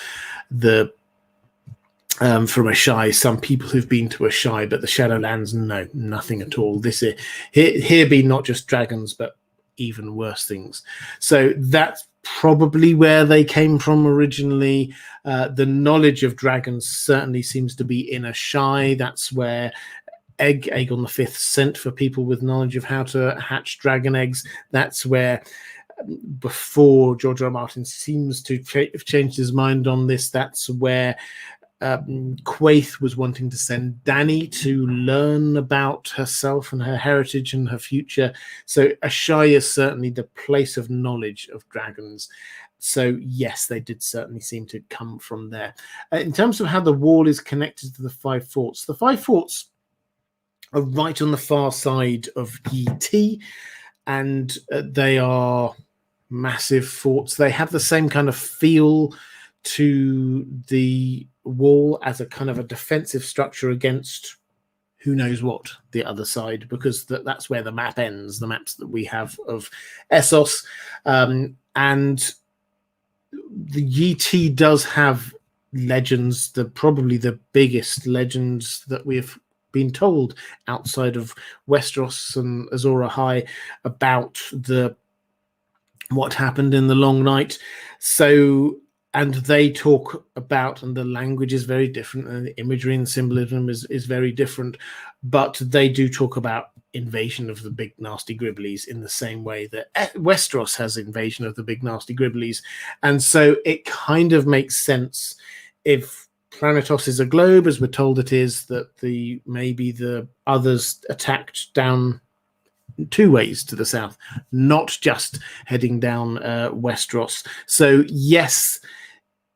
from a shy, some people who've been to a shy, but the Shadowlands, no, nothing at all. This here be not just dragons, but even worse things. So that's probably where they came from originally. The knowledge of dragons certainly seems to be in a shy. That's where Aegon V sent for people with knowledge of how to hatch dragon eggs. That's where, before George R. R. Martin seems to have changed his mind on this, that's where Quaithe was wanting to send Dany to learn about herself and her heritage and her future. So Asshai is certainly the place of knowledge of dragons. So yes, they did certainly seem to come from there. In terms of how the wall is connected to the 5 forts, the 5 forts are right on the far side of Yi, and they are massive forts. They have the same kind of feel to the wall as a kind of a defensive structure against who knows what, the other side, because that's where the map ends, the maps that we have of Essos. And the Yi does have legends, probably the biggest legends that we have been told outside of Westeros and Azor Ahai about what happened in the long night. So, and they talk about, and the language is very different, and the imagery and symbolism is very different, but they do talk about invasion of the big nasty Gribblies in the same way that Westeros has invasion of the big nasty Gribblies. And so it kind of makes sense, if Planetos is a globe, as we're told it is, that maybe the others attacked down 2 ways to the south, not just heading down Westeros. So yes,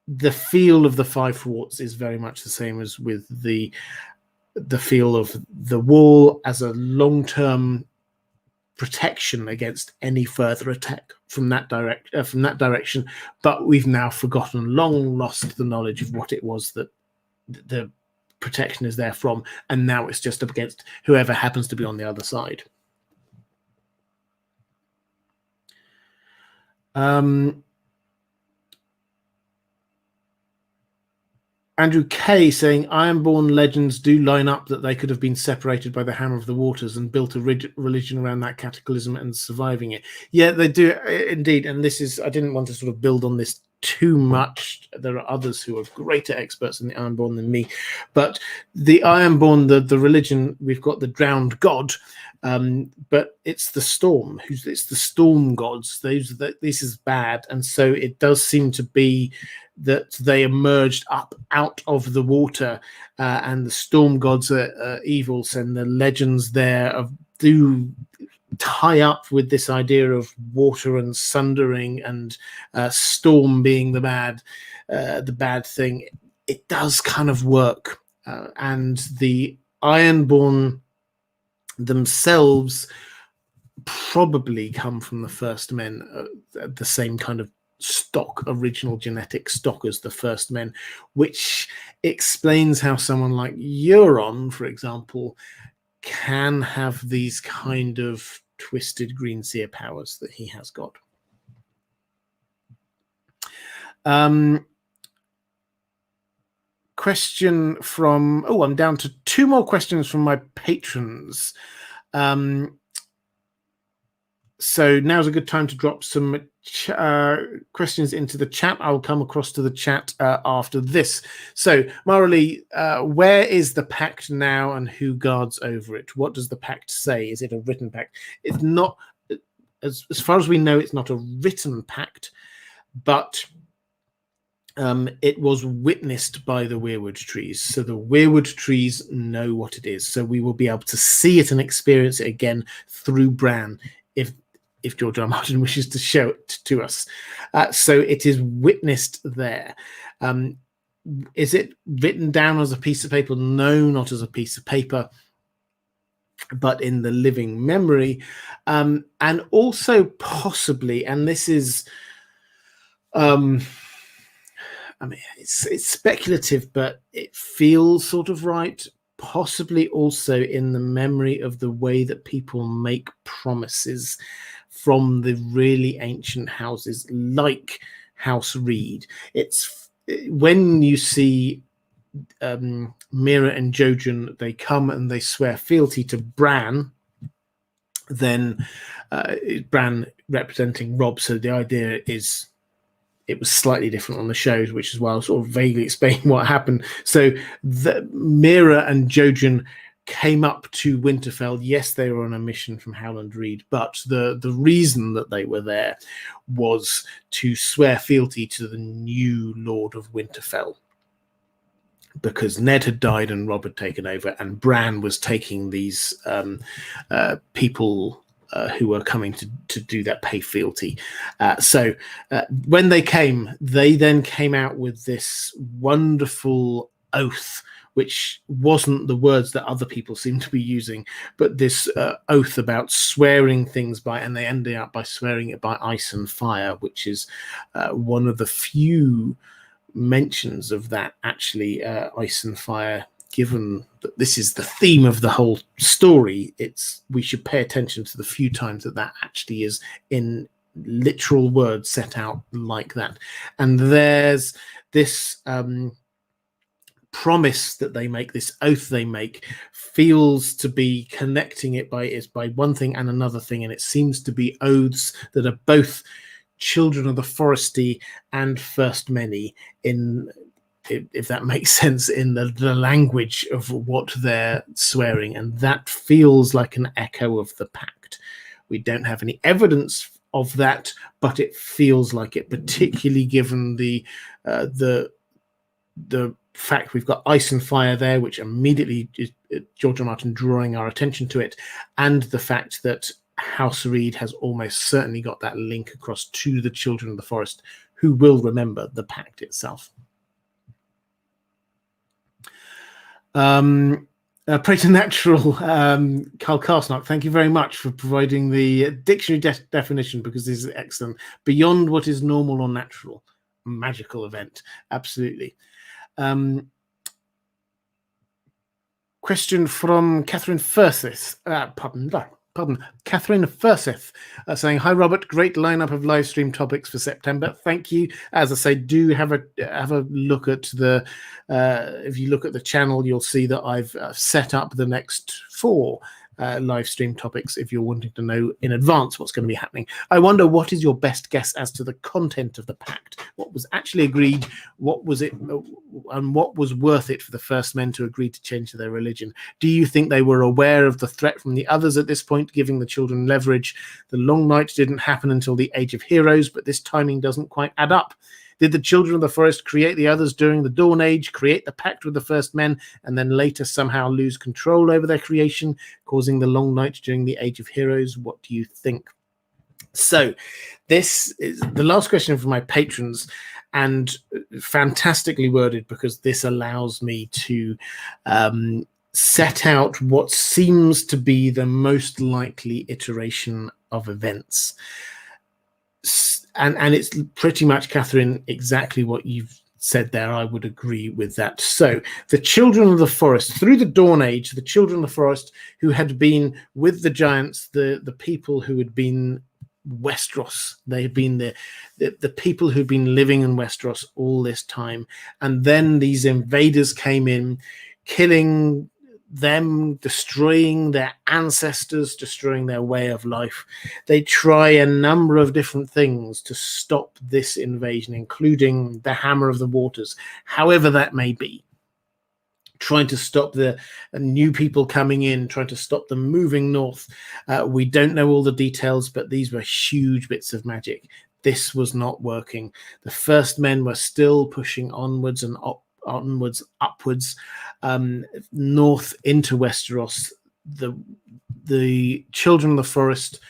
the feel of the 5 forts is very much the same as with the feel of the wall as a long-term protection against any further attack from that direction. But we've now forgotten, long lost the knowledge of what it was that the protection is there from, and now it's just up against whoever happens to be on the other side. Andrew Kay saying Ironborn legends do line up that they could have been separated by the Hammer of the Waters and built a religion around that cataclysm and surviving it. Yeah, they do indeed. And this is, I didn't want to sort of build on this too much. There are others who are greater experts in the Ironborn than me, but the Ironborn, the religion, we've got the drowned god, but it's the storm. It's the storm gods. This is bad, and so it does seem to be that they emerged up out of the water, and the storm gods are evils, and the legends there do tie up with this idea of water and sundering and storm being the bad thing. It does kind of work, and the Ironborn themselves probably come from the first men, the same kind of original genetic stock as the first men, which explains how someone like Euron, for example, can have these kind of twisted green seer powers that he has got. Question from, I'm down to 2 more questions from my patrons. So now's a good time to drop some questions into the chat. I'll come across to the chat after this. So, Marley, where is the Pact now and who guards over it? What does the Pact say? Is it a written pact? It's not, as far as we know, it's not a written pact, but it was witnessed by the weirwood trees. So the weirwood trees know what it is. So we will be able to see it and experience it again through Bran, if George R. R. Martin wishes to show it to us. So it is witnessed there. Is it written down as a piece of paper? No, not as a piece of paper, but in the living memory. And also possibly, and this is, it's speculative, but it feels sort of right, possibly also in the memory of the way that people make promises from the really ancient houses like House Reed. It's when you see Mira and Jojen, they come and they swear fealty to Bran, then Bran representing Robb. So the idea is it was slightly different on the shows, which is why I'll sort of vaguely explain what happened. So the Mira and Jojen came up to Winterfell. Yes, they were on a mission from Howland Reed, but the reason that they were there was to swear fealty to the new Lord of Winterfell, because Ned had died and Robb had taken over, and Bran was taking these people who were coming to do that, pay fealty. So when they then came out with this wonderful oath, which wasn't the words that other people seem to be using, but this oath about swearing things by, and they ended up by swearing it by ice and fire, which is one of the few mentions of that, actually, ice and fire. Given that this is the theme of the whole story, we should pay attention to the few times that actually is in literal words set out like that. And there's this promise that they make, this oath they make, feels to be connecting it by one thing and another thing, and it seems to be oaths that are both children of the foresty and first many, in, if that makes sense, in the language of what they're swearing, and that feels like an echo of the Pact. We don't have any evidence of that, but it feels like it, particularly given the fact we've got ice and fire there, which immediately is George R. R. Martin drawing our attention to it, and the fact that House Reed has almost certainly got that link across to the children of the forest, who will remember the Pact itself. Preternatural, Carl Karsnock, thank you very much for providing the dictionary definition, because this is excellent. Beyond what is normal or natural, magical event, absolutely. Question from Catherine Furseth. Catherine Furseth, saying, "Hi Robert, great lineup of live stream topics for September. Thank you. As I say, do have a look at the. If you look at the channel, you'll see that I've set up the next 4 live stream topics if you're wanting to know in advance what's going to be happening. I wonder, what is your best guess as to the content of the pact? What was actually agreed? What was it, and what was worth it for the first men to agree to change their religion? Do you think they were aware of the threat from the others at this point, giving the children leverage? The long night didn't happen until the Age of Heroes, but this timing doesn't quite add up. Did the children of the forest create the others during the Dawn Age, create the pact with the first men, and then later somehow lose control over their creation, causing the long night during the Age of Heroes? What do you think? So this is the last question from my patrons, and fantastically worded, because this allows me to set out what seems to be the most likely iteration of events. And it's pretty much, Catherine, exactly what you've said there. I would agree with that. So the children of the forest, through the Dawn Age, the children of the forest who had been with the giants, the people who had been Westeros, they had been the people who'd been living in Westeros all this time. And then these invaders came in, killing them, destroying their ancestors, destroying their way of life. They try a number of different things to stop this invasion, including the Hammer of the Waters, however that may be. Trying to stop the new people coming in, trying to stop them moving north. We don't know all the details, but these were huge bits of magic. This was not working. The first men were still pushing onwards and upwards, north into Westeros. The children of the forest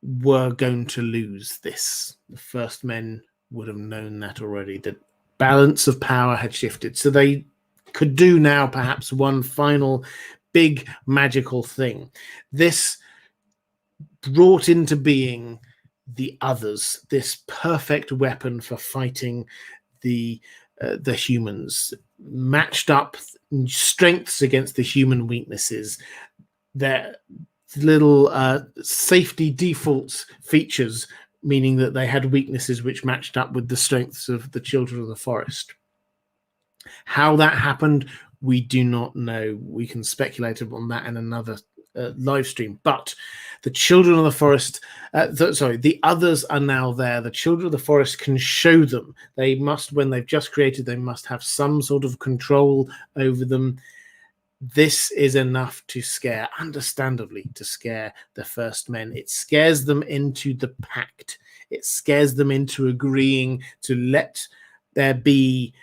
were going to lose this. The first men would have known that already. The balance of power had shifted, so they could do now perhaps one final big magical thing. This brought into being the others, this perfect weapon for fighting the humans, matched up strengths against the human weaknesses, their little safety default features, meaning that they had weaknesses which matched up with the strengths of the children of the forest. How that happened, we do not know. We can speculate on that in another live stream. But the children of the forest, the others are now there. The children of the forest can show them. They must, when they've just created, they must have some sort of control over them. This is enough to scare, understandably, to scare the first men. It scares them into the pact. It scares them into agreeing to let there be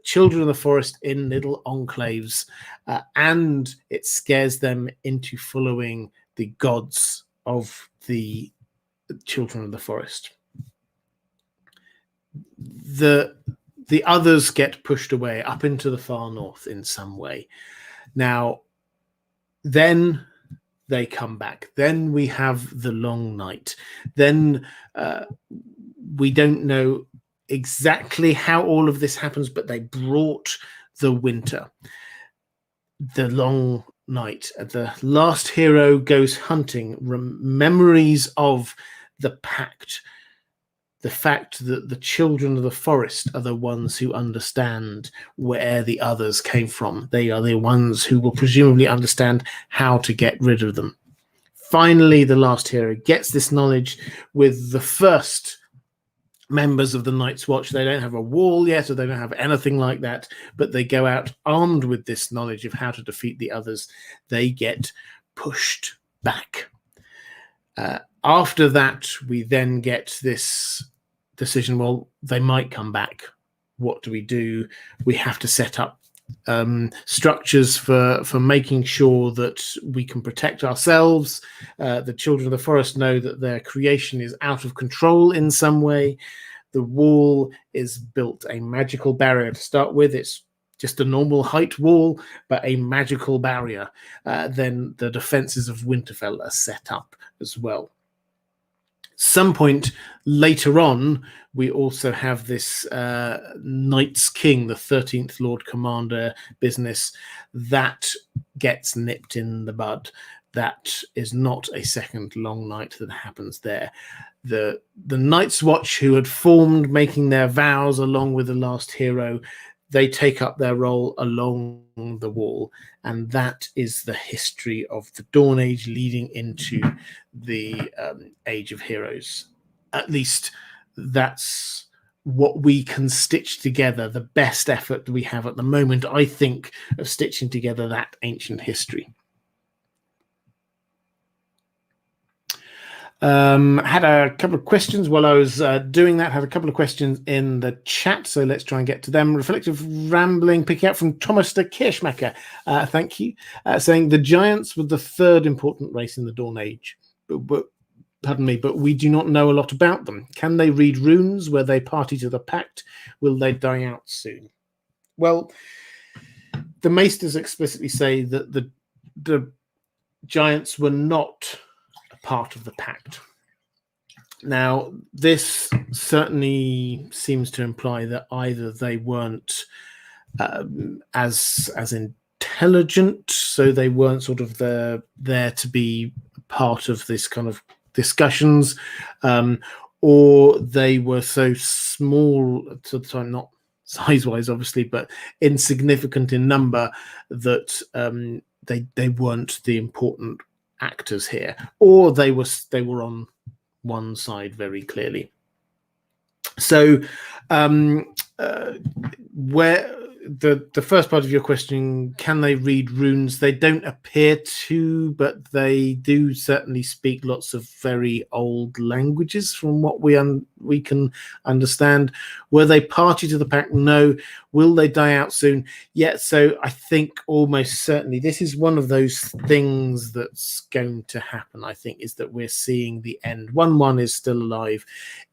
children of the forest in little enclaves, and it scares them into following the gods of the children of the forest. The others get pushed away up into the far north in some way. Now, then they come back. Then we have the long night. Then we don't know exactly how all of this happens, but they brought the winter, the long night. The last hero goes hunting, memories of the pact, the fact that the children of the forest are the ones who understand where the others came from. They are the ones who will presumably understand how to get rid of them. Finally, the last hero gets this knowledge with the first members of the Night's Watch. They don't have a wall yet, or they don't have anything like that, but they go out armed with this knowledge of how to defeat the others. They get pushed back. After that, we then get this decision, well, they might come back. What do? We have to set up structures for making sure that we can protect ourselves. The children of the forest know that their creation is out of control in some way. The wall is built, a magical barrier to start with. It's just a normal height wall, but a magical barrier. Then the defenses of Winterfell are set up as well. Some point later on, we also have this Night's King, the 13th Lord Commander business, that gets nipped in the bud. That is not a second long night that happens there. The Night's Watch, who had formed, making their vows along with the last hero, they take up their role along the wall, and that is the history of the Dawn Age leading into the Age of Heroes. At least that's what we can stitch together, the best effort we have at the moment, I think, of stitching together that ancient history. Had a couple of questions while I was doing that. Had a couple of questions in the chat, so let's try and get to them. Reflective Rambling, picking up from Thomas de Kirschmacher. Thank you. Saying the Giants were the third important race in the Dawn Age. But pardon me, but we do not know a lot about them. Can they read runes? Were they party to the Pact? Will they die out soon? Well, the Maesters explicitly say that the Giants were not part of the Pact. Now, this certainly seems to imply that either they weren't as intelligent, so they weren't sort of there to be part of this kind of discussions, or they were so small at the time, not size-wise, obviously, but insignificant in number, that they weren't the important actors here, or they were on one side very clearly. So where the first part of your question, can they read runes? They don't appear to, but they do certainly speak lots of very old languages from what we can understand. Were they party to the Pact? No. Will they die out soon? Yeah, so I think almost certainly this is one of those things that's going to happen, I think, is that we're seeing the end. 1-1 is still alive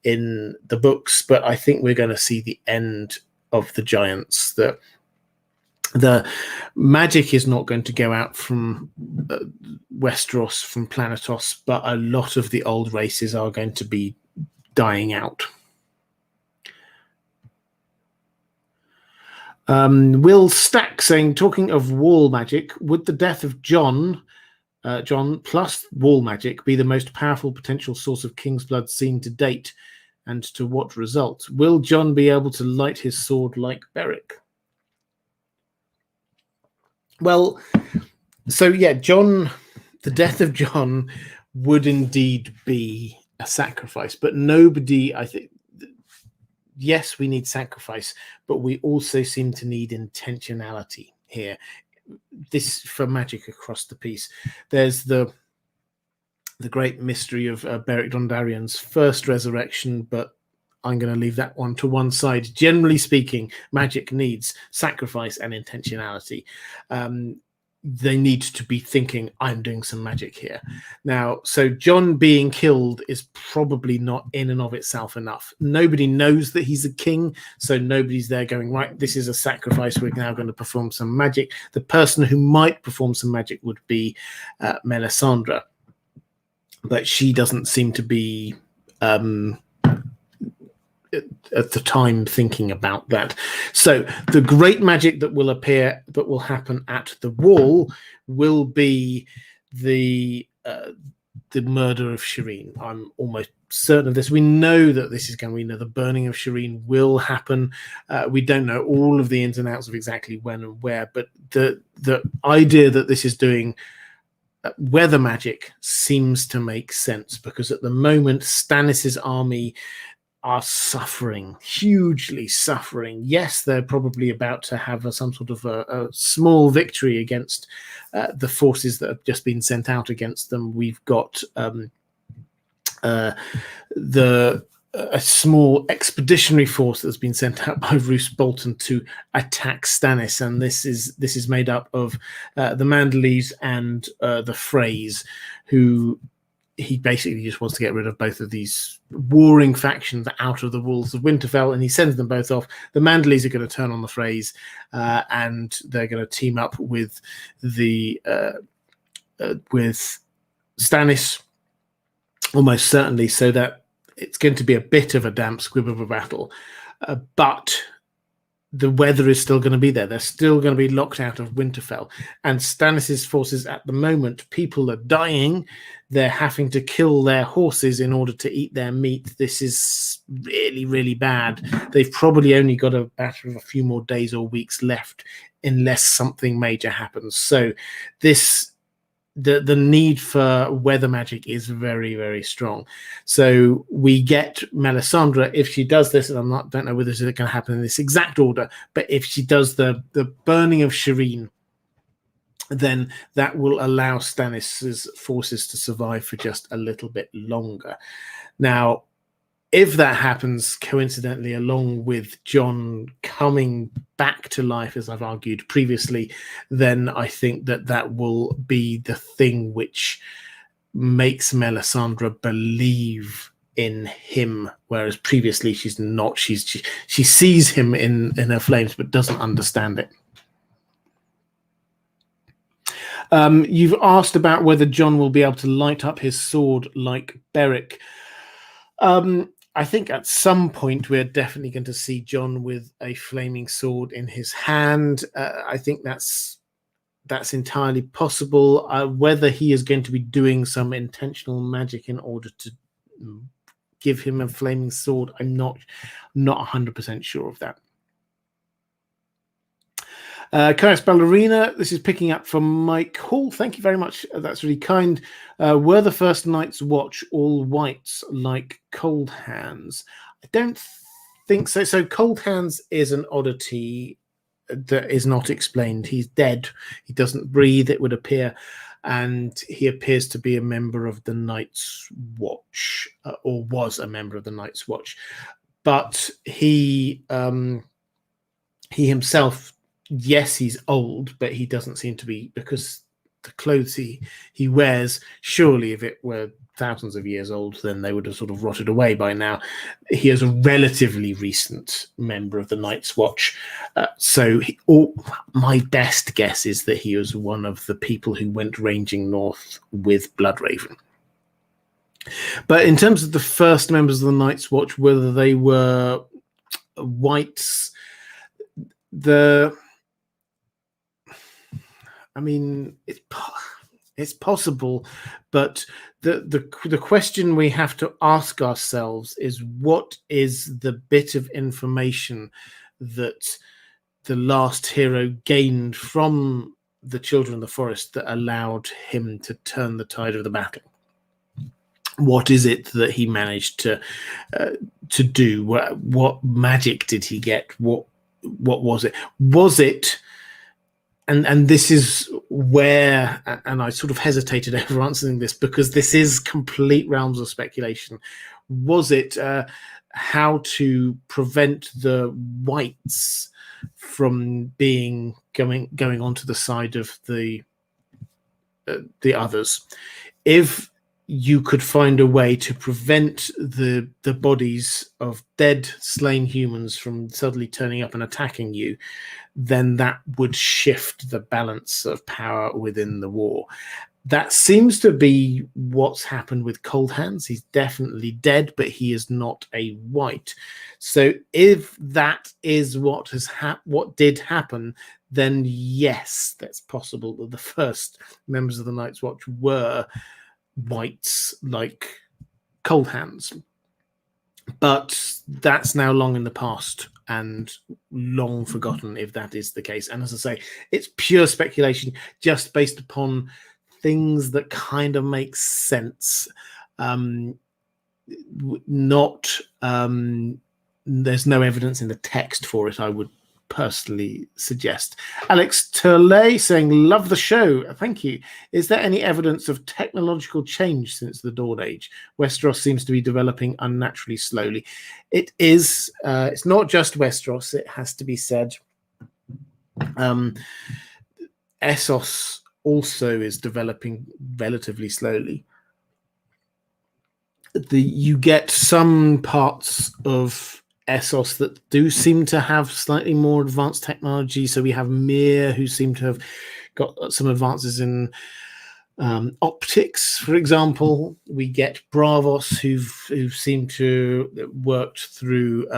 in the books, but I think we're going to see the end of the Giants. That the magic is not going to go out from Westeros, from Planetos, but a lot of the old races are going to be dying out. Will Stack saying, talking of wall magic, would the death of Jon plus wall magic be the most powerful potential source of King's blood seen to date? And to what result? Will Jon be able to light his sword like Beric? Well, so yeah, Jon, the death of Jon would indeed be a sacrifice, but nobody, I think, yes, we need sacrifice, but we also seem to need intentionality here. This for magic across the piece. There's the great mystery of Beric Dondarrion's first resurrection, but I'm going to leave that one to one side. Generally speaking, magic needs sacrifice and intentionality. They need to be thinking, I'm doing some magic here. Now, so Jon being killed is probably not in and of itself enough. Nobody knows that he's a king, so nobody's there going, right, this is a sacrifice, we're now going to perform some magic. The person who might perform some magic would be Melisandre, but she doesn't seem to be at the time thinking about that. So the great magic that will appear, that will happen at the wall, will be the murder of Shireen. I'm almost certain of this. We know that this is going. We know the burning of Shireen will happen. We don't know all of the ins and outs of exactly when and where, but the idea that this is doing weather magic seems to make sense, because at the moment Stannis's army are suffering, hugely suffering. Yes, they're probably about to have some sort of a small victory against the forces that have just been sent out against them. We've got a small expeditionary force that's been sent out by Roose Bolton to attack Stannis, and this is made up of the Mandalese and the Freys, who he basically just wants to get rid of both of these warring factions out of the walls of Winterfell, and he sends them both off. The Mandalese are going to turn on the Freys, and they're going to team up with with Stannis, almost certainly, so that it's going to be a bit of a damp squib of a battle. But the weather is still going to be there. They're still going to be locked out of Winterfell. And Stannis' forces at the moment, people are dying. They're having to kill their horses in order to eat their meat. This is really, really bad. They've probably only got a matter of a few more days or weeks left unless something major happens. So the need for weather magic is very, very strong. So we get Melisandre, if she does this, and don't know whether it's going to happen in this exact order, but if she does the burning of Shireen, then that will allow Stannis' forces to survive for just a little bit longer. Now, if that happens coincidentally along with Jon coming back to life, as I've argued previously, then I think that will be the thing which makes Melisandre believe in him, whereas previously she's not. She sees him in her flames but doesn't understand it. You've asked about whether Jon will be able to light up his sword like Beric. I think at some point we're definitely going to see Jon with a flaming sword in his hand. I think that's entirely possible. Whether he is going to be doing some intentional magic in order to give him a flaming sword, I'm not 100% sure of that. Karis Ballerina, this is picking up from Mike Hall. Thank you very much. That's really kind. Were the first Night's Watch all whites like Cold Hands? I don't think so. So Cold Hands is an oddity that is not explained. He's dead. He doesn't breathe, it would appear. And he appears to be a member of the Night's Watch, or was a member of the Night's Watch. But he himself, yes, he's old, but he doesn't seem to be, because the clothes he wears, surely if it were thousands of years old, then they would have sort of rotted away by now. He is a relatively recent member of the Night's Watch. My best guess is that he was one of the people who went ranging north with Bloodraven. But in terms of the first members of the Night's Watch, whether they were whites, it's possible, but the question we have to ask ourselves is, what is the bit of information that the last hero gained from the Children of the Forest that allowed him to turn the tide of the battle? What is it that he managed to do? What magic did he get? What was it? Was it? And this is where, and I sort of hesitated over answering this because this is complete realms of speculation. Was it how to prevent the whites from going onto the side of the others? If you could find a way to prevent the bodies of dead, slain humans from suddenly turning up and attacking you, then that would shift the balance of power within the war. That seems to be what's happened with Cold Hands. He's definitely dead, but he is not a white. So if that is what did happen, then yes, that's possible that the first members of the Night's Watch were whites like Cold Hands. But that's now long in the past and long forgotten if that is the case. And as I say, it's pure speculation just based upon things that kind of make sense. There's no evidence in the text for it, I would personally suggest. Alex Turley saying, love the show. Thank you. Is there any evidence of technological change since the Dawn Age? Westeros seems to be developing unnaturally slowly. It is. It's not just Westeros, it has to be said. Essos also is developing relatively slowly. You get some parts of Essos that do seem to have slightly more advanced technology. So we have Mir, who seem to have got some advances in optics, for example. We get Bravos, who seem to worked through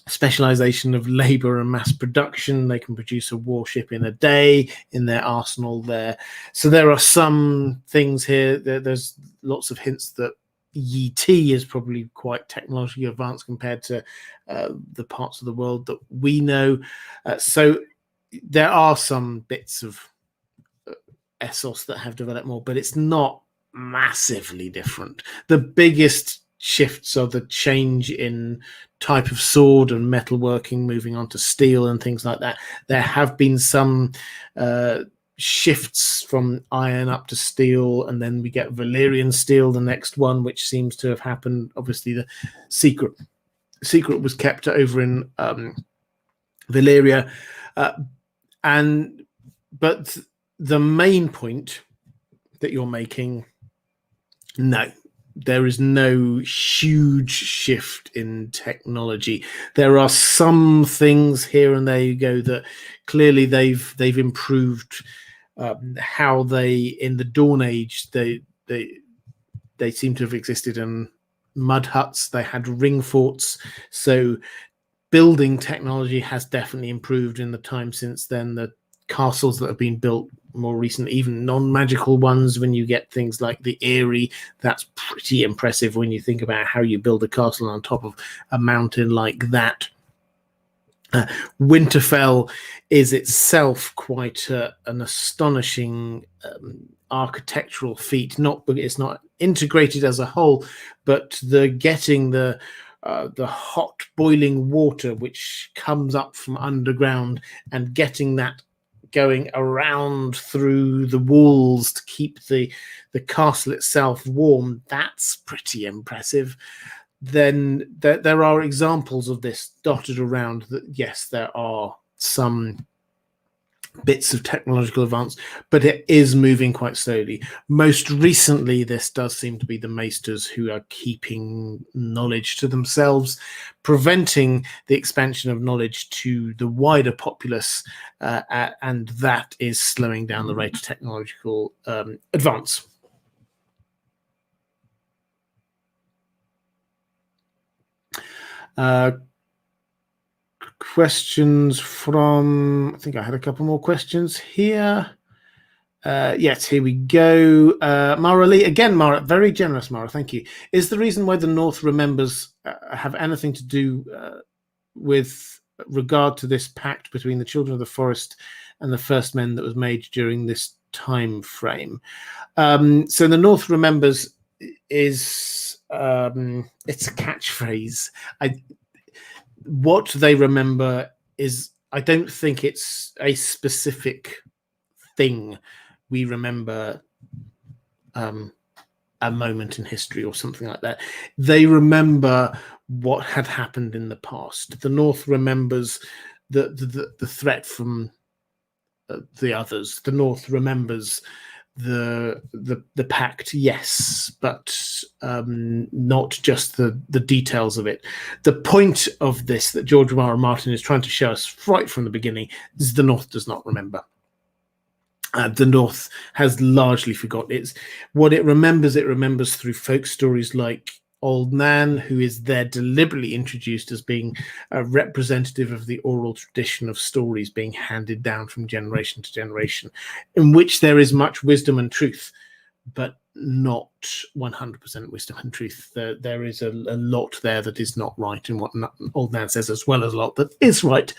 specialization of labor and mass production. They can produce a warship in a day in their arsenal there. So there are some things here. There's lots of hints that Yi Ti is probably quite technologically advanced compared to the parts of the world that we know. So there are some bits of Essos that have developed more, but it's not massively different. The biggest shifts are the change in type of sword and metalworking, moving on to steel and things like that. There have been some shifts from iron up to steel, and then we get Valyrian steel, the next one, which seems to have happened. Obviously, the secret was kept over in Valyria, but the main point that you're making, no, there is no huge shift in technology. There are some things here and there you go that clearly they've improved how they, in the Dawn Age, they seem to have existed in mud huts. They had ring forts, so building technology has definitely improved in the time since then. The castles that have been built more recently, even non-magical ones, when you get things like the Eyrie, that's pretty impressive when you think about how you build a castle on top of a mountain like that. Winterfell is itself quite an astonishing architectural feat. It's not integrated as a whole, but getting the hot boiling water which comes up from underground and getting that going around through the walls to keep the castle itself warm, that's pretty impressive. Then there are examples of this dotted around that, yes, there are some bits of technological advance, but it is moving quite slowly. Most recently, this does seem to be the Maesters who are keeping knowledge to themselves, preventing the expansion of knowledge to the wider populace, and that is slowing down the rate of technological advance. Questions from, I think I had a couple more questions here. Yes, here we go. Mara Lee, again, Mara, very generous, Mara, thank you. Is the reason why the North remembers have anything to do with regard to this pact between the Children of the Forest and the First Men that was made during this time frame? So the North remembers is it's a catchphrase. What they remember is, I don't think it's a specific thing. We remember a moment in history or something like that. They remember what had happened in the past. The North remembers the threat from the others. The North remembers the pact, yes, but not just the details of it. The point of this that George R. R. Martin is trying to show us right from the beginning is the North does not remember. The North has largely forgotten. What it remembers through folk stories like Old Nan, who is there deliberately introduced as being a representative of the oral tradition of stories being handed down from generation to generation, in which there is much wisdom and truth, but not 100% wisdom and truth. There is a lot there that is not right in what Old Nan says, as well as a lot that is right.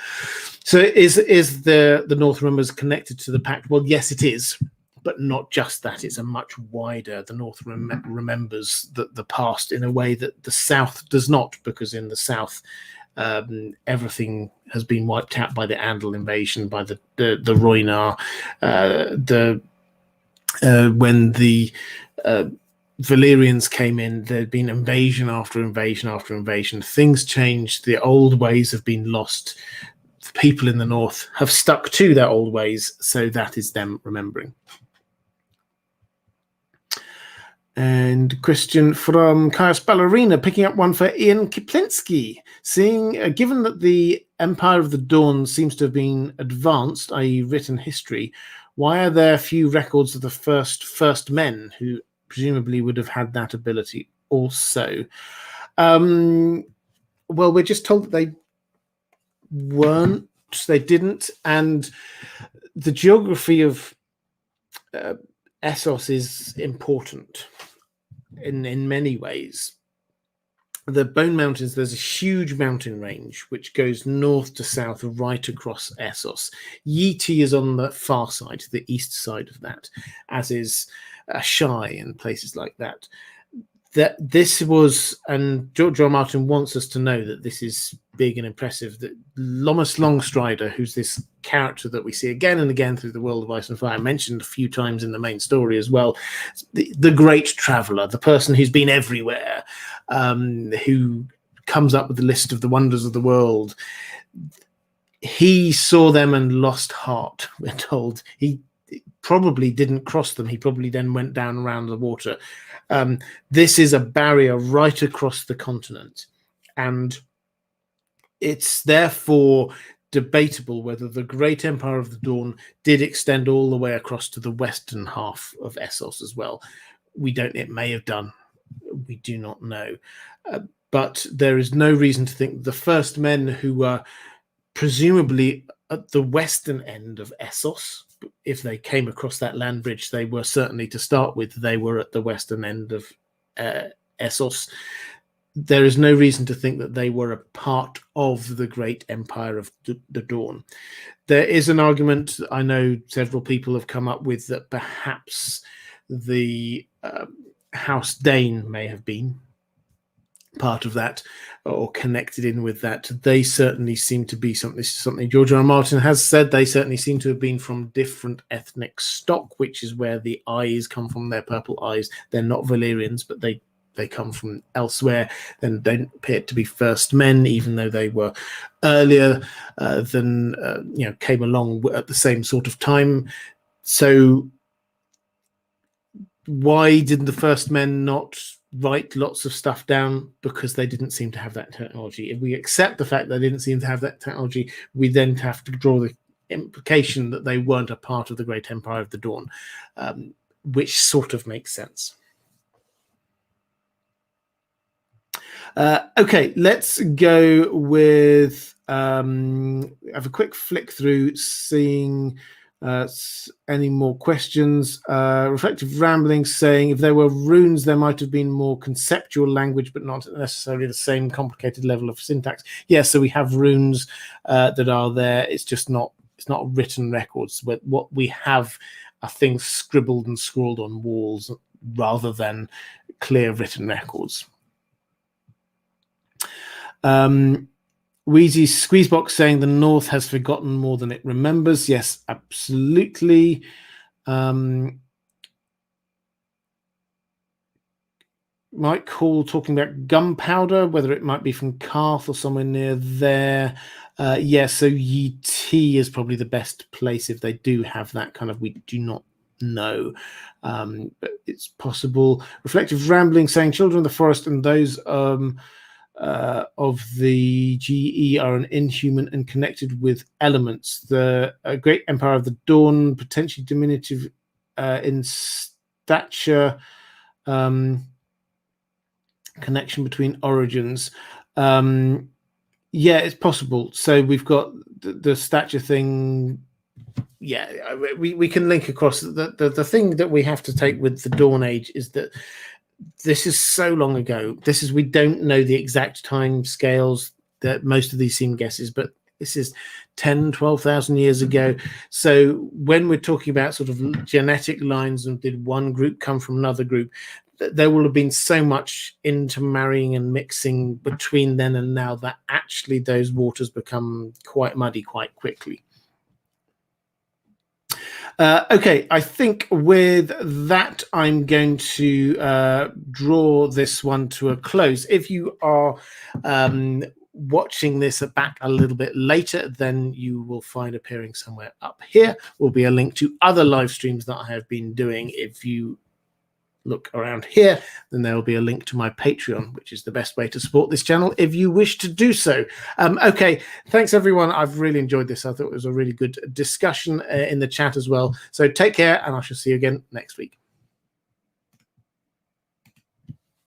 So is the North remembers connected to the Pact? Well, yes, it is. But not just that, it's a much wider. The North remembers the past in a way that the South does not, because in the South, everything has been wiped out by the Andal invasion, by the Rhoynar, when the Valyrians came in, there'd been invasion after invasion after invasion. Things changed. The old ways have been lost. The people in the North have stuck to their old ways, so that is them remembering. And question from Caius Ballerina, picking up one for Ian Kiplinski, given that the Empire of the Dawn seems to have been advanced, i.e. written history, why are there few records of the first men who presumably would have had that ability also? Well, we're just told that weren't. They didn't. And the geography of Essos is important in many ways. The Bone Mountains, there's a huge mountain range which goes north to south right across Essos. Yiti is on the far side, the east side of that, as is Shai and places like that. That this was, and George R. R. Martin wants us to know that this is big and impressive, that Lomas Longstrider, who's this character that we see again and again through the World of Ice and Fire, mentioned a few times in the main story as well, the great traveller, the person who's been everywhere, who comes up with the list of the wonders of the world. He saw them and lost heart, we're told. He probably didn't cross them. He probably then went down around the water. This is a barrier right across the continent, and it's therefore debatable whether the Great Empire of the Dawn did extend all the way across to the western half of Essos as well. We don't. It may have done. We do not know. But there is no reason to think the first men who were presumably at the western end of Essos, if they came across that land bridge, they were certainly, to start with, they were at the western end of Essos. There is no reason to think that they were a part of the Great Empire of the Dawn. There is an argument I know several people have come up with that perhaps the House Dane may have been part of that or connected in with that. They certainly seem to be something. This is something George R. R. Martin has said. They certainly seem to have been from different ethnic stock, which is where the eyes come from, their purple eyes. They're not Valyrians, but they come from elsewhere, and they appear to be first men, even though they were earlier than came along at the same sort of time. So why didn't the first men not write lots of stuff down? Because they didn't seem to have that technology. If we accept the fact they didn't seem to have that technology, we then have to draw the implication that they weren't a part of the Great Empire of the Dawn, which sort of makes sense. Okay, let's go with have a quick flick through, seeing any more questions. Reflective Ramblings saying, if there were runes, there might have been more conceptual language, but not necessarily the same complicated level of syntax. Yeah, so we have runes that are there. It's just not. It's not written records. What we have are things scribbled and scrawled on walls rather than clear written records. Wheezy Squeezebox saying the North has forgotten more than it remembers. Yes, absolutely. Mike Hall talking about gunpowder, whether it might be from Karth or somewhere near there. Yeah, so Yiti is probably the best place if they do have that kind of. We do not know, but it's possible. Reflective Rambling saying Children of the Forest and those of the GE are an inhuman and connected with elements. The Great Empire of the Dawn, potentially diminutive in stature, connection between origins. Yeah, it's possible. So we've got the stature thing. Yeah, we can link across. The thing that we have to take with the Dawn Age is that this is so long ago. We don't know the exact time scales. That most of these seem guesses, but this is 10, 12,000 years ago. So when we're talking about sort of genetic lines and did one group come from another group, there will have been so much intermarrying and mixing between then and now that actually those waters become quite muddy quite quickly. Okay, I think with that, I'm going to draw this one to a close. If you are watching this back a little bit later, then you will find appearing somewhere up here will be a link to other live streams that I have been doing. If you look around here, then there will be a link to my Patreon, which is the best way to support this channel if you wish to do so. Okay, thanks everyone. I've really enjoyed this. I thought it was a really good discussion in the chat as well. So take care, and I shall see you again next week.